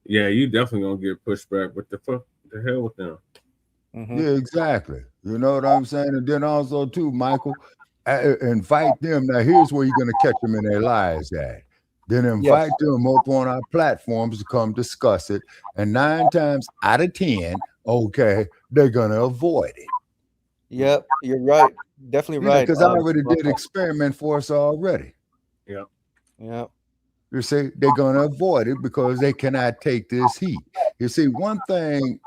Yeah, you definitely gonna get pushback. What the fuck? The hell with them? Yeah, exactly. You know what I'm saying? And then also too, Michael, invite them. Now here's where you're gonna catch them in their lies at. Then invite them up on our platforms to come discuss it. And 9 times out of 10, okay, they're gonna avoid it. Yep, you're right. Definitely right. Because I already did experiment for us already. Yeah. Yeah. You see, they're gonna avoid it because they cannot take this heat. You see, one thing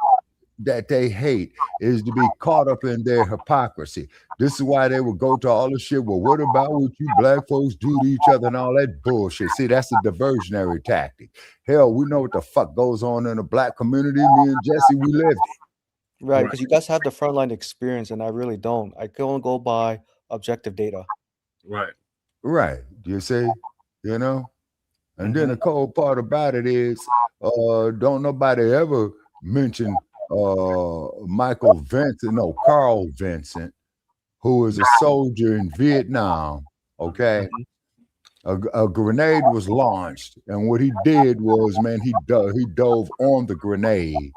that they hate is to be caught up in their hypocrisy. This is why they will go to all the shit. Well, what about what you black folks do to each other and all that bullshit? See, that's a diversionary tactic. Hell, we know what the fuck goes on in the black community. Me and Jesse, we lived it. Right, because you guys have the frontline experience, and I really don't. I can only go by objective data. Right. Right. You see, you know? And then the cold part about it is, don't nobody ever mention Carl Vincent, who was a soldier in Vietnam. Okay, a grenade was launched, and what he did was, man, he dove on the grenade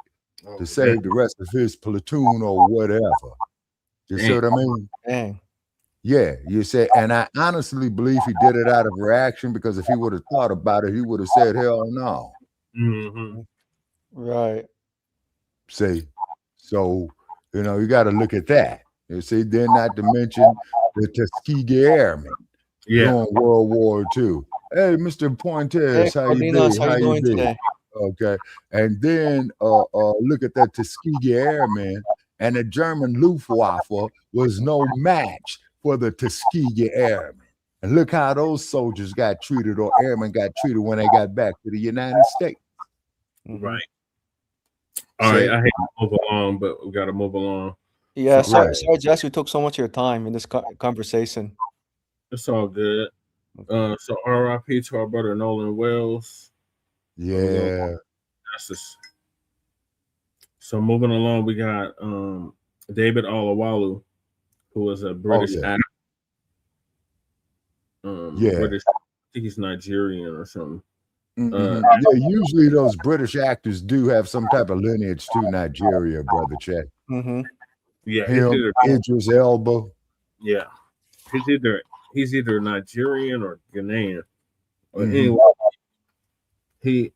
to save the rest of his platoon or whatever. You see what I mean? Dang. Yeah, you say, and I honestly believe he did it out of reaction, because if he would have thought about it, he would have said, hell no. Right. See, so, you know, you got to look at that. You see, then not to mention the Tuskegee Airmen during World War II. Hey, Mr. Pointez, how you doing? How you doing today? Okay, and then look at that Tuskegee Airmen, and the German Luftwaffe was no match for the Tuskegee Airmen. And look how those soldiers got treated, or airmen got treated, when they got back to the United States. Right. All right, I hate to move along, but we got to move along. Yeah, sorry, Jesse, we took so much of your time in this conversation. It's all good. So RIP to our brother Nolan Wells. Yeah. Justice. So moving along, we got David Oyelowo, who is a British actor. British, I think he's Nigerian or something. Yeah, usually those British actors do have some type of lineage to Nigeria, brother Check. Yeah, Him, Idris Elba. Yeah, he's either Nigerian or Ghanaian. But anyway, he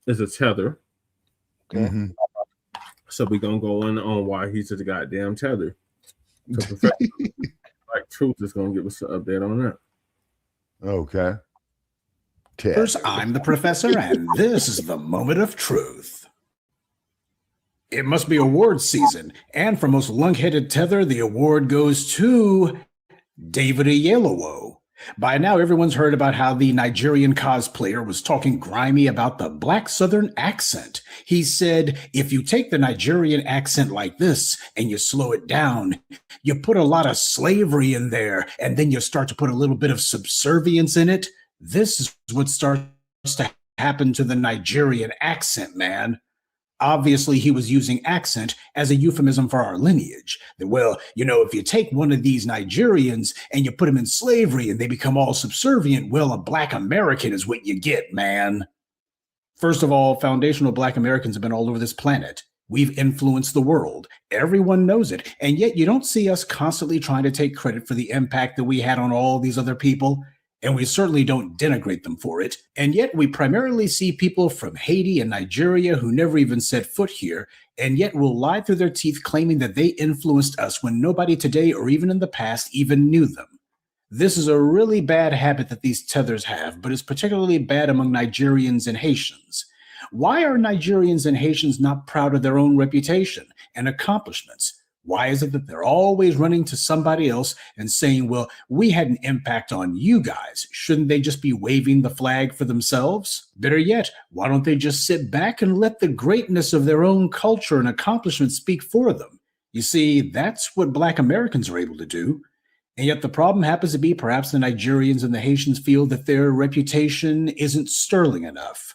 is a tether. So we're gonna go on why he's a goddamn tether. So Professor like Truth is gonna give us an update on that. Okay. First, I'm the professor, and this is the moment of truth. It must be awards season, and for most lunk-headed tether, the award goes to David Oyelowo. By now, everyone's heard about how the Nigerian cosplayer was talking grimy about the Black Southern accent. He said, if you take the Nigerian accent like this and you slow it down, you put a lot of slavery in there, and then you start to put a little bit of subservience in it. This is what starts to happen to the Nigerian accent, man. Obviously, he was using accent as a euphemism for our lineage. That, well, you know, if you take one of these Nigerians and you put them in slavery and they become all subservient, well, a Black American is what you get, man. First of all, foundational Black Americans have been all over this planet. We've influenced the world. Everyone knows it. And yet you don't see us constantly trying to take credit for the impact that we had on all these other people. And we certainly don't denigrate them for it. And yet we primarily see people from Haiti and Nigeria who never even set foot here, and yet will lie through their teeth claiming that they influenced us when nobody today or even in the past even knew them. This is a really bad habit that these tethers have, but it's particularly bad among Nigerians and Haitians. Why are Nigerians and Haitians not proud of their own reputation and accomplishments? Why is it that they're always running to somebody else and saying, well, we had an impact on you guys. Shouldn't they just be waving the flag for themselves? Better yet, why don't they just sit back and let the greatness of their own culture and accomplishments speak for them? You see, that's what Black Americans are able to do. And yet the problem happens to be perhaps the Nigerians and the Haitians feel that their reputation isn't sterling enough.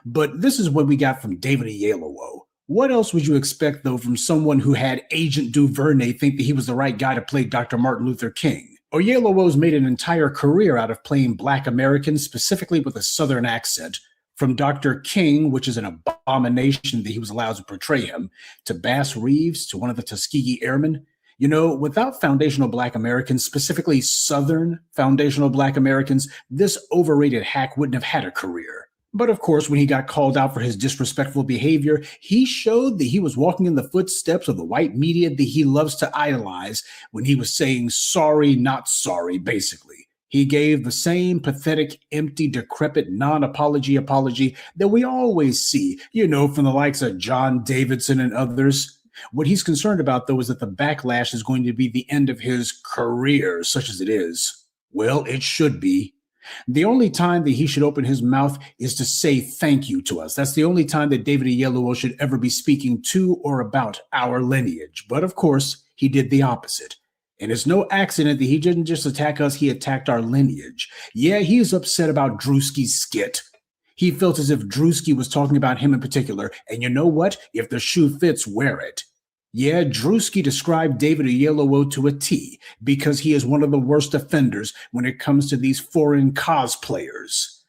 But this is what we got from David Oyelowo. What else would you expect, though, from someone who had Agent Duvernay think that he was the right guy to play Dr. Martin Luther King? Oyelowo's made an entire career out of playing Black Americans, specifically with a Southern accent, from Dr. King, which is an abomination that he was allowed to portray him, to Bass Reeves, to one of the Tuskegee Airmen. You know, without foundational Black Americans, specifically Southern foundational Black Americans, this overrated hack wouldn't have had a career. But of course, when he got called out for his disrespectful behavior, he showed that he was walking in the footsteps of the white media that he loves to idolize when he was saying sorry, not sorry, basically. He gave the same pathetic, empty, decrepit, non-apology apology that we always see, you know, from the likes of John Davidson and others. What he's concerned about, though, is that the backlash is going to be the end of his career, such as it is. Well, it should be. The only time that he should open his mouth is to say thank you to us. That's the only time that David Oyelowo should ever be speaking to or about our lineage. But of course, he did the opposite. And it's no accident that he didn't just attack us, he attacked our lineage. Yeah, he's upset about Drewski's skit. He felt as if Drewski was talking about him in particular. And you know what? If the shoe fits, wear it. Yeah, Drewski described David Oyelowo to a T because he is one of the worst offenders when it comes to these foreign cosplayers.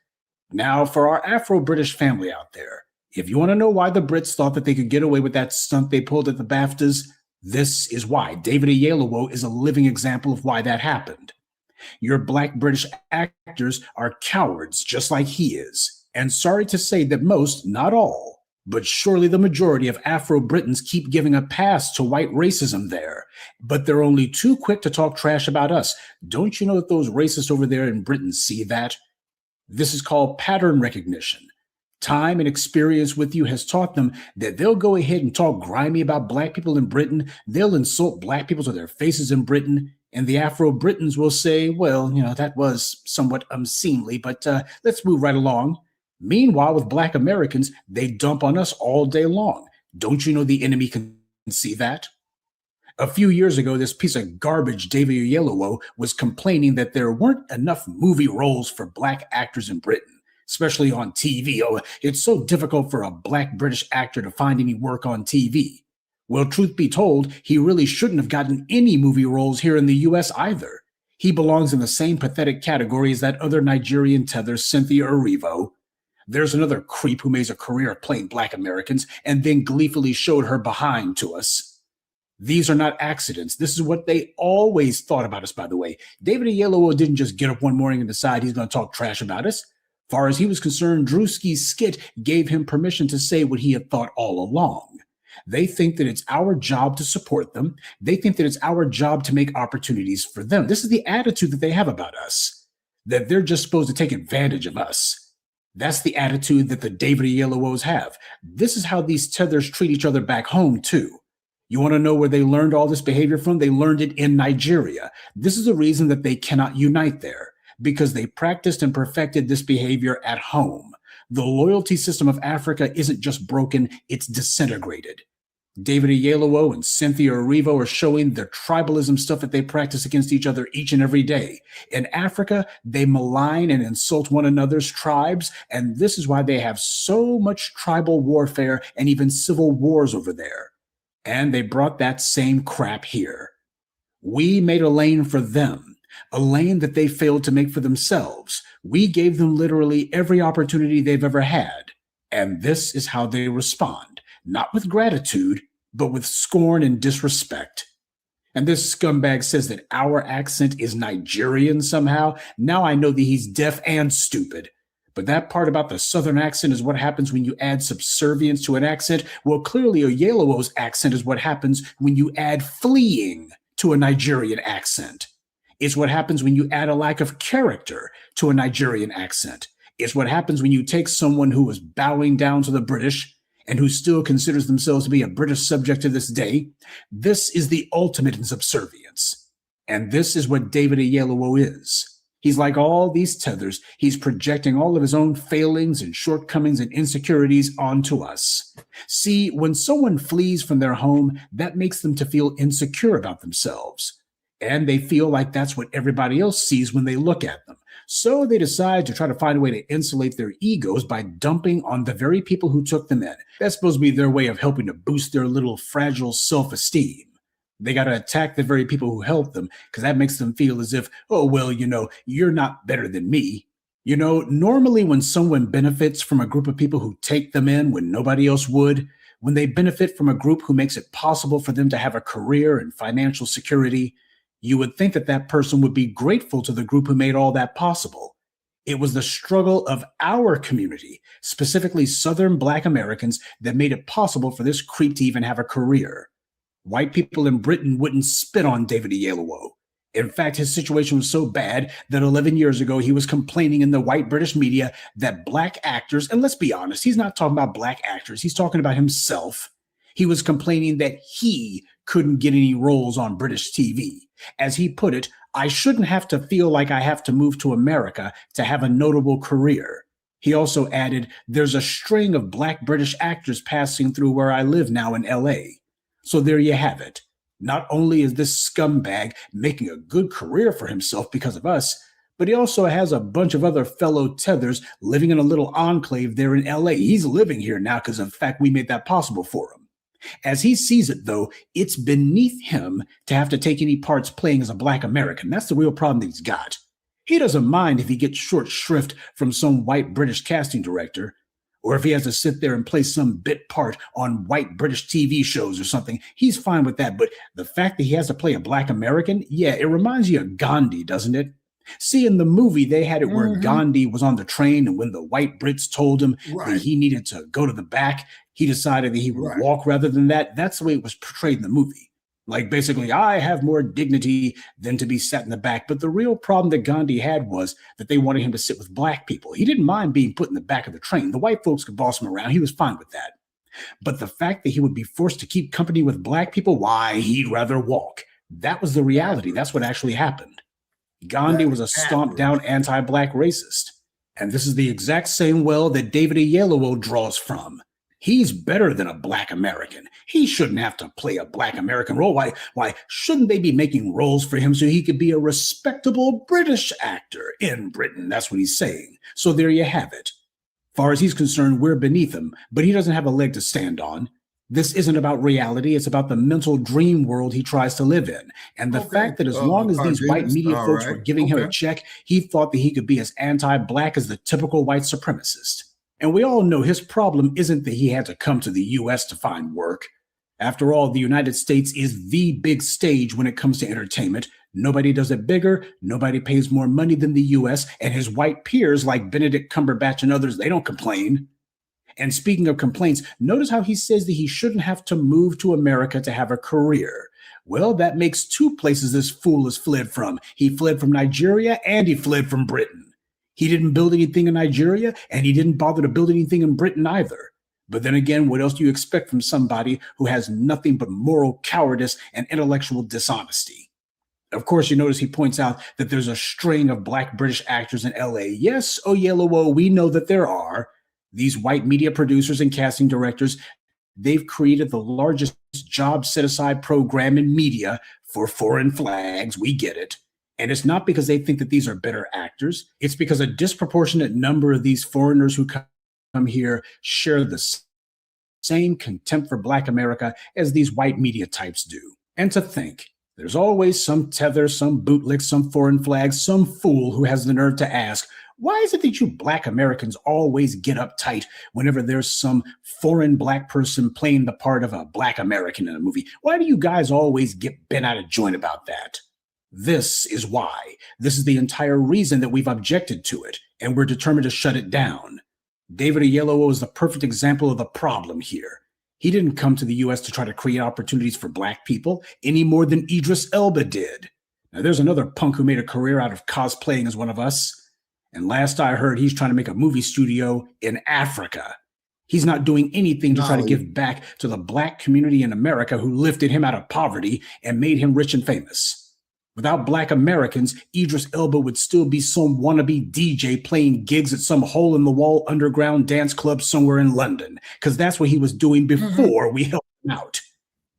Now, for our Afro-British family out there, if you want to know why the Brits thought that they could get away with that stunt they pulled at the BAFTAs, this is why. David Oyelowo is a living example of why that happened. Your Black British actors are cowards just like he is. And sorry to say that most, not all, but surely the majority of Afro-Britons keep giving a pass to white racism there. But they're only too quick to talk trash about us. Don't you know that those racists over there in Britain see that? This is called pattern recognition. Time and experience with you has taught them that they'll go ahead and talk grimy about Black people in Britain. They'll insult Black people to their faces in Britain. And the Afro-Britons will say, well, you know, that was somewhat unseemly, but let's move right along. Meanwhile, with Black Americans, they dump on us all day long. Don't you know the enemy can see that? A few years ago, this piece of garbage, David Oyelowo, was complaining that there weren't enough movie roles for Black actors in Britain, especially on TV. Oh, it's so difficult for a Black British actor to find any work on TV. Well, truth be told, he really shouldn't have gotten any movie roles here in the US either. He belongs in the same pathetic category as that other Nigerian tether, Cynthia Erivo. There's another creep who made a career of playing Black Americans and then gleefully showed her behind to us. These are not accidents. This is what they always thought about us, by the way. David Oyelowo didn't just get up one morning and decide he's going to talk trash about us. Far as he was concerned, Drewski's skit gave him permission to say what he had thought all along. They think that it's our job to support them. They think that it's our job to make opportunities for them. This is the attitude that they have about us, that they're just supposed to take advantage of us. That's the attitude that the David Oyelowos have. This is how these tethers treat each other back home, too. You want to know where they learned all this behavior from? They learned it in Nigeria. This is the reason that they cannot unite there, because they practiced and perfected this behavior at home. The loyalty system of Africa isn't just broken, it's disintegrated. David Oyelowo and Cynthia Erivo are showing the tribalism stuff that they practice against each other each and every day. In Africa, they malign and insult one another's tribes, and this is why they have so much tribal warfare and even civil wars over there. And they brought that same crap here. We made a lane for them, a lane that they failed to make for themselves. We gave them literally every opportunity they've ever had. And this is how they respond, not with gratitude, but with scorn and disrespect. And this scumbag says that our accent is Nigerian somehow. Now I know that he's deaf and stupid. But that part about the Southern accent is what happens when you add subservience to an accent. Well, clearly Oyelowo's accent is what happens when you add fleeing to a Nigerian accent. It's what happens when you add a lack of character to a Nigerian accent. It's what happens when you take someone who was bowing down to the British and who still considers themselves to be a British subject to this day. This is the ultimate in subservience. And this is what David Oyelowo is. He's like all these tethers. He's projecting all of his own failings and shortcomings and insecurities onto us. See, when someone flees from their home, that makes them to feel insecure about themselves. And they feel like that's what everybody else sees when they look at them. So they decide to try to find a way to insulate their egos by dumping on the very people who took them in. That's supposed to be their way of helping to boost their little fragile self-esteem. They got to attack the very people who helped them because that makes them feel as if, oh, well, you're not better than me. Normally when someone benefits from a group of people who take them in when nobody else would, when they benefit from a group who makes it possible for them to have a career and financial security, you would think that that person would be grateful to the group who made all that possible. It was the struggle of our community, specifically Southern Black Americans, that made it possible for this creep to even have a career. White people in Britain wouldn't spit on David Oyelowo. In fact, his situation was so bad that 11 years ago, he was complaining in the white British media that Black actors, and let's be honest, he's not talking about Black actors, he's talking about himself. He was complaining that he couldn't get any roles on British TV. As he put it, I shouldn't have to feel like I have to move to America to have a notable career. He also added, there's a string of Black British actors passing through where I live now in LA. So there you have it. Not only is this scumbag making a good career for himself because of us, but he also has a bunch of other fellow tethers living in a little enclave there in LA. He's living here now because of the fact we made that possible for him. As he sees it, though, it's beneath him to have to take any parts playing as a Black American. That's the real problem that he's got. He doesn't mind if he gets short shrift from some white British casting director, or if he has to sit there and play some bit part on white British TV shows or something. He's fine with that. But the fact that he has to play a Black American, yeah, it reminds you of Gandhi, doesn't it? See, in the movie, they had it where Gandhi was on the train, and when the white Brits told him that he needed to go to the back, he decided that he would walk rather than that. That's the way it was portrayed in the movie. Like, basically, I have more dignity than to be sat in the back. But the real problem that Gandhi had was that they wanted him to sit with Black people. He didn't mind being put in the back of the train. The white folks could boss him around. He was fine with that. But the fact that he would be forced to keep company with Black people, why, he'd rather walk. That was the reality. That's what actually happened. Gandhi was a stomped-down anti-Black racist. And this is the exact same well that David Oyelowo draws from. He's better than a Black American. He shouldn't have to play a Black American role. Why shouldn't they be making roles for him so he could be a respectable British actor in Britain? That's what he's saying. So there you have it. Far as he's concerned, we're beneath him, but he doesn't have a leg to stand on. This isn't about reality. It's about the mental dream world he tries to live in. And the fact that as long as these white media folks were giving him a check, he thought that he could be as anti-Black as the typical white supremacist. And we all know his problem isn't that he had to come to the U.S. to find work. After all, the United States is the big stage when it comes to entertainment. Nobody does it bigger. Nobody pays more money than the U.S. And his white peers like Benedict Cumberbatch and others, they don't complain. And speaking of complaints, notice how he says that he shouldn't have to move to America to have a career. Well, that makes two places this fool has fled from. He fled from Nigeria and he fled from Britain. He didn't build anything in Nigeria, and he didn't bother to build anything in Britain either. But then again, what else do you expect from somebody who has nothing but moral cowardice and intellectual dishonesty? Of course, you notice he points out that there's a string of Black British actors in LA. Yes, Oyelowo, we know that there are. These white media producers and casting directors, they've created the largest job set-aside program in media for foreign flags. We get it. And it's not because they think that these are better actors. It's because a disproportionate number of these foreigners who come here share the same contempt for Black America as these white media types do. And to think, there's always some Tether, some bootlick, some foreign flag, some fool who has the nerve to ask, why is it that you Black Americans always get uptight whenever there's some foreign Black person playing the part of a Black American in a movie? Why do you guys always get bent out of joint about that? This is why. This is the entire reason that we've objected to it, and we're determined to shut it down. David Oyelowo is the perfect example of the problem here. He didn't come to the U.S. to try to create opportunities for Black people any more than Idris Elba did. Now, there's another punk who made a career out of cosplaying as one of us, and last I heard, he's trying to make a movie studio in Africa. He's not doing anything to try to give back to the Black community in America who lifted him out of poverty and made him rich and famous. Without Black Americans, Idris Elba would still be some wannabe DJ playing gigs at some hole-in-the-wall underground dance club somewhere in London, because that's what he was doing before we helped him out.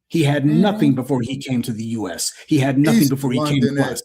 He had nothing before he came to the U.S. He had nothing before he came to us.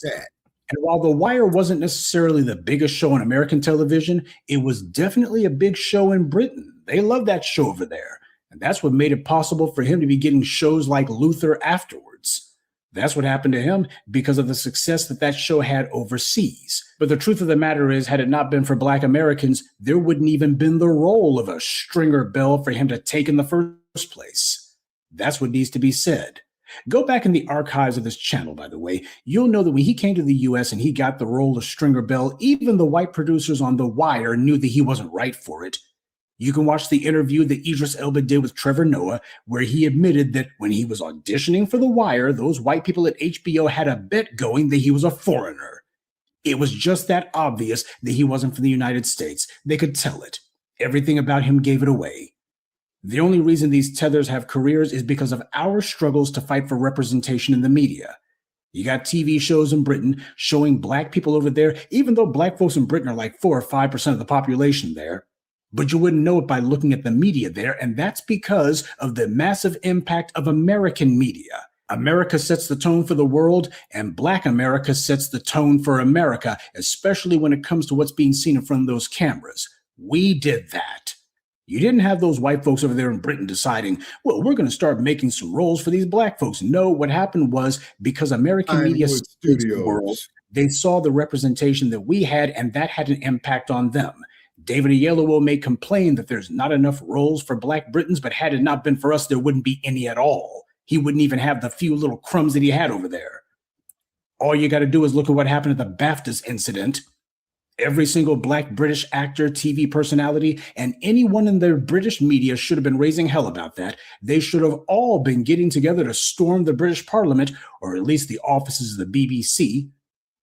And while The Wire wasn't necessarily the biggest show on American television, it was definitely a big show in Britain. They loved that show over there. And that's what made it possible for him to be getting shows like Luther afterwards. That's what happened to him because of the success that that show had overseas. But the truth of the matter is, had it not been for Black Americans, there wouldn't even been the role of a stringer bell for him to take in the first place. That's what needs to be said. Go back in the archives of this channel, by the way. You'll know that when he came to the U.S. and he got the role of Stringer Bell, even the white producers on The Wire knew that he wasn't right for it. You can watch the interview that Idris Elba did with Trevor Noah, where he admitted that when he was auditioning for The Wire, those white people at HBO had a bet going that he was a foreigner. It was just that obvious that he wasn't from the United States. They could tell it. Everything about him gave it away. The only reason these tethers have careers is because of our struggles to fight for representation in the media. You got TV shows in Britain showing Black people over there, even though Black folks in Britain are like 4 or 5% of the population there. But you wouldn't know it by looking at the media there, and that's because of the massive impact of American media. America sets the tone for the world, and Black America sets the tone for America, especially when it comes to what's being seen in front of those cameras. We did that. You didn't have those white folks over there in Britain deciding, well, we're going to start making some roles for these Black folks. No, what happened was because American media the world, they saw the representation that we had, and that had an impact on them. David Oyelowo may complain that there's not enough roles for Black Britons, but had it not been for us, there wouldn't be any at all. He wouldn't even have the few little crumbs that he had over there. All you got to do is look at what happened at the BAFTAs incident. Every single Black British actor, TV personality, and anyone in their British media should have been raising hell about that. They should have all been getting together to storm the British Parliament, or at least the offices of the BBC.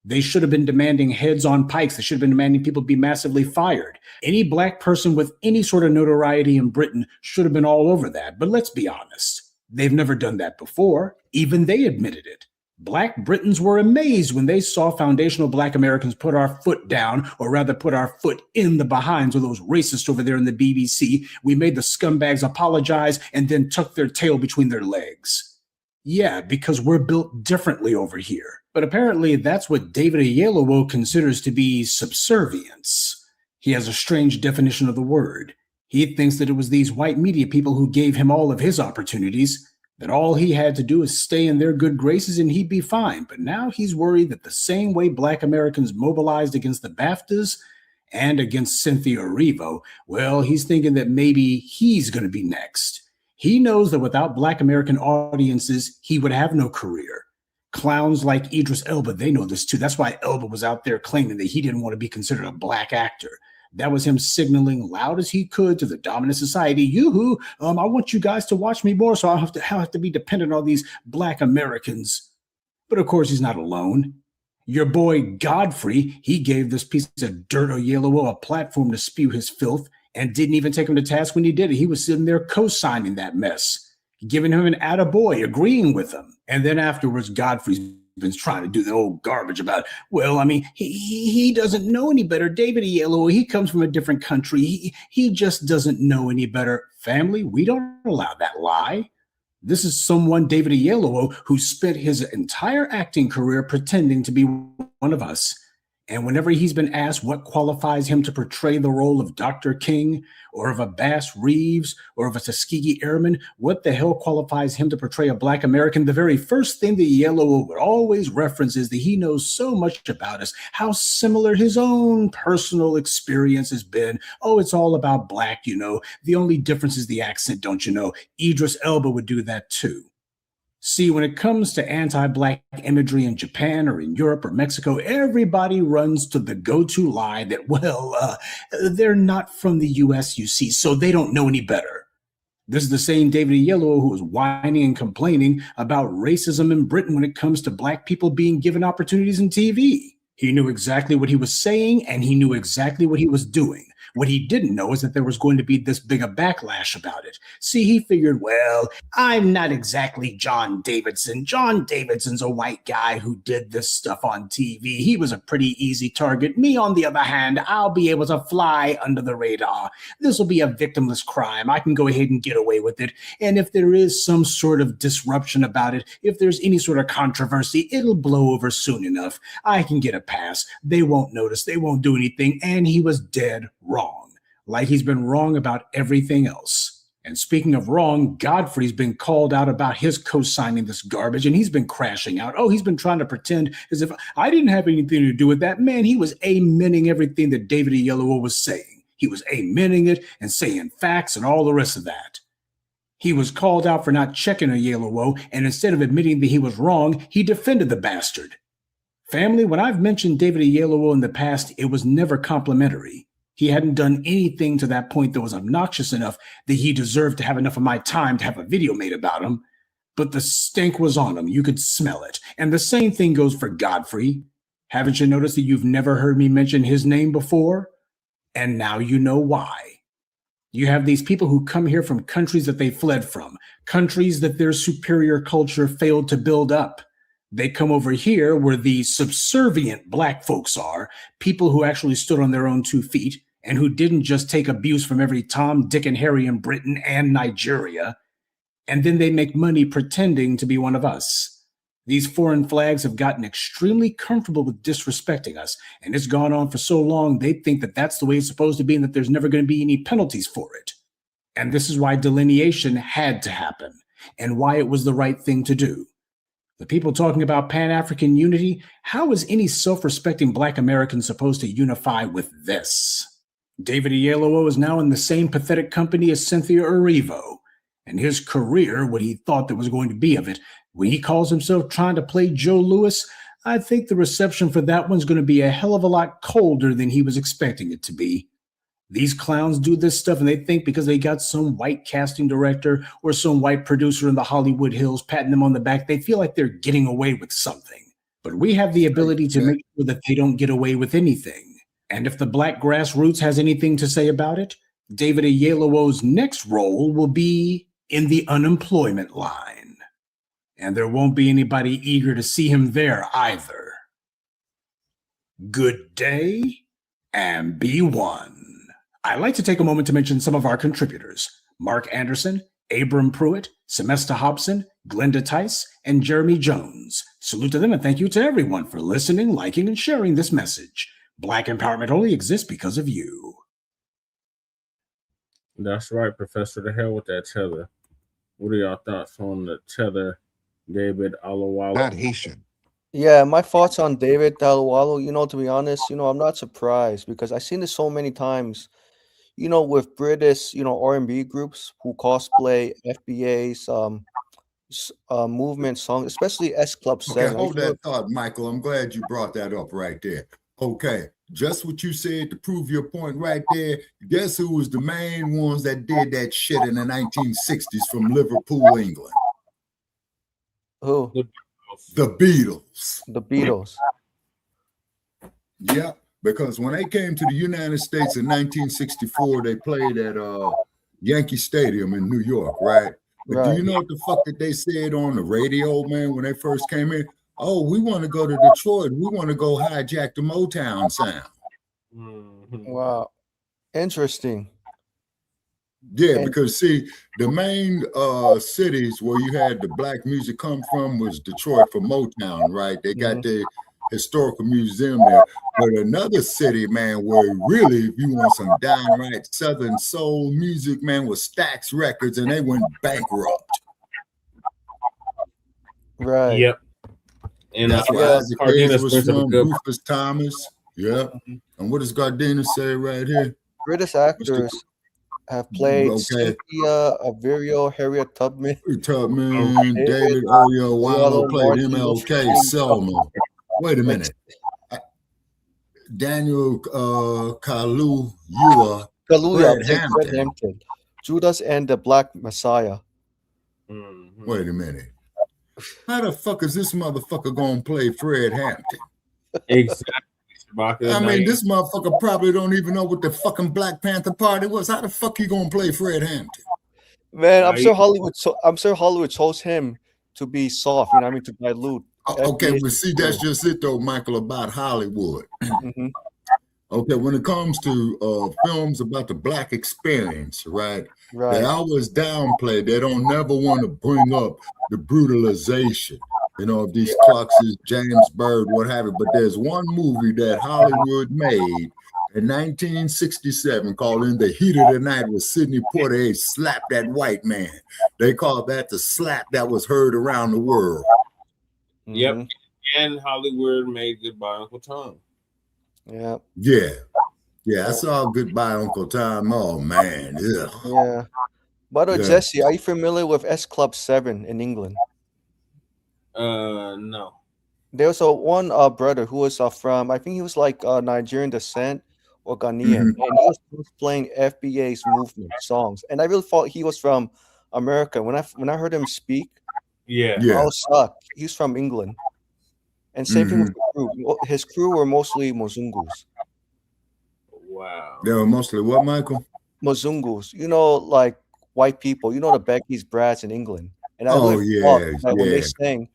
They should have been demanding heads on pikes. They should have been demanding people be massively fired. Any Black person with any sort of notoriety in Britain should have been all over that. But let's be honest. They've never done that before. Even they admitted it. Black Britons were amazed when they saw foundational Black Americans put our foot down, or rather put our foot in the behinds of those racists over there in the BBC. We made the scumbags apologize and then tuck their tail between their legs. Yeah, because we're built differently over here. But apparently that's what David Oyelowo considers to be subservience. He has a strange definition of the word. He thinks that it was these white media people who gave him all of his opportunities, that all he had to do is stay in their good graces and he'd be fine. But now he's worried that the same way Black Americans mobilized against the BAFTAs and against Cynthia Erivo, well, he's thinking that maybe he's going to be next. He knows that without Black American audiences, he would have no career. Clowns like Idris Elba, they know this too. That's why Elba was out there claiming that he didn't want to be considered a Black actor. That was him signaling loud as he could to the dominant society, yoo-hoo, I want you guys to watch me more, so I'll have to be dependent on these Black Americans. But of course, he's not alone. Your boy Godfrey, he gave this piece of dirt Oyelowo a platform to spew his filth and didn't even take him to task when he did it. He was sitting there co-signing that mess, giving him an attaboy, agreeing with him. And then afterwards, Godfrey's been trying to do the old garbage about, well, I mean, he doesn't know any better. David Oyelowo, he comes from a different country. He just doesn't know any better. Family, we don't allow that lie. This is someone, David Oyelowo, who spent his entire acting career pretending to be one of us. And whenever he's been asked what qualifies him to portray the role of Dr. King or of a Bass Reeves or of a Tuskegee Airman, what the hell qualifies him to portray a Black American? The very first thing that Oyelowo would always reference is that he knows so much about us, how similar his own personal experience has been. Oh, it's all about Black, you know. The only difference is the accent, don't you know? Idris Elba would do that too. See, when it comes to anti-Black imagery in Japan or in Europe or Mexico, everybody runs to the go-to lie that, well, they're not from the U.S., you see, so they don't know any better. This is the same David Oyelowo who was whining and complaining about racism in Britain when it comes to Black people being given opportunities in TV. He knew exactly what he was saying, and he knew exactly what he was doing. What he didn't know is that there was going to be this big a backlash about it. See, he figured, well, I'm not exactly John Davidson. John Davidson's a white guy who did this stuff on TV. He was a pretty easy target. Me, on the other hand, I'll be able to fly under the radar. This will be a victimless crime. I can go ahead and get away with it. And if there is some sort of disruption about it, if there's any sort of controversy, it'll blow over soon enough. I can get a pass. They won't notice. They won't do anything. And he was dead wrong. Like he's been wrong about everything else. And speaking of wrong, Godfrey's been called out about his co-signing this garbage, and he's been crashing out. Oh, he's been trying to pretend as if I didn't have anything to do with that. Man, he was amening everything that David Oyelowo was saying. He was amening it and saying facts and all the rest of that. He was called out for not checking Oyelowo, and instead of admitting that he was wrong, he defended the bastard. Family, when I've mentioned David Oyelowo in the past, it was never complimentary. He hadn't done anything to that point that was obnoxious enough that he deserved to have enough of my time to have a video made about him. But the stink was on him. You could smell it. And the same thing goes for Godfrey. Haven't you noticed that you've never heard me mention his name before? And now you know why. You have these people who come here from countries that they fled from, countries that their superior culture failed to build up. They come over here where the subservient Black folks are, people who actually stood on their own 2 feet and who didn't just take abuse from every Tom, Dick, and Harry in Britain and Nigeria. And then they make money pretending to be one of us. These foreign flags have gotten extremely comfortable with disrespecting us, and it's gone on for so long they think that that's the way it's supposed to be and that there's never going to be any penalties for it. And this is why delineation had to happen and why it was the right thing to do. The people talking about Pan-African unity, how is any self-respecting Black American supposed to unify with this? David Oyelowo is now in the same pathetic company as Cynthia Erivo, and his career, what he thought there was going to be of it, when he calls himself trying to play Joe Louis, I think the reception for that one's going to be a hell of a lot colder than he was expecting it to be. These clowns do this stuff and they think because they got some white casting director or some white producer in the Hollywood Hills patting them on the back, they feel like they're getting away with something. But we have the ability to make sure that they don't get away with anything. And if the Black grassroots has anything to say about it, David Oyelowo's next role will be in the unemployment line. and there won't be anybody eager to see him there either. Good day, and be one. I'd like to take a moment to mention some of our contributors: Mark Anderson, Abram Pruitt, Semesta Hobson, Glenda Tice, and Jeremy Jones. Salute to them, and thank you to everyone for listening, liking, and sharing this message. Black empowerment only exists because of you. That's right, Professor. The hell with that Tether. What are y'all thoughts on the Tether, David Oyelowo? Not Haitian. Yeah, my thoughts on David Oyelowo, to be honest, I'm not surprised because I've seen this so many times, with British, R&B groups who cosplay FBAs, movement songs, especially S Club 7. Okay, hold that thought, Michael. I'm glad you brought that up right there. Okay, just what you said to prove your point right there. Guess who was the main ones that did that shit in the 1960s from Liverpool, England? Who? The Beatles. The Beatles. Yeah, because when they came to the United States in 1964, they played at Yankee Stadium in New York, right? But do you know what the fuck that they said on the radio, man, when they first came in? Oh, we want to go to Detroit. We want to go hijack the Motown sound. Wow. Interesting. Yeah, because see, the main cities where you had the black music come from was Detroit for Motown, right? They got the historical museum there. But another city, man, where really, if you want some downright Southern soul music, man, was Stax Records, and they went bankrupt. Right. Yep. And that's where Isaac Hayes was from, Rufus Thomas. Yep. And what does Gardena say right here? British actors have played Cynthia, Averio, Harriet Tubman, David Oyelowo played MLK, Selma. Wait a minute. Daniel Kaluuya, Fred Hampton. Judas and the Black Messiah. Wait a minute. How the fuck is this motherfucker gonna play Fred Hampton? Exactly. I mean, this motherfucker probably don't even know what the fucking Blacc Panther Party was. How the fuck you gonna play Fred Hampton? Man, I'm sure Hollywood chose him to be soft. To dilute. Okay, well, see, that's just it though, Michael, about Hollywood. Okay, when it comes to films about the black experience, right? They always downplay. They don't never want to bring up the brutalization, of these Cluxes, James Byrd, what have you. But there's one movie that Hollywood made in 1967 called In the Heat of the Night with Sidney Poitier slapped that white man. They called that the slap that was heard around the world. Yep. And Hollywood made Goodbye Uncle Tom. Yeah. Yeah, I saw Goodbye Uncle Tom. Oh man. Yeah. By the way, Jesse, are you familiar with S Club 7 in England? No. There was one brother who was from, I think he was like Nigerian descent or Ghanaian, and he was playing FBA's movement songs. And I really thought he was from America. When I heard him speak, I was shocked. He's from England. And same thing with the crew. His crew were mostly Mozungus. Wow. They were mostly what, Michael? Mozungus. Like white people. The Becky's brats in England. And I really thought that when they sang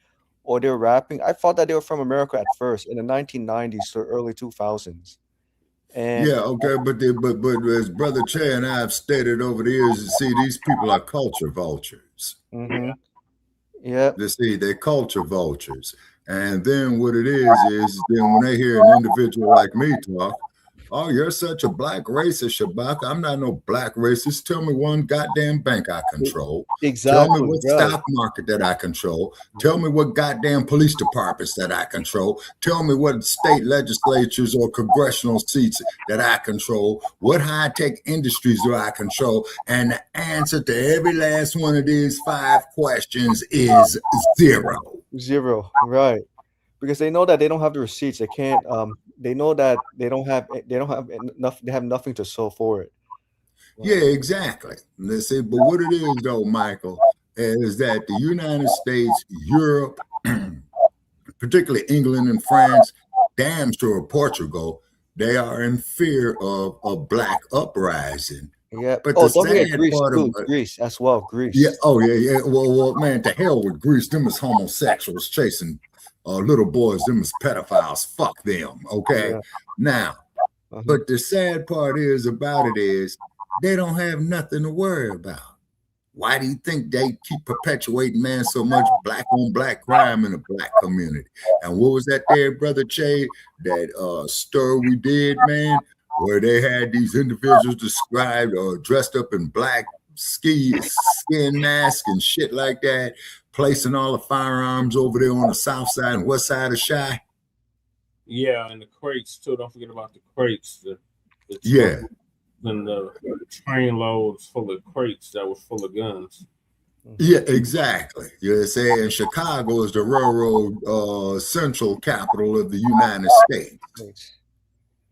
or they were rapping, I thought that they were from America at first in the 1990s to early 2000s. And but as Brother Che and I have stated over the years, you see, these people are culture vultures. Yeah. They're culture vultures. And then what it is then when they hear an individual like me talk, oh, you're such a black racist, Shabaka. I'm not no black racist. Tell me one goddamn bank I control. Exactly. Tell me what stock market that I control. Tell me what goddamn police departments that I control. Tell me what state legislatures or congressional seats that I control. What high-tech industries do I control? And the answer to every last one of these 5 questions is 0. 0, right? Because they know that they don't have the receipts. They can't. They know that they don't have enough. They have nothing to show for it. Yeah, exactly. Let's see, but what it is though, Michael, is that the United States, Europe, particularly England and France, damn sure Portugal, they are in fear of a black uprising Yeah. But Oh, the don't forget sad Greece part too. about Greece as well. yeah, Greece. oh yeah. Well, man, to hell with Greece. Them is homosexuals chasing little boys. Them is pedophiles. Fuck them. Okay. Yeah. Now, but the sad part is about it is they don't have nothing to worry about. Why do you think they keep perpetuating, man, so much black on black crime in the black community? And what was that there, Brother Che, that stir we did, man, where they had these individuals described dressed up in black skin masks and shit like that, placing all the firearms over there on the south side and west side of Chi? Yeah, and the crates too. Don't forget about the crates. The Yeah. And the train loads full of crates that was full of guns. Yeah, exactly. You're saying Chicago is the railroad central capital of the United States.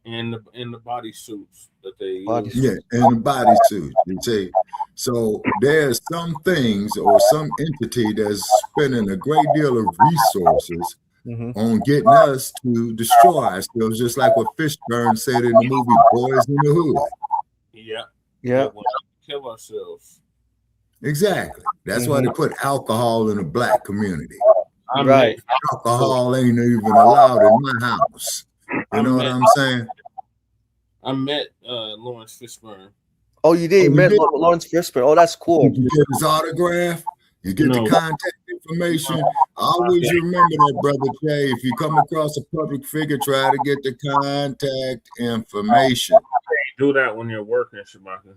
And the bodysuits that they use. Yeah, and the bodysuit. You see, so there's some things or some entity that's spending a great deal of resources on getting us to destroy ourselves, just like what Fishburne said in the movie Boys in the Hood. Yeah. Yeah. We'll kill ourselves. Exactly. That's why they put alcohol in the black community. Right. Alcohol ain't even allowed in my house. You know what I'm saying? I met Lawrence Fishburne. Oh, you did? Oh, You you met did? Lawrence Fishburne. Oh, that's cool. You get his autograph. You get the contact information. Always remember that, Brother Jay. If you come across a public figure, try to get the contact information. Do that when you're working, Shabaka.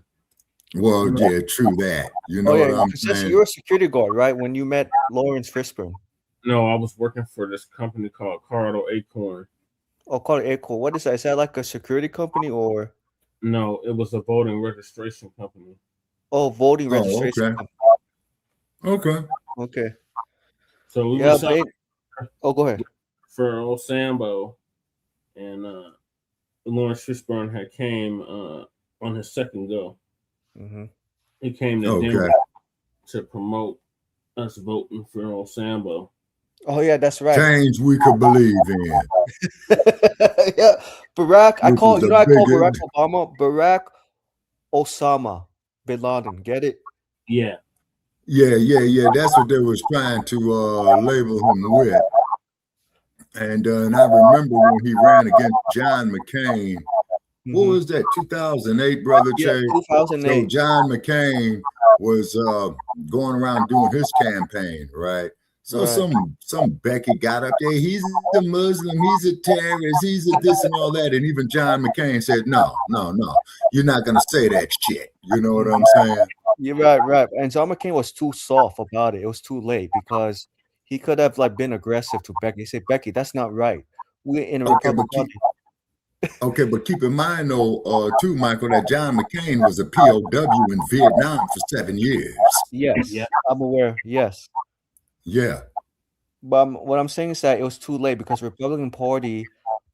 Well, yeah, true that. You know what I'm saying? You're a security guard, right? When you met Lawrence Fishburne. No, I was working for this company called Cardo Acorn. Oh, called Acorn. What is that? Is that like a security company or? No, it was a voting registration company. Oh, voting registration. Okay. Okay. So we Yeah, was but oh, go ahead. for old Sambo, and Lawrence Fishburne had came on his second go. He came to Denver to promote us voting for old Sambo. Oh yeah, that's right. Change we could believe in. Yeah, Barack. I Which call is you the know I call biggest- Barack Obama Barack Osama Bin Laden. Get it? Yeah. Yeah. That's what they was trying to label him with. And I remember when he ran against John McCain. What was that? 2008, Brother Yeah, Che? 2008. So John McCain was going around doing his campaign, right? So Right. some Becky got up there. He's a Muslim. He's a terrorist. He's a this and all that. And even John McCain said, no. You're not going to say that shit. You know what I'm saying? You're right. And John McCain was too soft about it. It was too late because he could have like been aggressive to Becky. He said, Becky, that's not right. We're in a Okay, Republican Okay, but keep in mind though, too, Michael, that John McCain was a POW in Vietnam for 7 years. Yes, I'm aware. Yes. Yeah. But what I'm saying is that it was too late because Republican Party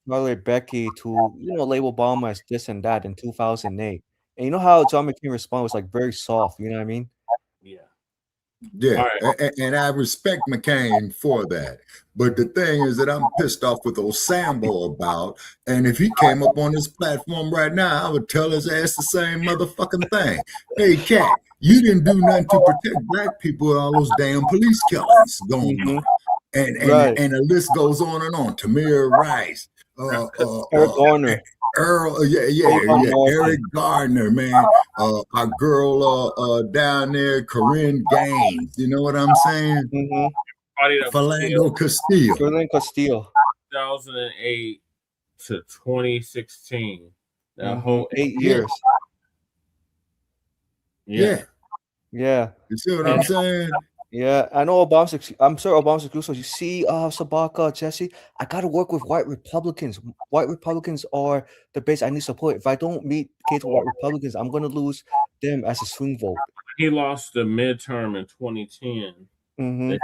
targeted Becky to, label Obama as this and that in 2008. And you know how John McCain responded was like very soft. You know what I mean? Yeah, and I respect McCain for that. But the thing is that I'm pissed off with Osambo about, and if he came up on this platform right now, I would tell his ass the same motherfucking thing. Hey, cat, you didn't do nothing to protect black people with all those damn police killings going on. And the list goes on and on. Tamir Rice, Eric Garner. Earl, Eric Gardner, man. Our girl down there, Corinne Gaines. You know what I'm saying? Philando Castile. Philando Castile. 2008 to 2016. That whole 8 years. Yeah. Yeah. You see what I'm saying? Yeah, I know I'm sure Obama's exclusive. You see, Shabaka, Jesse, I got to work with white Republicans. White Republicans are the base I need support. If I don't meet kids with white Republicans, I'm going to lose them as a swing vote. He lost the midterm in 2010. They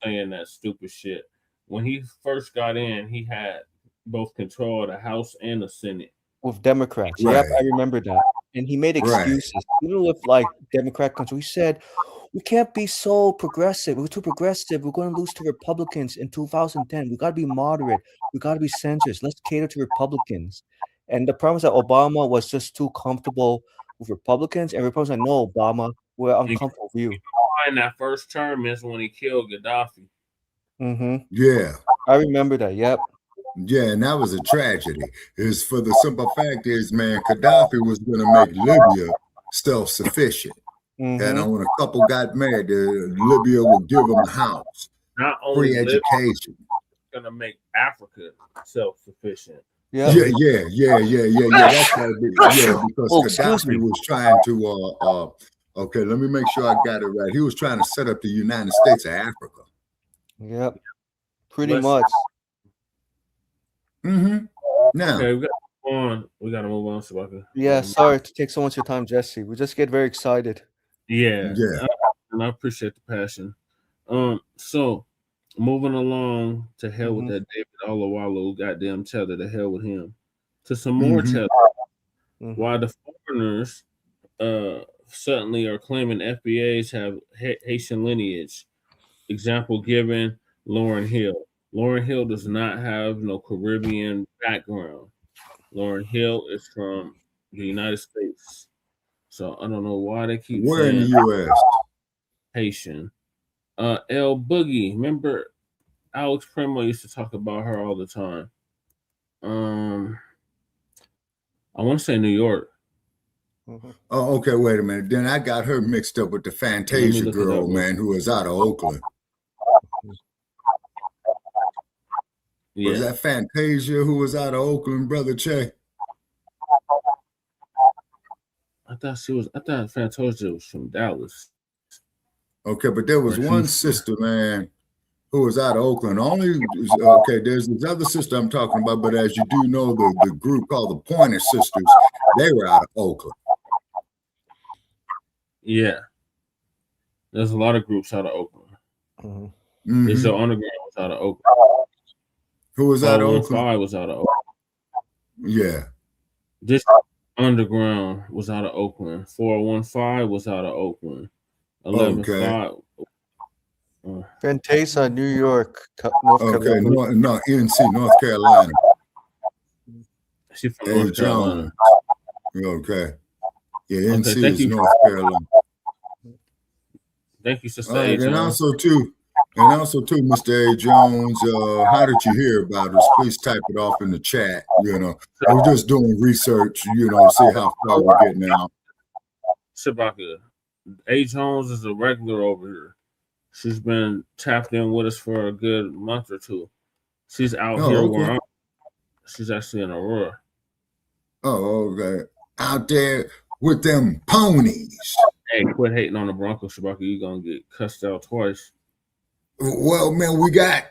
saying that stupid shit. When he first got in, he had both control of the House and the Senate. With Democrats. Right. Yep, I remember that. And he made excuses. Even with like Democrat control, he said, we can't be so progressive. We're too progressive. We're going to lose to Republicans in 2010. We got to be moderate. We got to be centrist. Let's cater to Republicans. And the problem is that Obama was just too comfortable with Republicans, and Republicans like, no, Obama, we're uncomfortable with you. In that first term is when he killed Gaddafi. Mm-hmm. Yeah. I remember that. Yep. Yeah, and that was a tragedy. Is for the simple fact is, man, Gaddafi was going to make Libya self-sufficient. And when a couple got mad, Libya would give them a house, not only free education. Going to make Africa self-sufficient. Yeah. That's what it is. Yeah, because Gaddafi was trying to. Okay, let me make sure I got it right. He was trying to set up the United States of Africa. Yep. Pretty much. Now, okay, we got to move on, Shabaka. Yeah, sorry to take so much of your time, Jesse. We just get very excited. Yeah. And I appreciate the passion. So moving along to hell with that David Oyelowo goddamn Tether, to hell with him. To some more Tether. While the foreigners suddenly are claiming FBAs have Haitian lineage. Example given, Lauryn Hill. Lauryn Hill does not have no Caribbean background. Lauryn Hill is from the United States. So I don't know why they keep where saying in the U.S. Haitian. L Boogie. Remember Alex Primo used to talk about her all the time. I want to say New York. Oh, okay, wait a minute. Then I got her mixed up with the Fantasia girl, man, who was out of Oakland. Yeah. Was that Fantasia who was out of Oakland, brother Checcs? I thought Fantasia was from Dallas. Okay, but there was one sister, man, who was out of Oakland. Okay, there's this other sister I'm talking about, but as you do know, the group called the Pointer Sisters, they were out of Oakland. Yeah. There's a lot of groups out of Oakland. Digital Underground was out of Oakland. Who was out of Oakland? 5 was out of Oakland. Yeah. Digital Underground was out of Oakland. 415 was out of Oakland. 11-5. Fantasia, New York, North Carolina. No, NC, North Carolina. She from North Carolina. Okay. Yeah, NC thank is you. North Carolina. Thank you, Sister A. And also too, Mr. A. Jones, how did you hear about us? Please type it off in the chat. We're just doing research, see how far we're getting out. Shabaka. A. Jones is a regular over here. She's been tapped in with us for a good month or two. She's out here where I'm. She's actually in Aurora. Oh, okay. Out there with them ponies. Hey, quit hating on the Broncos, Shabaka. You're going to get cussed out twice. Well, man, we got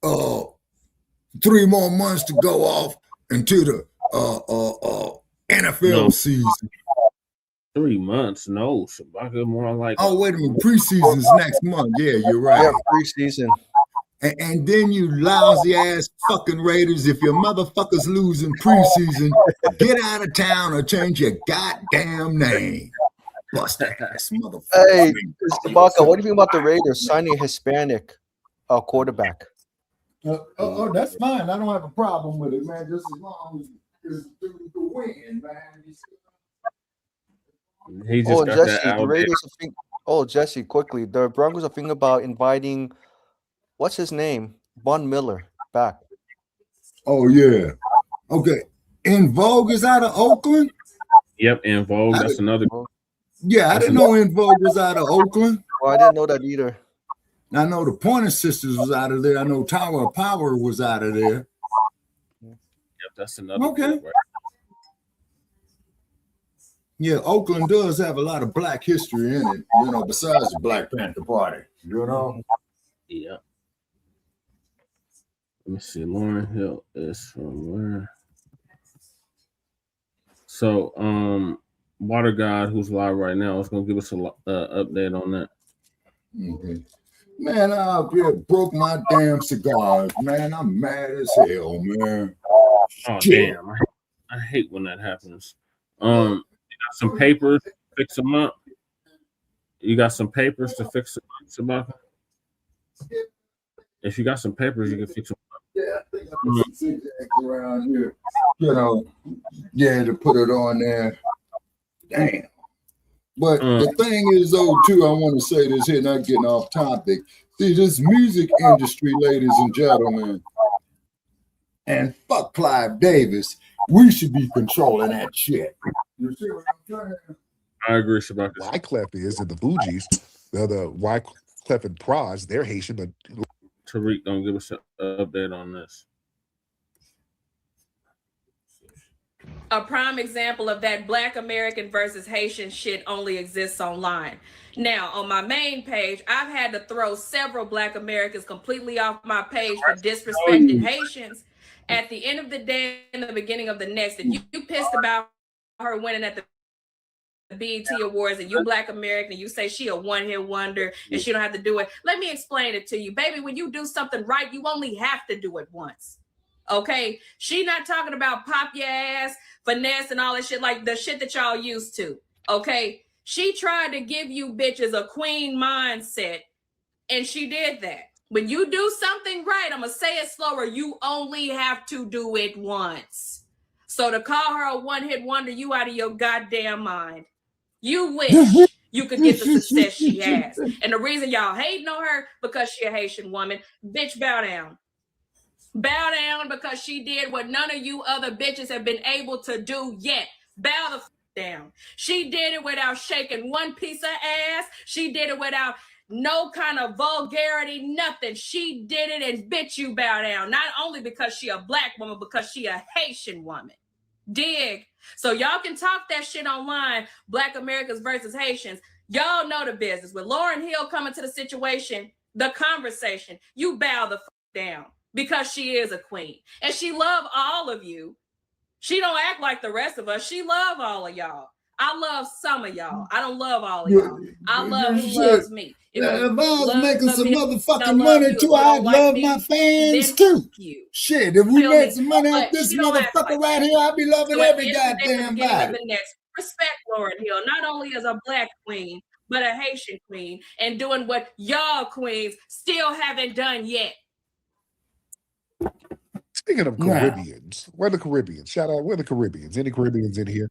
3 more months to go off into the NFL season. 3 months? No, Shabaka, more like... Oh, wait a minute. Preseason's next month. Yeah, you're right. Yeah, preseason. And then you lousy ass fucking Raiders, if your motherfuckers lose in preseason, get out of town or change your goddamn name. Bust ass motherfucker. Hey, Shabaka, what do you think about the Raiders signing a Hispanic quarterback? That's fine. I don't have a problem with it, man. Just as long as it's the win, man. He just got Jesse, that the Raiders are thinking, Jesse, quickly. The Broncos are thinking about inviting, what's his name? Von Miller back. Oh, yeah. Okay. In Vogue is out of Oakland? Yep, In Vogue. That's another. Yeah, I didn't know In Vogue was out of Oakland. Well, I didn't know that either. I know the Pointer Sisters was out of there. I know Tower of Power was out of there. Yep, that's another. Okay. Group, right? Yeah, Oakland does have a lot of black history in it, besides the Blacc Panther Party, Yeah. Let me see. Lauryn Hill is from where? So, Water God, who's live right now, is going to give us an update on that. Okay. Man, I out here broke my damn cigars, man. I'm mad as hell, man. Oh, damn. I hate when that happens. You got some papers to fix them up? You got some papers to fix them up, Shabaka? If you got some papers, you can fix them up. Yeah, I think I put some zigzags around here, to put it on there. Damn. But the thing is, though, too, I want to say this here, not getting off topic. See, this music industry, ladies and gentlemen, and fuck Clive Davis, we should be controlling that shit. You see what I'm saying? I agree, Shabaka. Wyclef is and the Fugees, the Wyclef and Praz, they're Haitian, but Tariq, don't give us an update on this. A prime example of that Black American versus Haitian shit only exists online. Now, on my main page, I've had to throw several Black Americans completely off my page for disrespecting Haitians. At the end of the day, in the beginning of the next, if you pissed about her winning at the BET Awards and you Black American and you say she a one-hit wonder and she don't have to do it, let me explain it to you. Baby, when you do something right, you only have to do it once. Okay? She not talking about pop your ass, finesse and all that shit, like the shit that y'all used to. Okay? She tried to give you bitches a queen mindset and she did that. When you do something right, I'm going to say it slower, you only have to do it once. So to call her a one-hit wonder, you out of your goddamn mind. You wish you could get the success she has. And the reason y'all hating on her, because she a Haitian woman. Bitch, bow down. Bow down because she did what none of you other bitches have been able to do yet. Bow the f down. She did it without shaking one piece of ass. She did it without no kind of vulgarity, nothing. She did it and bitch, you bow down. Not only because she a Black woman, because she a Haitian woman. Dig. So y'all can talk that shit online, Black Americans versus Haitians. Y'all know the business. With Lauryn Hill coming to the situation, the conversation, you bow the f down because she is a queen. And she love all of you. She don't act like the rest of us. She love all of y'all. I love some of y'all. I don't love all of y'all. I love who loves me. If I was making some motherfucking money too, I'd love my fans too. Shit, if we made some money off this motherfucker right here, I'd be loving every goddamn body. Respect Lauryn Hill, not only as a Black queen, but a Haitian queen, and doing what y'all queens still haven't done yet. Speaking of Caribbeans, where the Caribbeans? Shout out, where the Caribbeans? Any Caribbeans in here?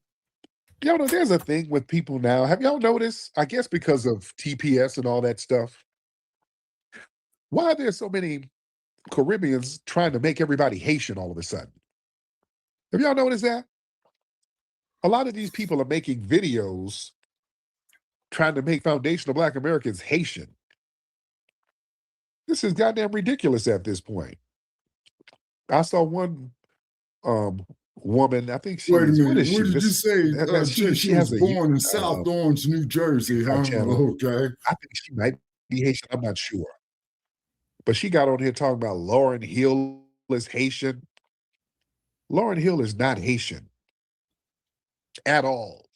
Y'all know there's a thing with people now. Have y'all noticed? I guess because of TPS and all that stuff. Why are there so many Caribbeans trying to make everybody Haitian all of a sudden? Have y'all noticed that? A lot of these people are making videos trying to make foundational Black Americans Haitian. This is goddamn ridiculous at this point. I saw one woman, I think she Wait a minute, what is she? what did you say? She was has a born in South Orange, New Jersey, huh? Okay. I think she might be Haitian, I'm not sure. But she got on here talking about Lauryn Hill is Haitian. Lauryn Hill is not Haitian at all.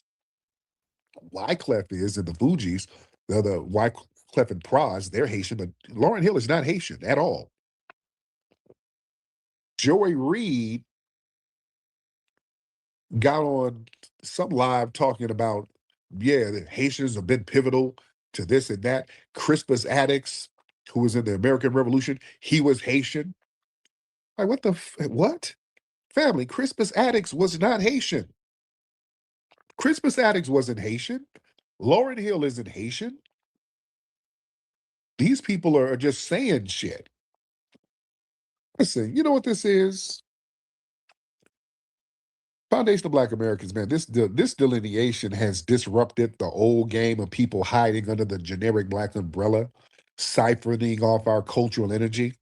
Wyclef is, and the Fugees, the Wyclef and Praz, they're Haitian, but Lauryn Hill is not Haitian at all. Joy Reid got on some live talking about, yeah, the Haitians have been pivotal to this and that. Crispus Attucks, who was in the American Revolution, he was Haitian. Like, what? Family, Crispus Attucks was not Haitian. Crispus Attucks wasn't Haitian. Lauryn Hill isn't Haitian. These people are just saying shit. Listen, you know what this is? Foundational Black Americans, man, this delineation has disrupted the old game of people hiding under the generic Black umbrella, siphoning off our cultural energy.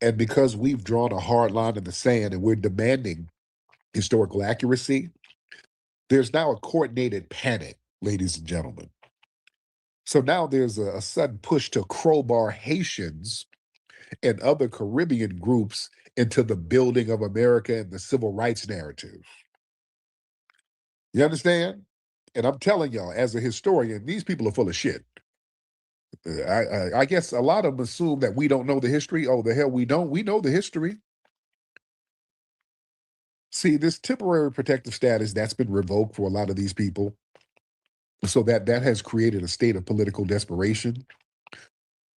And because we've drawn a hard line in the sand and we're demanding historical accuracy, there's now a coordinated panic, ladies and gentlemen. So now there's a sudden push to crowbar Haitians and other Caribbean groups into the building of America and the civil rights narrative. You understand? And I'm telling y'all, as a historian, these people are full of shit. I guess a lot of them assume that we don't know the history. Oh, the hell we don't. We know the history. See, this temporary protective status, that's been revoked for a lot of these people. So that has created a state of political desperation.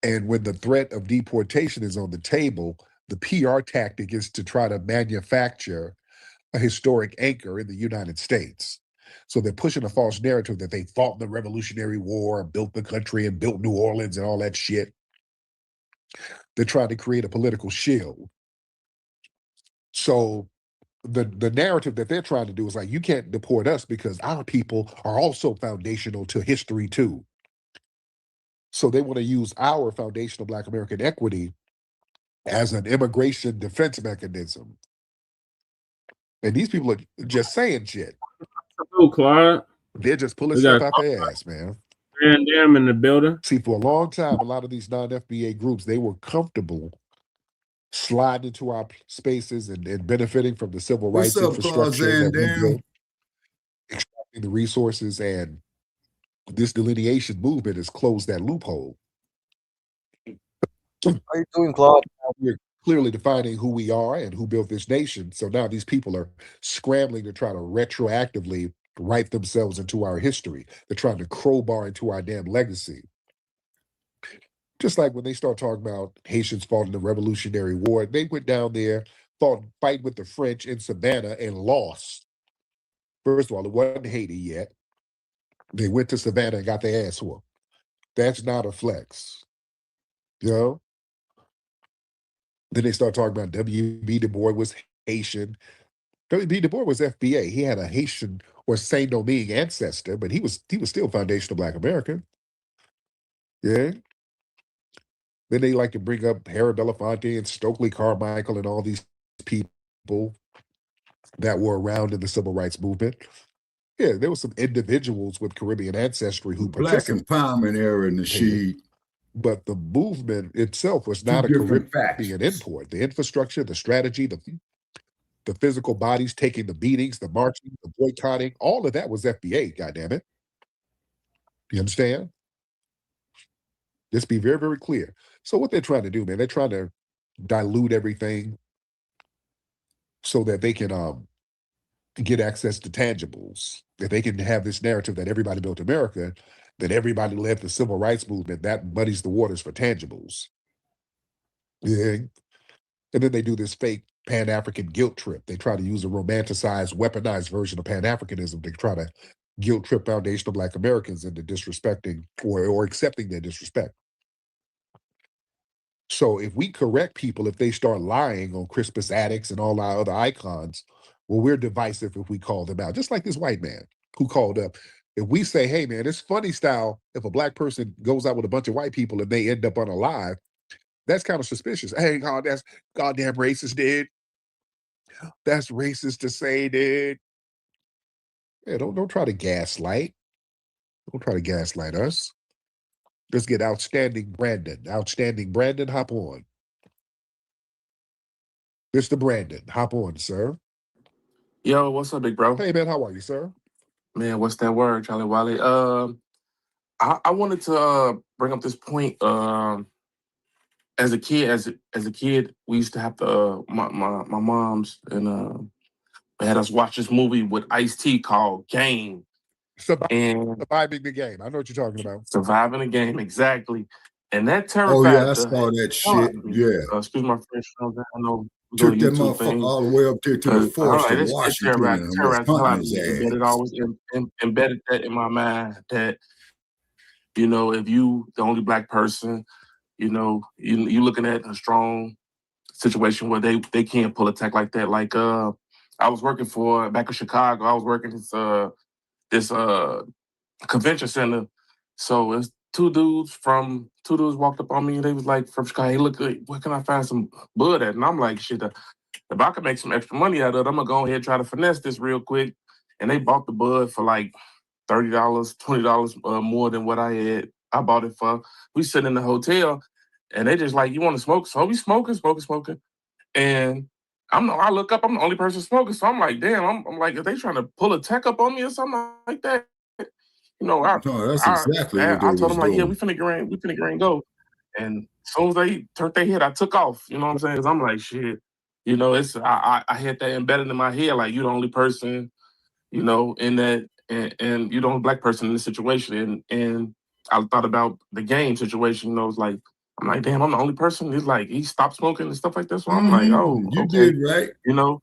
And when the threat of deportation is on the table, the PR tactic is to try to manufacture a historic anchor in the United States. So they're pushing a false narrative that they fought in the Revolutionary War, built the country, and built New Orleans and all that shit. They're trying to create a political shield. So the narrative that they're trying to do is like, you can't deport us because our people are also foundational to history too. So they want to use our foundational Black American equity as an immigration defense mechanism. And these people are just saying shit. Oh, Clyde. They're just pulling stuff out their ass, man. And them in the building. See, for a long time, a lot of these non-FBA groups, they were comfortable sliding into our spaces and benefiting from the civil rights What's up, infrastructure Claus that we Van built, extracting the resources, and this delineation movement has closed that loophole. How you doing, Claude? We're clearly defining who we are and who built this nation. So now these people are scrambling to try to retroactively write themselves into our history. They're trying to crowbar into our damn legacy. Just like when they start talking about Haitians fought in the Revolutionary War, they went down there, fight with the French in Savannah and lost. First of all, it wasn't Haiti yet. They went to Savannah and got their ass whooped. That's not a flex. You know? Then they start talking about W.B. Du Bois was Haitian. W.B. Du Bois was FBA. He had a Haitian or Saint-Domingue ancestor, but he was still foundational Black American. Yeah. Then they like to bring up Harold Belafonte and Stokely Carmichael and all these people that were around in the civil rights movement. Yeah, there were some individuals with Caribbean ancestry who Black empowerment era in the sheet. But the movement itself was not a Caribbean import. The infrastructure, the strategy, the physical bodies taking the beatings, the marching, the boycotting, all of that was FBA, goddammit. You understand? Let's be very, very clear. So what they're trying to do, man, they're trying to dilute everything so that they can get access to tangibles. If they can have this narrative that everybody built America, that everybody led the civil rights movement, that muddies the waters for tangibles. Yeah. And then they do this fake Pan-African guilt trip. They try to use a romanticized, weaponized version of Pan-Africanism to try to guilt trip foundational Black Americans into disrespecting or accepting their disrespect. So if we correct people, if they start lying on Crispus Attucks and all our other icons, well, we're divisive if we call them out. Just like this white man who called up. If we say, hey, man, it's funny style, if a Black person goes out with a bunch of white people and they end up unalive, that's kind of suspicious. Hey, God, that's goddamn racist, dude. That's racist to say, dude. Yeah, don't try to gaslight. Don't try to gaslight us. Let's get Outstanding Brandon. Outstanding Brandon, hop on. Mr. Brandon, hop on, sir. Yo, what's up, big bro? Hey, man, how are you, sir? Man, what's that word, Charlie Wiley? I wanted to bring up this point. As a kid, we used to have to my moms and they had us watch this movie with Ice-T called Game. Surviving the Game. I know what you're talking about. Surviving the Game, exactly. And that terrified. Oh yeah, I saw that shit. Yeah. Excuse my French. I know. Took that motherfucker all the way up there to the forest in Washington and was hunting his ass. It always embedded that in my mind that, you know, if you the only Black person, you know, you looking at a strong situation where they can't pull a tech like that. Like I was working back in Chicago. I was working this convention center. So it's two dudes walked up on me and they was like from Chicago. Hey, look, where can I find some bud at? And I'm like, shit, if I could make some extra money out of it, I'm gonna go ahead and try to finesse this real quick. And they bought the bud for like $30, $20 more than what I bought it for. We sitting in the hotel and they just like, you want to smoke? So we smoking. And I look up, I'm the only person smoking. So I'm like, damn, I'm like, are they trying to pull a tech up on me or something like that? You know, that's exactly what they I told them like, doing. yeah, we finna get ready and go. And as soon as they turned their head, I took off. You know what I'm saying? Because I'm like, shit. You know, I had that embedded in my head, like you the only person, you know, in that, and you the only Black person in this situation. And I thought about the Game situation. You know, it's like I'm like, damn, I'm the only person. He's like, he stopped smoking and stuff like that. So I'm like, oh, you okay. did right. You know.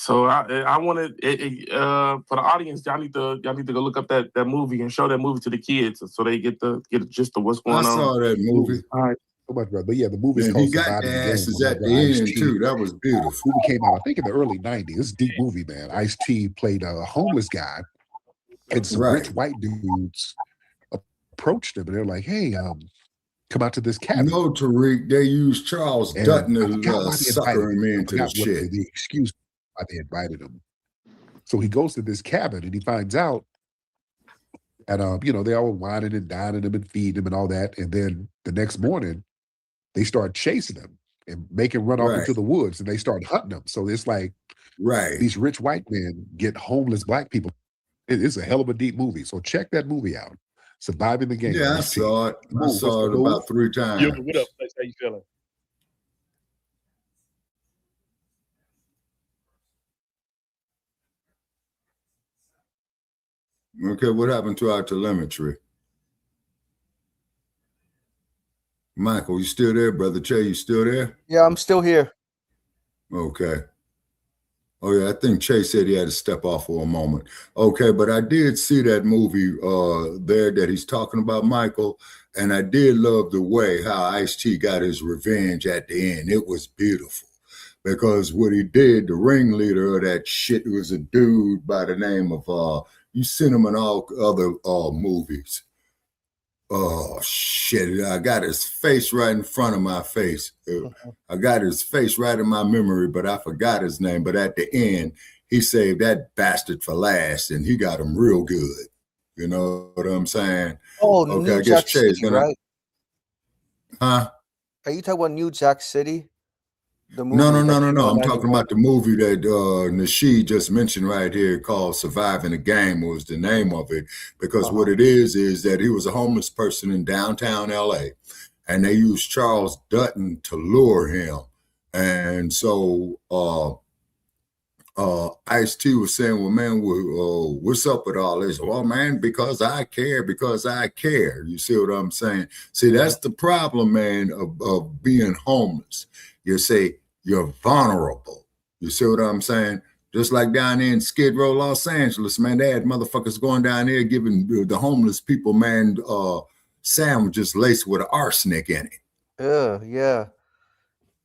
So I wanted for the audience, y'all need to go look up that movie and show that movie to the kids so they get the gist of what's going on. I saw that movie. All right. So much, brother. But yeah, the movie's And called he got Surviving the the Game. asses at the end too. That was beautiful. Movie came out, I think, in the early 90s. It's a deep movie, man. Ice-T played a homeless guy, and some rich white dudes approached him, and they're like, "Hey, come out to this cabin." No, Tariq, they used Charles Dutton to sucker him into the shit. The excuse why they invited him. So he goes to this cabin, and he finds out that they all whining and dining him and feeding him and all that. And then the next morning, they start chasing him and make him run off into the woods, and they start hunting him. So it's like these rich white men get homeless black people. It's a hell of a deep movie. So check that movie out. Surviving the Game. Yeah, I saw it. I saw it about 3 times. Yo, what up, Flex? How you feeling? Okay, what happened to our telemetry? Michael, you still there? Brother Che, you still there? Yeah, I'm still here. Okay. Oh, yeah, I think Che said he had to step off for a moment. Okay, but I did see that movie there that he's talking about, Michael, and I did love the way how Ice-T got his revenge at the end. It was beautiful because what he did, the ringleader of that shit was a dude by the name of, you seen him in all other movies. Oh, shit. I got his face right in front of my face. I got his face right in my memory, but I forgot his name. But at the end, he saved that bastard for last, and he got him real good. You know what I'm saying? Oh, okay, New I guess Jack Che's City, gonna. right? Huh? Are you talking about New Jack City? The movie No. that came out I'm in talking 91? about the movie that Nasheed just mentioned right here called Surviving the Game was the name of it. Because what it is that he was a homeless person in downtown LA, and they used Charles Dutton to lure him. And so Ice-T was saying, well, man, what's up with all this? Well, man, because I care. You see what I'm saying? See, that's the problem, man, of being homeless. You say you're vulnerable. You see what I'm saying? Just like down there in Skid Row, Los Angeles, man, they had motherfuckers going down there giving the homeless people, man, sandwiches laced with arsenic in it. Yeah.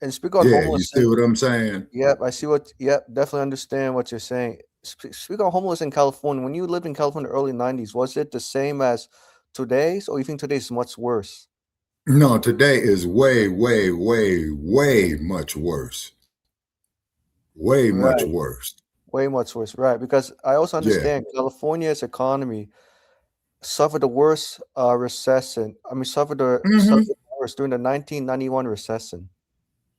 And speak on Yeah, homeless. you see what I'm saying? Yep, I see what. Yep, definitely understand what you're saying. Speak on homeless in California. When you lived in California in the early 90s, was it the same as today's, or you think today's much worse? No, today is way much worse. Way much worse. Way much worse, right? Because I also understand California's economy suffered the worst recession. I mean, suffered the worst during the 1991 recession.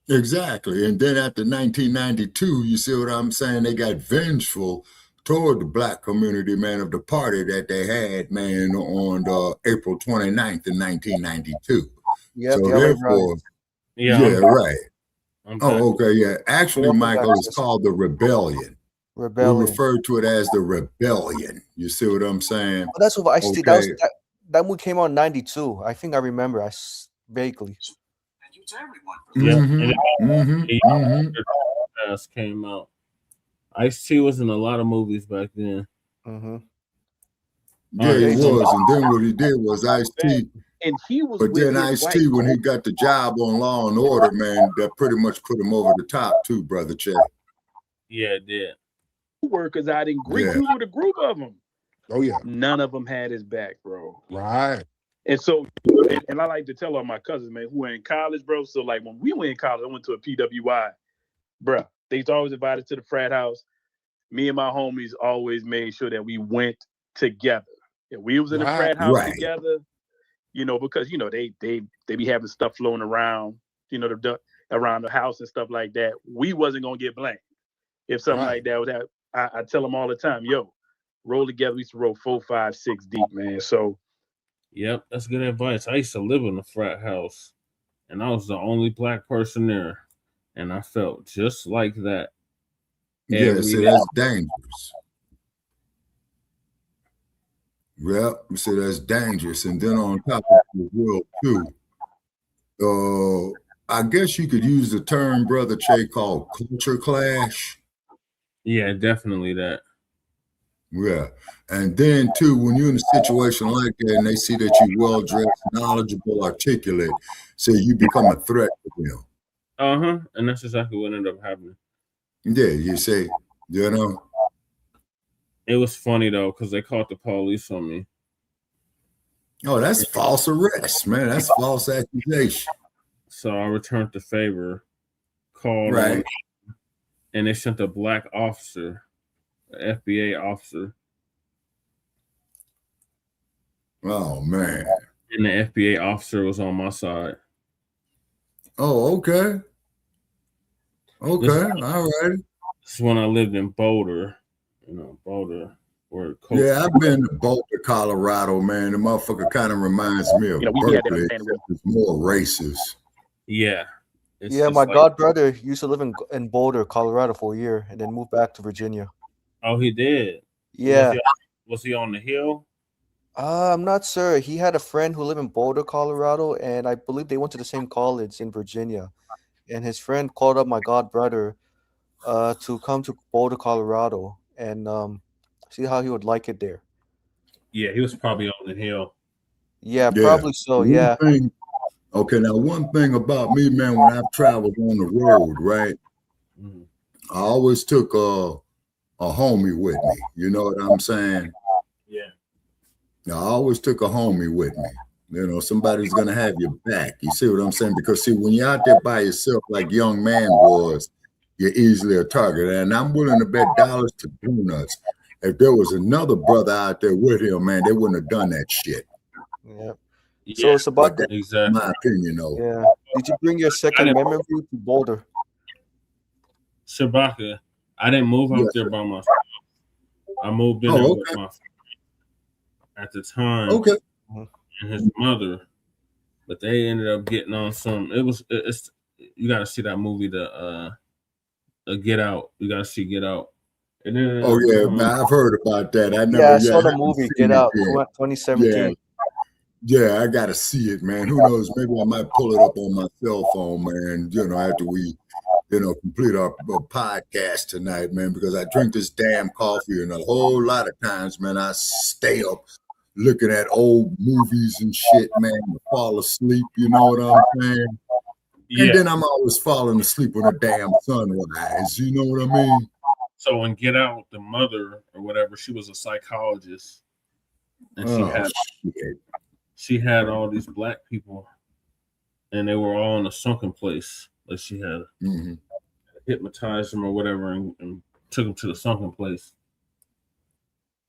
Exactly. And then after 1992, you see what I'm saying? They got vengeful toward the black community, man, of the party that they had, man, on April 29th in 1992. Yep, so therefore, right. Oh, okay, yeah. Actually, Michael, it's called the Rebellion. We refer to it as the Rebellion. You see what I'm saying? Well, that's what Ice-T. That movie came out in 92. I think I remember. Vaguely. Came out. Ice-T was in a lot of movies back then. Yeah, he was. And then what he did was Ice-T. And he was. But then Ice-T, when he got the job on Law and Order, man, that pretty much put him over the top too, Brother Che. Yeah, it did. Workers out in Greek. We were the group of them. Oh yeah. None of them had his back, bro. Right. And so, and I like to tell all my cousins, man, who were in college, bro. So like when we went in college, I went to a PWI, bro. They used to always invite us to the frat house. Me and my homies always made sure that we went together. If we was in the frat house together, you know, because you know they be having stuff floating around, you know, around the house and stuff like that. We wasn't gonna get blamed if something like that was that. I tell them all the time, yo, roll together. We used to roll 4, 5, 6 deep, man. So. Yep, that's good advice. I used to live in a frat house, and I was the only black person there, and I felt just like that. Yeah, see, that's dangerous. Well, see, that's dangerous. And then on top of the world, too, I guess you could use the term, Brother Che, called culture clash. Yeah, definitely that. Yeah. And then too, when you're in a situation like that and they see that you're well dressed, knowledgeable, articulate, so you become a threat to them. And that's exactly what ended up happening. Yeah, you say, you know. It was funny though, because they called the police on me. Oh, that's false arrest, man. That's false accusation. So I returned the favor, called Right. and they sent a black officer, an FBA officer. Oh man. And the FBA officer was on my side. Oh, okay. Okay, all right. This is when I lived in Boulder. Boulder. Yeah, I've been to Boulder, Colorado, man. The motherfucker kind of reminds me of Berkeley, except it's more racist. Yeah. Yeah, my godbrother used to live in Boulder, Colorado for a year and then moved back to Virginia. Oh, he did? Yeah. Was he on the hill? I'm not sure. He had a friend who lived in Boulder, Colorado, and I believe they went to the same college in Virginia. And his friend called up my godbrother to come to Boulder, Colorado, and see how he would like it there. Yeah, he was probably on the hill. Yeah, probably so. Yeah. Okay, now one thing about me, man, when I've traveled on the road, right? I always took a homie with me. You know what I'm saying? Yeah. I always took a homie with me. You know, somebody's gonna have your back. You see what I'm saying? Because see, when you're out there by yourself, like young man was, you're easily a target. And I'm willing to bet dollars to donuts. If there was another brother out there with him, man, they wouldn't have done that shit. Yeah. So it's about that. Exactly. My opinion, though. Yeah. Did you bring your Second Amendment route to Boulder? Shabaka. I didn't move out there by myself. I moved in there with my friend at the time. Okay. And his mother, but they ended up getting on some. It's you got to see that movie, the Get Out. You got to see Get Out. And then, man, I've heard about that. I saw the movie Get Out, 2017. Yeah, I got to see it, man. Who knows? Maybe I might pull it up on my cell phone, man. You know, after we, complete our podcast tonight, man. Because I drink this damn coffee, and a whole lot of times, man, I stay up looking at old movies and shit, man, to fall asleep, you know what I'm saying? Yeah. And then I'm always falling asleep when the damn sun rises, you know what I mean? So in Get Out, the mother or whatever, she was a psychologist. And she had all these black people, and they were all in a sunken place. Like she had hypnotized them or whatever and took them to the sunken place.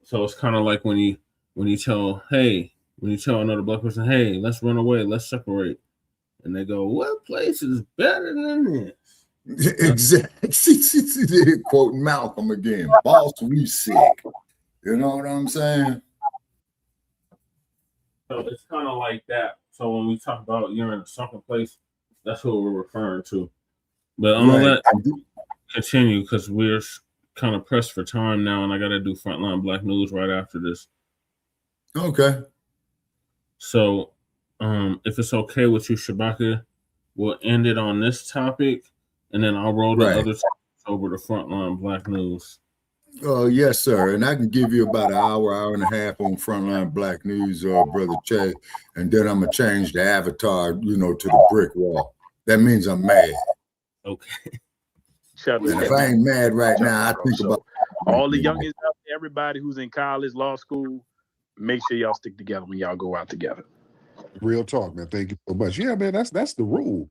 So it's kind of like when you tell another black person, hey, let's run away, let's separate. And they go, what place is better than this? Exactly. Quoting Malcolm again, boss, we sick. You know what I'm saying? So it's kind of like that. So when we talk about you're in a sunken place, that's what we're referring to. But I'm going to let continue because we're kind of pressed for time now, and I got to do Frontline Black News right after this. Okay. So, if it's okay with you, Shabaka, we'll end it on this topic, and then I'll roll the other topics over to Frontline Black News. Yes, sir. And I can give you about an hour and a half on Frontline Black News, Brother Checcs, and then I'm going to change the avatar, to the brick wall. That means I'm mad. Okay. And if I ain't mad right now, I think about all the youngins out there, everybody who's in college, law school, make sure y'all stick together when y'all go out together. Real talk, man. Thank you so much. Yeah, man, that's the rule.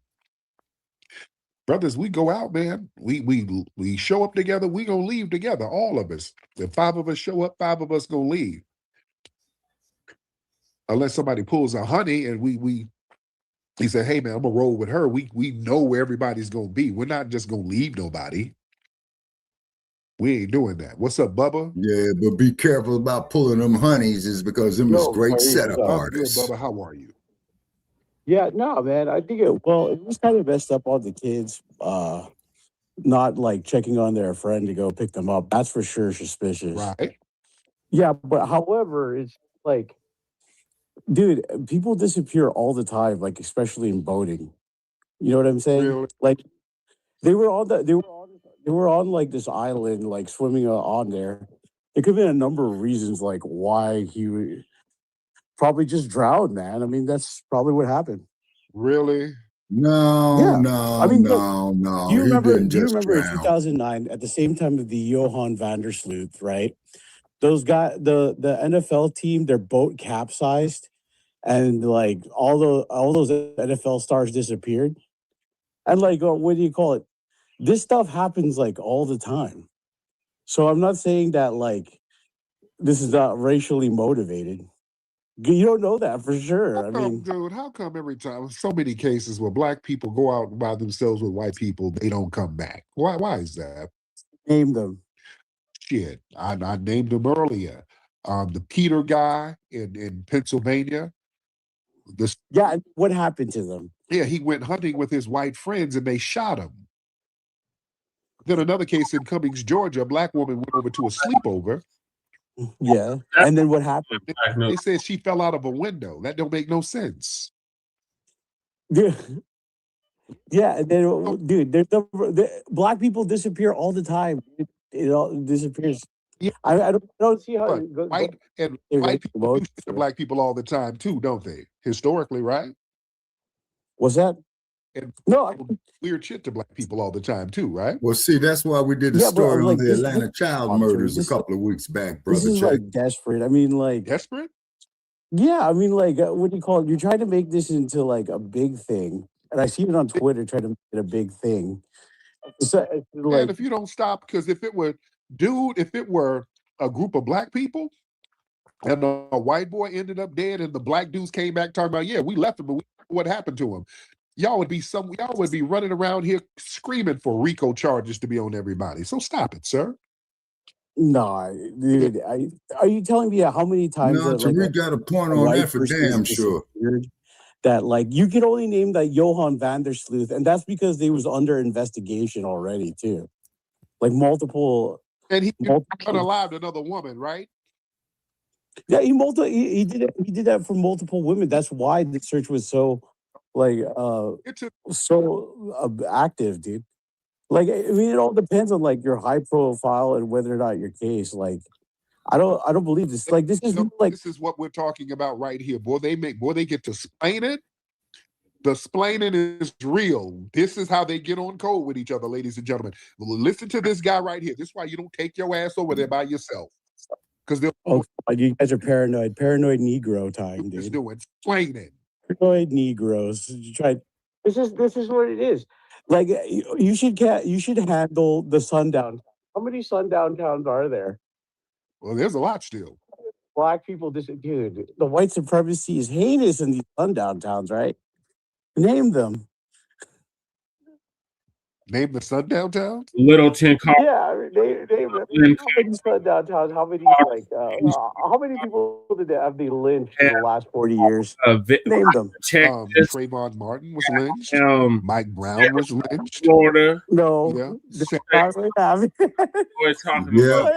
Brothers, we go out, man. We show up together, we gonna leave together, all of us. If 5 of us show up, 5 of us gonna leave. Unless somebody pulls a honey and he said, hey man, I'm gonna roll with her. We know where everybody's gonna be. We're not just gonna leave nobody. We ain't doing that. What's up, Bubba? Yeah, but be careful about pulling them honeys, is because them is great setup artists. Good, Bubba. How are you? Yeah, no, man. I think it was kind of messed up on the kids, not like checking on their friend to go pick them up. That's for sure suspicious. Right. Yeah, but however, it's like, dude, people disappear all the time, like especially in boating. You know what I'm saying? Really? Like they were on they were on like this island, like swimming on there. There could have been a number of reasons, like why probably just drowned, man. I mean, that's probably what happened. Really? No, Yeah. no, I mean, look, no. do you He remember? didn't Do you just remember in drown. 2009, at the same time of the Johan van der Sloot, right? Those guys, the NFL team, their boat capsized, and like all those NFL stars disappeared. And like, what do you call it? This stuff happens like all the time. So I'm not saying that like this is not racially motivated. You don't know that for sure. I mean, Dude, how come every time so many cases where black people go out by themselves with white people, they don't come back? Why is that? Name them. Shit. I named them earlier. The Peter guy in Pennsylvania. Yeah, what happened to them? Yeah, he went hunting with his white friends and they shot him. Then another case in Cummings, Georgia, a black woman went over to a sleepover. Yeah. And then what happened? They said she fell out of a window. That don't make no sense. Yeah. Yeah. And then, dude, black people disappear all the time. It all disappears. Yeah. I don't see how white people do shit to black people all the time too, don't they? Historically, right? What's that? And no, weird shit to black people all the time too, right? Well, see, that's why we did a story on the Atlanta child murders a couple of weeks back, brother. This is Check. like desperate. I mean, like desperate. Yeah, I mean, like, what do you call it? You're trying to make this into like a big thing, and I see it on Twitter trying to make it a big thing. So, like, And if you don't stop, because if it were a group of black people and a white boy ended up dead and the black dudes came back talking about, yeah, we left him, but what happened to him? Y'all would be running around here screaming for RICO charges to be on everybody. So stop it, sir. no, dude, are you telling me how many times No, Tariq got a point on that for damn sure. That like you could only name that Johan van der Sloot, and that's because they was under investigation already too, like multiple. And he unalived another woman, right? Yeah, he did it. He did that for multiple women. That's why the search was so like active, dude. Like, I mean, it all depends on like your high profile and whether or not your case. Like, I don't believe this. Like, this is this is what we're talking about right here. Boy, they get to explain it. The splaining is real. This is how they get on code with each other, ladies and gentlemen. Listen to this guy right here. This is why you don't take your ass over there by yourself. Because you guys are paranoid Negro time, dude. Doing explaining. Paranoid Negroes. This is what it is. Like, you should handle the sundown. How many sundown towns are there? Well, there's a lot still. Black people, dude, the white supremacy is heinous in these sundown towns, right? Name them. Name the sundown towns? Littleton, Yeah, I mean, name them. How many sundown towns? How many how many people did they have been lynched in the last 40 years? Name them. Trayvon Martin was lynched. Mike Brown was lynched. Florida. No. Yeah. We're talking about.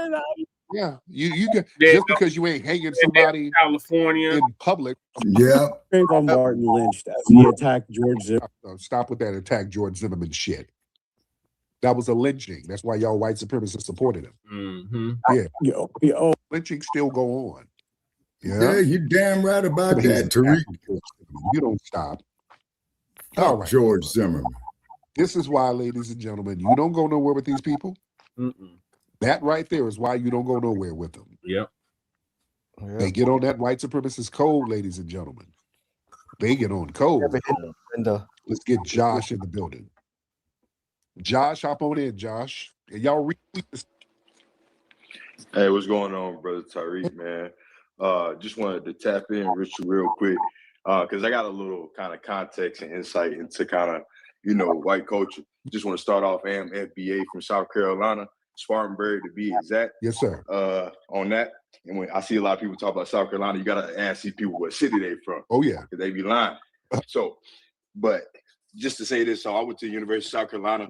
Yeah, you get just because you ain't hanging somebody California in public. Yeah, Trayvon Martin lynched as he attacked George Zimmerman. Stop with that attack George Zimmerman shit. That was a lynching. That's why y'all white supremacists supported him. Mm-hmm. Yeah, lynching still go on. Yeah, you damn right about that, Tariq. You don't stop. All right, George Zimmerman. This is why, ladies and gentlemen, you don't go nowhere with these people. That right there is why you don't go nowhere with them. Yep. They get on that white supremacist code, ladies and gentlemen. They get on code. Let's get Josh in the building. Josh, hop on in, Josh. And y'all retweet this. Hey, what's going on, brother Tariq, man? Just wanted to tap in, Richard, real quick, because I got a little kind of context and insight into kind of, white culture. Just want to start off. I am FBA from South Carolina, Spartanburg to be exact. Yes, sir. On that, and when I see a lot of people talk about South Carolina, you gotta ask these people what city they from. Oh yeah, because they be lying. So, but just to say this, so I went to the University of South Carolina.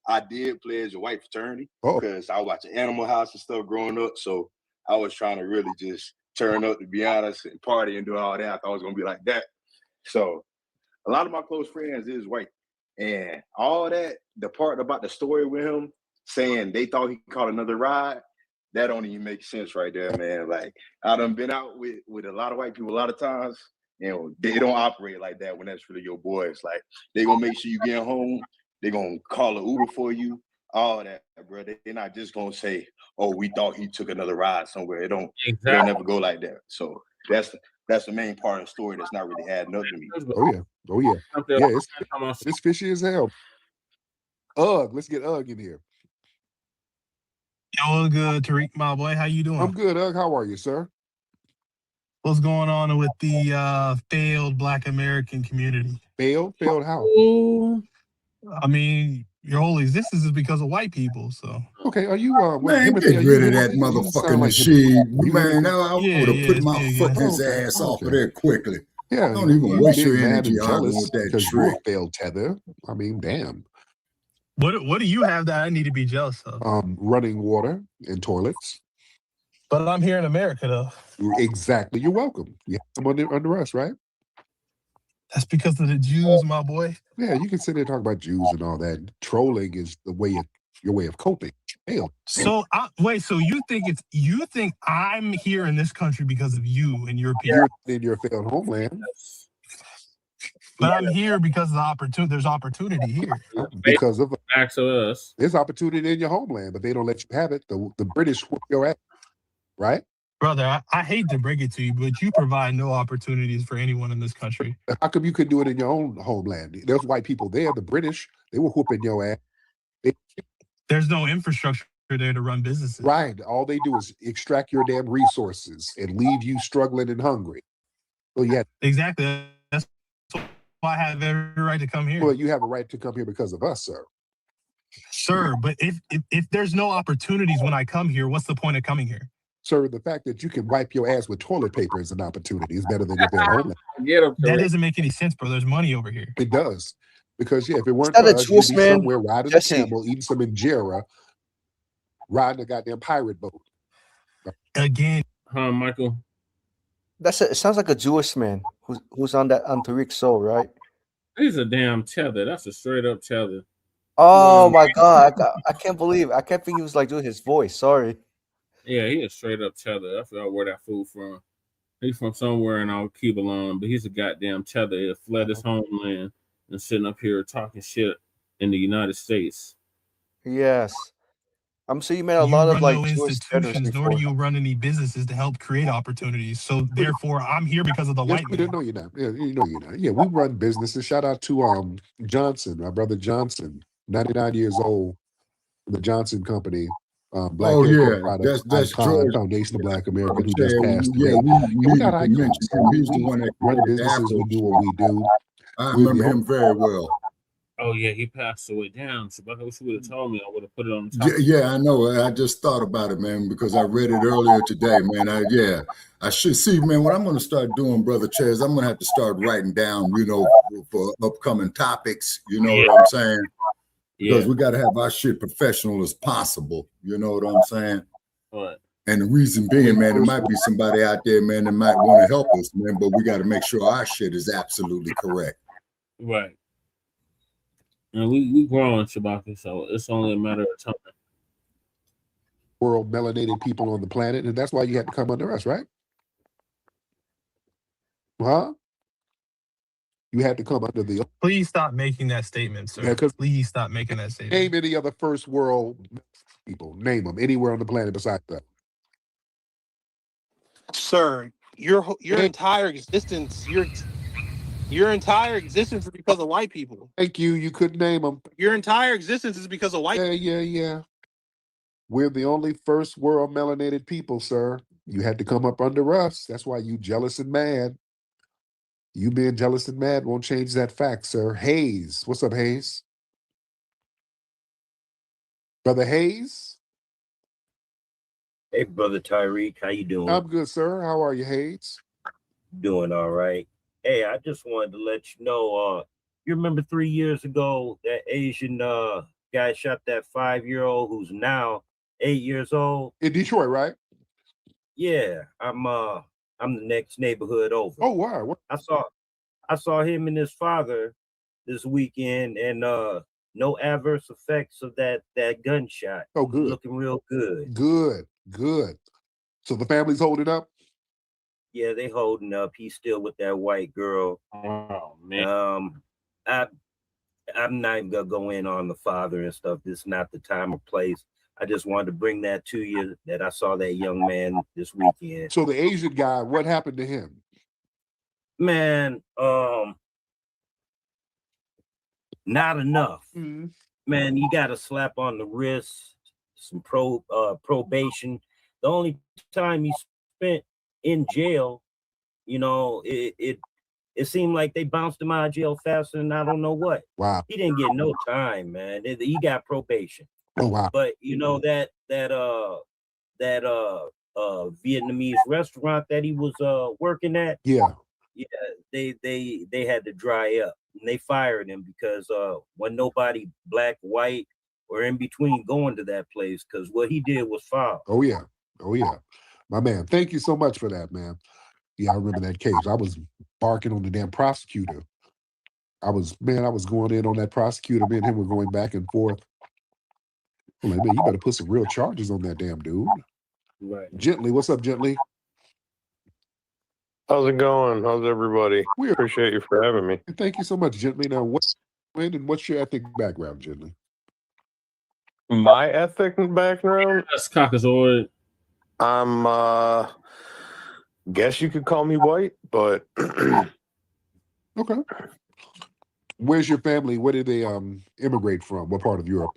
I did pledge a white fraternity because I was watching Animal House and stuff growing up. So I was trying to really just turn up, to be honest, and party and do all that. I thought it was gonna be like that. So a lot of my close friends is white, and all that. The part about the story with him, saying they thought he caught another ride, that don't even make sense right there, man. Like, I done been out with a lot of white people a lot of times, they don't operate like that when that's really your boys. Like, they gonna make sure you get home, they gonna call an Uber for you, all that, bro. They're not just gonna say, oh, we thought he took another ride somewhere. It don't never go like that. So that's the main part of the story that's not really adding up to me. Oh yeah. It's fishy as hell. Let's get in here. Yo, good, Tariq, my boy. How you doing? I'm good, How are you, sir? What's going on with the failed Black American community? Failed how? I mean, your whole existence is because of white people. So okay, are you man, Timothy, get rid of that motherfucking machine, man. I would have put my foot his ass off of there quickly. Yeah, don't even waste your mad energy and arguing jealous with that because trick. you failed Tether. I mean, damn. What do you have that I need to be jealous of? Running water and toilets. But I'm here in America, though. Exactly. You're welcome. You have someone under us, right? That's because of the Jews, my boy. Yeah, you can sit there and talk about Jews and all that. Trolling is your way of coping. Hell. So wait, so you think I'm here in this country because of you and your people? You're in your failed homeland. But I'm here because of the opportunity. There's opportunity here. Because of us. There's opportunity in your homeland, but they don't let you have it. The British whoop your ass, right? Brother, I hate to break it to you, but you provide no opportunities for anyone in this country. How come you couldn't do it in your own homeland? There's white people there. The British, they were whooping your ass. There's no infrastructure there to run businesses. Right. All they do is extract your damn resources and leave you struggling and hungry. So yeah. Exactly. That's why I have every right to come here. Well, you have a right to come here because of us, sir. Sir, but if there's no opportunities when I come here, what's the point of coming here? Sir, the fact that you can wipe your ass with toilet paper is an opportunity. It's better than your failed homeland. That doesn't make any sense, bro. There's money over here. It does. Because, if it weren't for us, you'd be somewhere riding a camel, eating some injera, riding a goddamn pirate boat. Again. Michael? It sounds like a Jewish man who's on Tariq's show, right? He's a damn tether. That's a straight up tether. Oh my God. I can't believe it. I can't think he was like doing his voice. Sorry. Yeah, he a straight up tether. I forgot where that fool from. He's from somewhere in our Keebelon, but he's a goddamn tether. He fled his homeland and sitting up here talking shit in the United States. Yes. I'm sure you met a lot of like Jewish institutions, nor do you run any businesses to help create opportunities. So therefore, I'm here because of the white man. No, you're not. Yeah, you're not. Yeah, we run businesses. Shout out to Johnson, my brother Johnson, 99 years old, the Johnson Company. Black Product Icon, Foundation of Black American, who just passed away. We got icons. He's the one that run businesses. We do what we do. I remember him very well. Oh yeah, he passed away. Damn, Shabaka, wish you would have told me. I would have put it on the top. Yeah, I know. I just thought about it, man, because I read it earlier today, man. I should see, man. What I'm going to start doing, brother Checcs, I'm going to have to start writing down, for upcoming topics. You know what I'm saying? Because we got to have our shit professional as possible. You know what I'm saying? What? And the reason being, man, there might be somebody out there, man, that might want to help us, man, but we got to make sure our shit is absolutely correct. Right. And we growing, Shabaka, so it's only a matter of time. World melanated people on the planet, and that's why you had to come under us, right? Huh? You had to come under the. Please stop making that statement, sir. Yeah, please stop making that statement. Name any other first world people. Name them anywhere on the planet besides that. Sir, your entire existence, your entire existence is because of white people. Thank you. You couldn't name them. Your entire existence is because of white. Yeah. We're the only first world melanated people, sir. You had to come up under us. That's why you jealous and mad. You being jealous and mad won't change that fact, sir. Hayes. What's up, Hayes? Brother Hayes? Hey, Brother Tariq. How you doing? I'm good, sir. How are you, Hayes? Doing all right. Hey, I just wanted to let you know, you remember 3 years ago that Asian guy shot that 5-year-old who's now 8 years old? In Detroit, right? Yeah, I'm the next neighborhood over. Oh, wow. I saw him and his father this weekend, and no adverse effects of that gunshot. Oh, good. Looking real good. Good. So the family's holding up? Yeah, they holding up. He's still with that white girl. Oh man. I'm not even gonna go in on the father and stuff. This is not the time or place. I just wanted to bring that to you, that I saw that young man this weekend. So the Asian guy, what happened to him? Man, not enough. Man, you got a slap on the wrist, some probation. The only time he spent in jail, you know, it seemed like they bounced him out of jail faster than I don't know what. Wow. He didn't get no time, man. He got probation. Oh wow. But you know that Vietnamese restaurant that he was working at, yeah, they had to dry up, and they fired him because when nobody black, white, or in between going to that place, because what he did was foul. Oh yeah, my man. Thank you so much for that, man. Yeah, I remember that case. I was barking on the damn prosecutor. I was going in on that prosecutor. Me and him were going back and forth. I'm like, man, you better put some real charges on that damn dude. Right. Gently, what's up, Gently? How's it going? How's everybody? We appreciate you for having me. Thank you so much, Gently. Now, what's your ethnic background, Gently? My ethnic background? That's Caucasoid. I'm guess you could call me white, but okay. Where's your family? Where did they immigrate from? What part of Europe?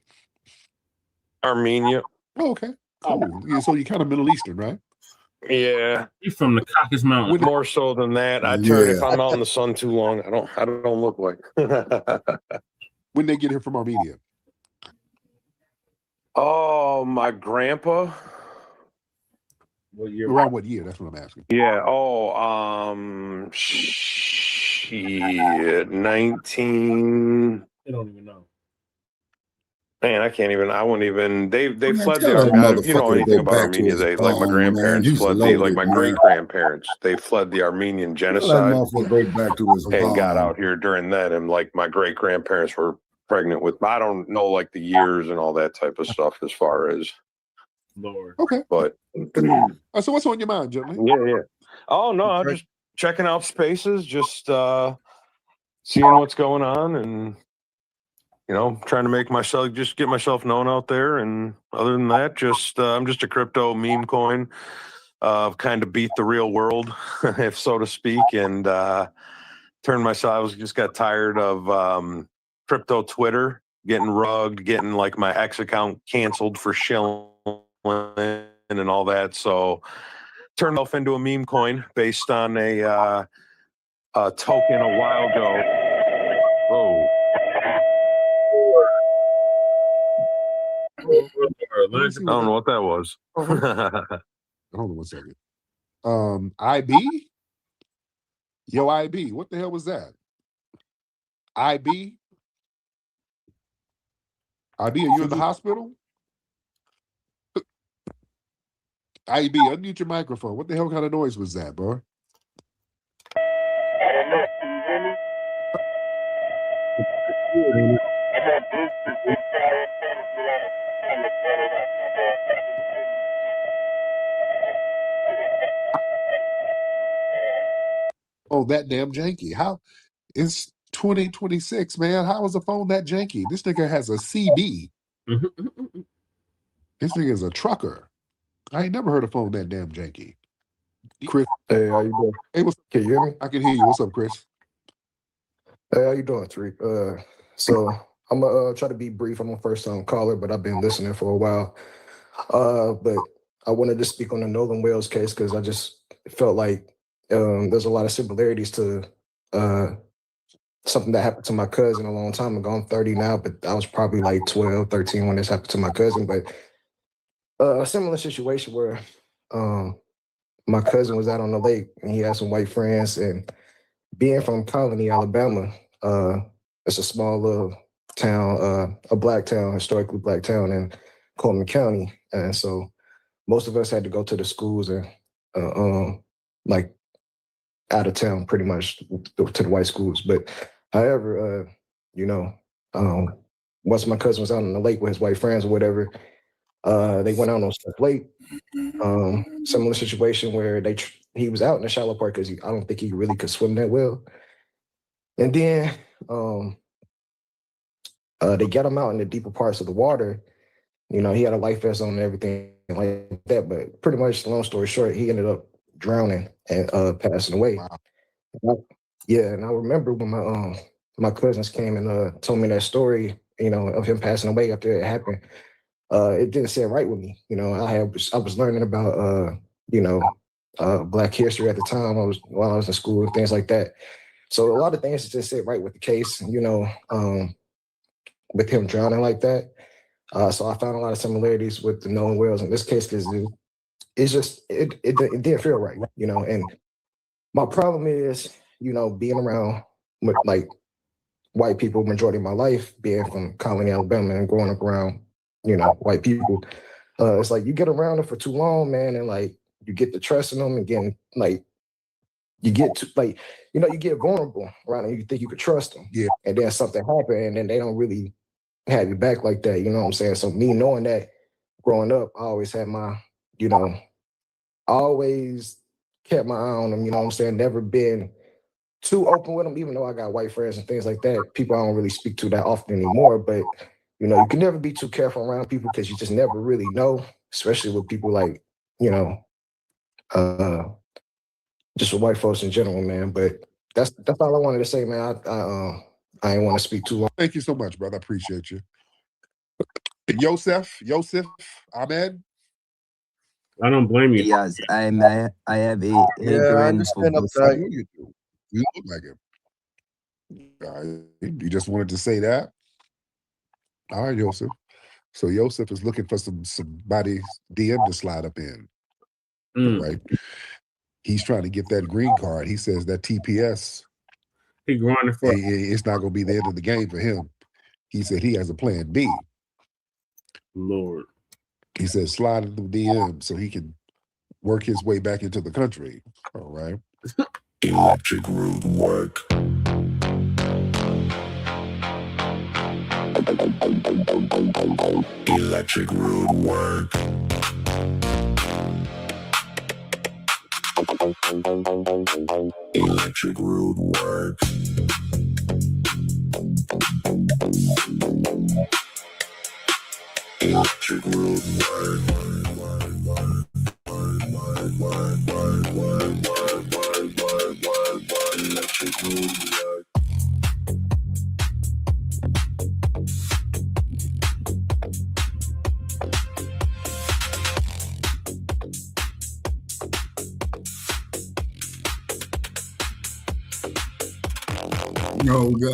Armenia. Oh, okay. Cool. Yeah, so you're kind of Middle Eastern, right? Yeah. He's from the Caucasus Mountains. More so than that. I turn if I'm out in the sun too long, I don't look like. When they get here from Armenia? Oh, my grandpa. What year? Around what year? That's what I'm asking. Yeah. Oh, shit. 19. I don't even know. Man, I wouldn't even. They Man, fled tell that the. If you know motherfucker to anything go about back to Armenia, his they like my bone, grandparents man. He's fled loaded, like my man. great grandparents. They fled the Armenian Tell that genocide motherfucker go back to his and got bone. out here during that. And like my great grandparents were pregnant with. I don't know like the years and all that type of stuff as far as. Lord. Okay. But so what's on your mind, Gently? yeah. Oh no, I'm just checking out spaces, just seeing what's going on, and trying to get myself known out there. And other than that, I'm just a crypto meme coin. Kind of beat the real world, if so to speak, and just got tired of crypto Twitter, getting rugged, getting like my X account canceled for shilling and all that. So turned off into a meme coin based on a token a while ago. Whoa. I don't know what that was. Hold on 1 second. IB? Yo, IB, what the hell was that? IB? IB, are you in the hospital? IB, unmute your microphone. What the hell kind of noise was that, bro? Oh, that damn janky. How? It's 2026, man. How is the phone that janky? This nigga has a CB. This nigga is a trucker. I ain't never heard a phone that damn janky. Chris. Hey, how you doing? Hey, can you hear me? I can hear you. What's up, Chris? Hey, how you doing, Tariq? So I'm gonna try to be brief. I'm a first-time caller, but I've been listening for a while. But I wanted to speak on the Nolan Wales case because I just felt like there's a lot of similarities to something that happened to my cousin a long time ago. I'm 30 now, but I was probably like 12, 13 when this happened to my cousin. But a similar situation where my cousin was out on the lake and he had some white friends, and being from Colony, Alabama, it's a small little town, a black town, historically black town in Coleman County. And so most of us had to go to the schools and like out of town pretty much to the white schools. But however, once my cousin was out on the lake with his white friends or whatever, they went out on stuff late. Similar situation where he was out in the shallow part because I don't think he really could swim that well. And then they got him out in the deeper parts of the water. You know, he had a life vest on and everything like that, but pretty much, long story short, he ended up drowning and passing away. Wow. Yeah, and I remember when my cousins came and told me that story, you know, of him passing away after it happened. It didn't sit right with me. You know, I was learning about you know, Black history at the time. While I was in school and things like that. So a lot of things just sit right with the case, you know, with him drowning like that. So I found a lot of similarities with the Nolan whales in this case because it's just it didn't feel right, you know. And my problem is, you know, being around with like white people majority of my life, being from Colony, Alabama, and growing up around, you know, white people. It's like you get around them for too long, man, and like you get to trusting them and getting like you get to like, you know, you get vulnerable around them. You think you could trust them, yeah, and then something happened, and then they don't really have you back like that. You know what I'm saying? So me knowing that, growing up, I always had my, you know, I always kept my eye on them. You know what I'm saying? Never been too open with them, even though I got white friends and things like that. People I don't really speak to that often anymore, but you know, you can never be too careful around people because you just never really know, especially with people like, you know, just with white folks in general, man. But that's all I wanted to say, man. I didn't want to speak too long. Thank you so much, brother. I appreciate you. Yosef, Ahmed. I don't blame you. Yes, I have a I understand I know you do. You look like him. You just wanted to say that? All right, Yosef. So Yosef is looking for somebody's DM to slide up in. Right? He's trying to get that green card. He says that TPS, he grinding for it's not going to be the end of the game for him. He said he has a plan B. Lord. He said slide into the DM so he can work his way back into the country. All right. Electric root work. Electric root work. Electric root work. Electric root work. Electric root work. No, we got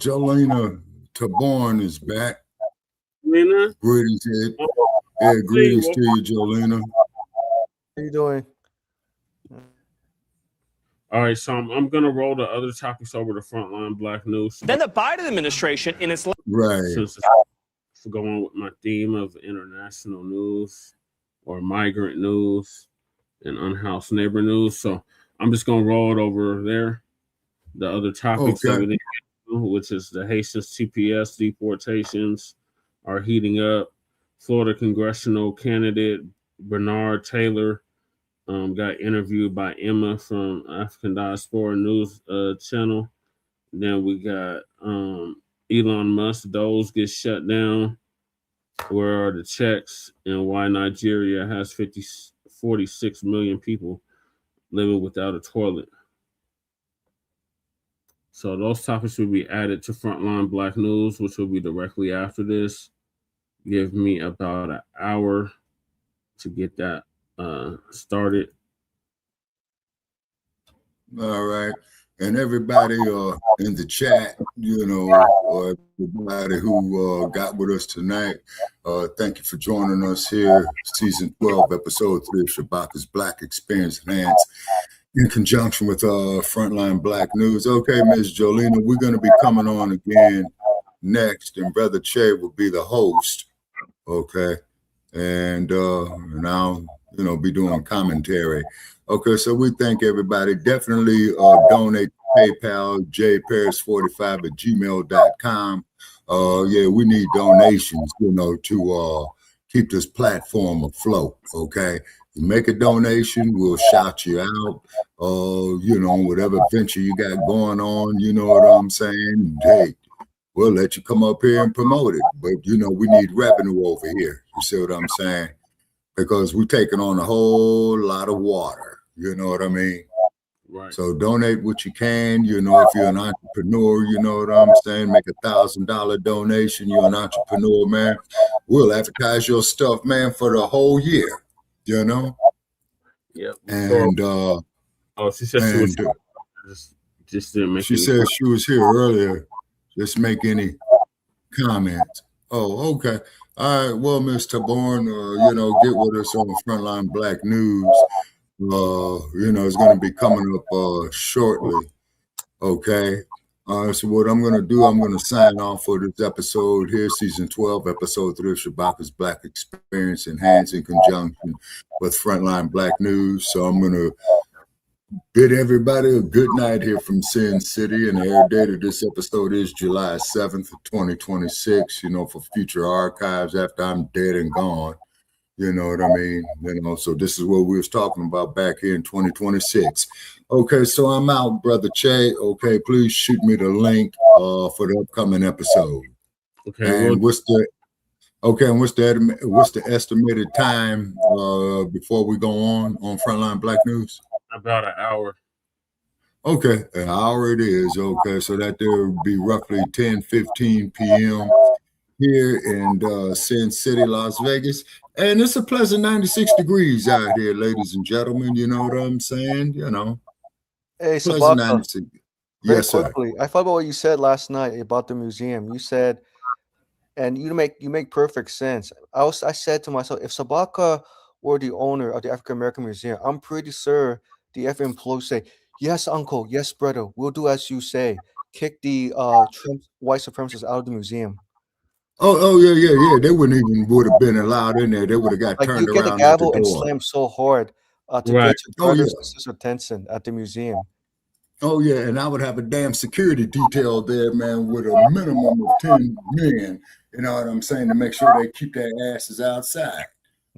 Jolena Taborn is back. Lena? Greetings, Ed. Yeah, greetings to you, Jolena. How you doing? All right, so I'm going to roll the other topics over to Frontline Black News. Then the Biden administration, in its right, since it's going with my theme of international news or migrant news and unhoused neighbor news, so I'm just going to roll it over there. The other topics over there, which is the Haitians TPS deportations are heating up. Florida congressional candidate Bernard Taylor got interviewed by Emma from African Diaspora News channel. Then we got Elon Musk, DOGE gets shut down. Where are the Checcs, and why Nigeria has 46 million people living without a toilet. So those topics will be added to Frontline Black News, which will be directly after this. Give me about an hour to get that started. All right. And everybody in the chat, you know, everybody who got with us tonight, thank you for joining us here. Season 12, Episode 3 of Shabaka's Black Experience Enhanced, in conjunction with Frontline Black News. Okay, Ms. Jolena, we're going to be coming on again next, and Brother Che will be the host. Okay, and I'll, you know, be doing commentary. Okay, so we thank everybody. Definitely donate to PayPal, jparis45@gmail.com. Yeah, we need donations, to keep this platform afloat. Okay, you make a donation, we'll shout you out. Whatever venture you got going on, you know what I'm saying? Hey, we'll let you come up here and promote it. But we need revenue over here. You see what I'm saying? Because we're taking on a whole lot of water. You know what I mean? Right. So donate what you can. If you're an entrepreneur, you know what I'm saying? Make $1,000 donation. You're an entrepreneur, man. We'll advertise your stuff, man, for the whole year. Yep. And she said she was just didn't make. She said she was here earlier. Just make any comments. Oh, okay. All right. Well, Ms. Taborn, get with us on Frontline Blacc News. It's going to be coming up shortly. Okay. So what I'm going to do, I'm going to sign off for this episode here, season 12, episode 3 of Shabaka's Black Experience Enhanced in conjunction with Frontline Blacc News. So I'm going to bid everybody a good night here from Sin City, and the air date of this episode is July 7th, 2026, for future archives after I'm dead and gone. You know what I mean? So this is what we was talking about back here in 2026. Okay, so I'm out, Brother Che. Okay, please shoot me the link for the upcoming episode. Okay, and what's the estimated time before we go on Frontline Blacc News? About an hour. Okay, an hour it is. Okay, so that there will be roughly 10:15 p.m. here in Sin City, Las Vegas. And it's a pleasant 96 degrees out here, ladies and gentlemen. You know what I'm saying? Hey, pleasant Shabaka. 96. Very Yes, sir. quickly, I thought about what you said last night about the museum. You said, and you make perfect sense. I said to myself, if Shabaka were the owner of the African American Museum, I'm pretty sure the FN employees say, "Yes, uncle, yes, brother, we'll do as you say." Kick the Trump white supremacists out of the museum. Oh, yeah. They would have been allowed in there. They would have got Like turned you get the around at the gavel and door. slam so hard to Right. get your brothers yeah. and sister attention at the museum. Oh, yeah, and I would have a damn security detail there, man, with a minimum of 10 men, you know what I'm saying, to make sure they keep their asses outside,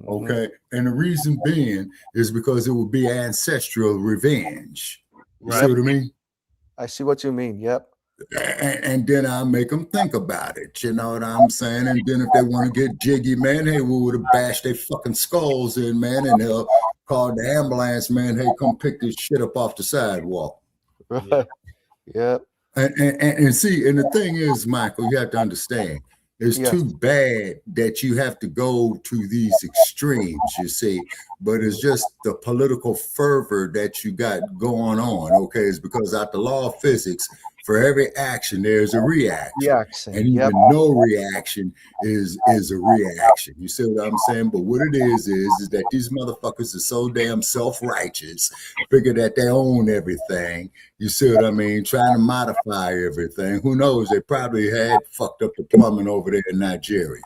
okay? And the reason being is because it would be ancestral revenge. You see what I mean? I see what you mean, yep. And then I'll make them think about it, you know what I'm saying? And then if they want to get jiggy, man, hey, we would have bashed their fucking skulls in, man, and they'll call the ambulance, man, hey, come pick this shit up off the sidewalk. Right. Yeah. And see, and the thing is, Michael, you have to understand, it's too bad that you have to go to these extremes, you see, but it's just the political fervor that you got going on, okay? It's because out the law of physics, for every action, there's a reaction. And even no reaction is a reaction. You see what I'm saying? But what it is that these motherfuckers are so damn self-righteous, figure that they own everything. You see what I mean? Trying to modify everything. Who knows? They probably had fucked up the plumbing over there in Nigeria.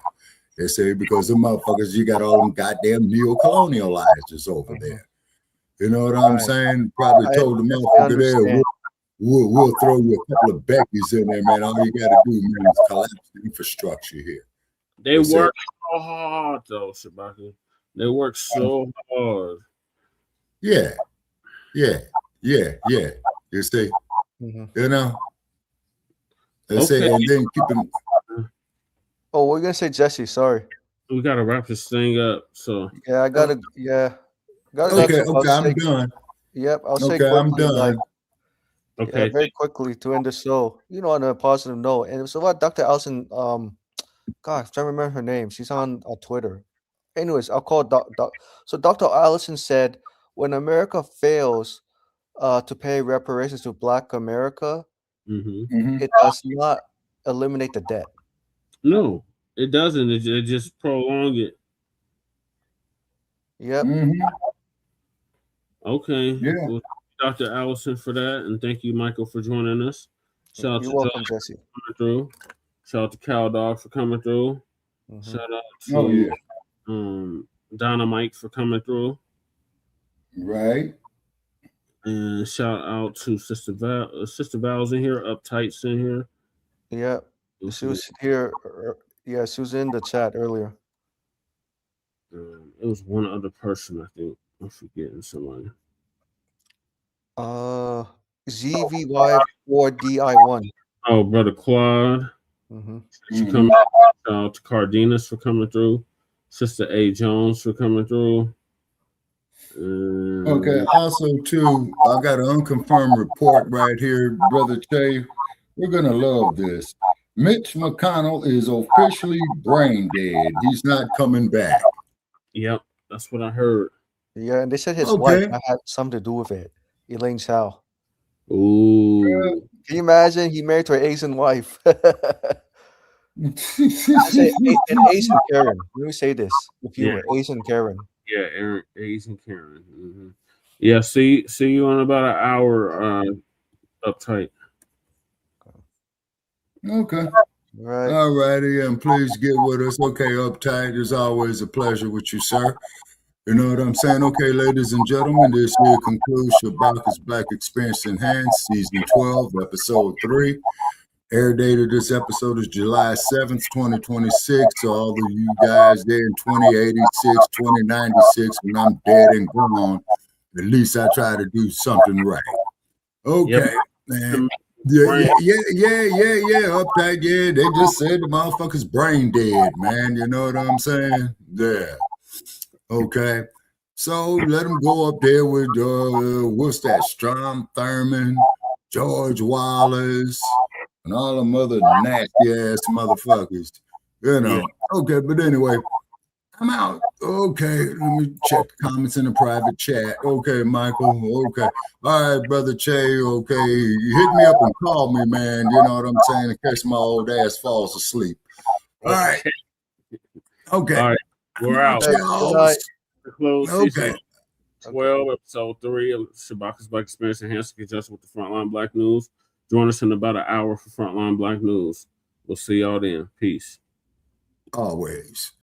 They say because the motherfuckers, you got all them goddamn neo-colonializers over there. You know what I'm saying? Probably told the motherfucker there, we'll throw you a couple of Beckies in there, man. All you got to do, man, is collapse the infrastructure here. They work so hard, though, Shabaka. They work so hard. Yeah. You see, you know. They say, and then keep them. Oh, we're gonna say Jesse. Sorry. We gotta wrap this thing up. So yeah, I gotta. Yeah. Okay, I'm done. Yep, I'll say okay, quickly, I'm done. Okay. Yeah, very quickly to end the show, on a positive note. And so what Dr. Allison, God, I'm trying to remember her name. She's on Twitter. Anyways, I'll call So Dr. Allison said, when America fails to pay reparations to Black America, it does not eliminate the debt. No, it doesn't. It just prolong it. Yep. Okay. Yeah. Well, Dr. Allison for that, and thank you, Michael, for joining us. Shout out You're to welcome, Doug Jesse. for coming through. Shout out to Cow Dog for coming through. Shout out to Dynamite for coming through. Right. And shout out to Sister Val's in here, Uptight's in here. Yep. She was here. Yeah, she was in the chat earlier. It was one other person, I think. I'm forgetting somebody. ZVY4DI1. Oh, brother Quad. Mm-hmm. She coming out to Cardenas for coming through. Sister A. Jones for coming through. Okay. Also, too, I got an unconfirmed report right here, Brother Che. We're gonna love this. Mitch McConnell is officially brain dead. He's not coming back. Yep, that's what I heard. Yeah, and they said his wife had something to do with it. Elaine Chao. Ooh. Can you imagine? He married to an Asian wife. I say an Asian Karen. Let me say this. If you were Asian Karen. Yeah, Asian Karen. Mm-hmm. Yeah, see you in about an hour. Uptight. Okay. Right. All righty, and please get with us. Okay, Uptight. It's always a pleasure with you, sir. You know what I'm saying? Okay, ladies and gentlemen, this here concludes Shabaka's Black Experience Enhanced, Season 12, Episode 3. Air date of this episode is July 7th, 2026. So all of you guys there in 2086, 2096, when I'm dead and gone, at least I try to do something right. Okay, man. Yeah, Uptight, yeah. They just said the motherfucker's brain dead, man. You know what I'm saying? Yeah. Okay. So let him go up there with what's that? Strom Thurmond, George Wallace, and all them other nasty ass motherfuckers. You know. Okay, but anyway, I'm out. Okay, let me check the comments in the private chat. Okay, Michael. Okay. All right, Brother Che. Okay. You hit me up and call me, man. You know what I'm saying? In case my old ass falls asleep. All right. Okay. All right. We're out. Close Okay. Season 12, Episode 3 of Shabaka's Black Experience Enhanced Conjunction with the Frontline Black News. Join us in about an hour for Frontline Black News. We'll see y'all then. Peace. Always.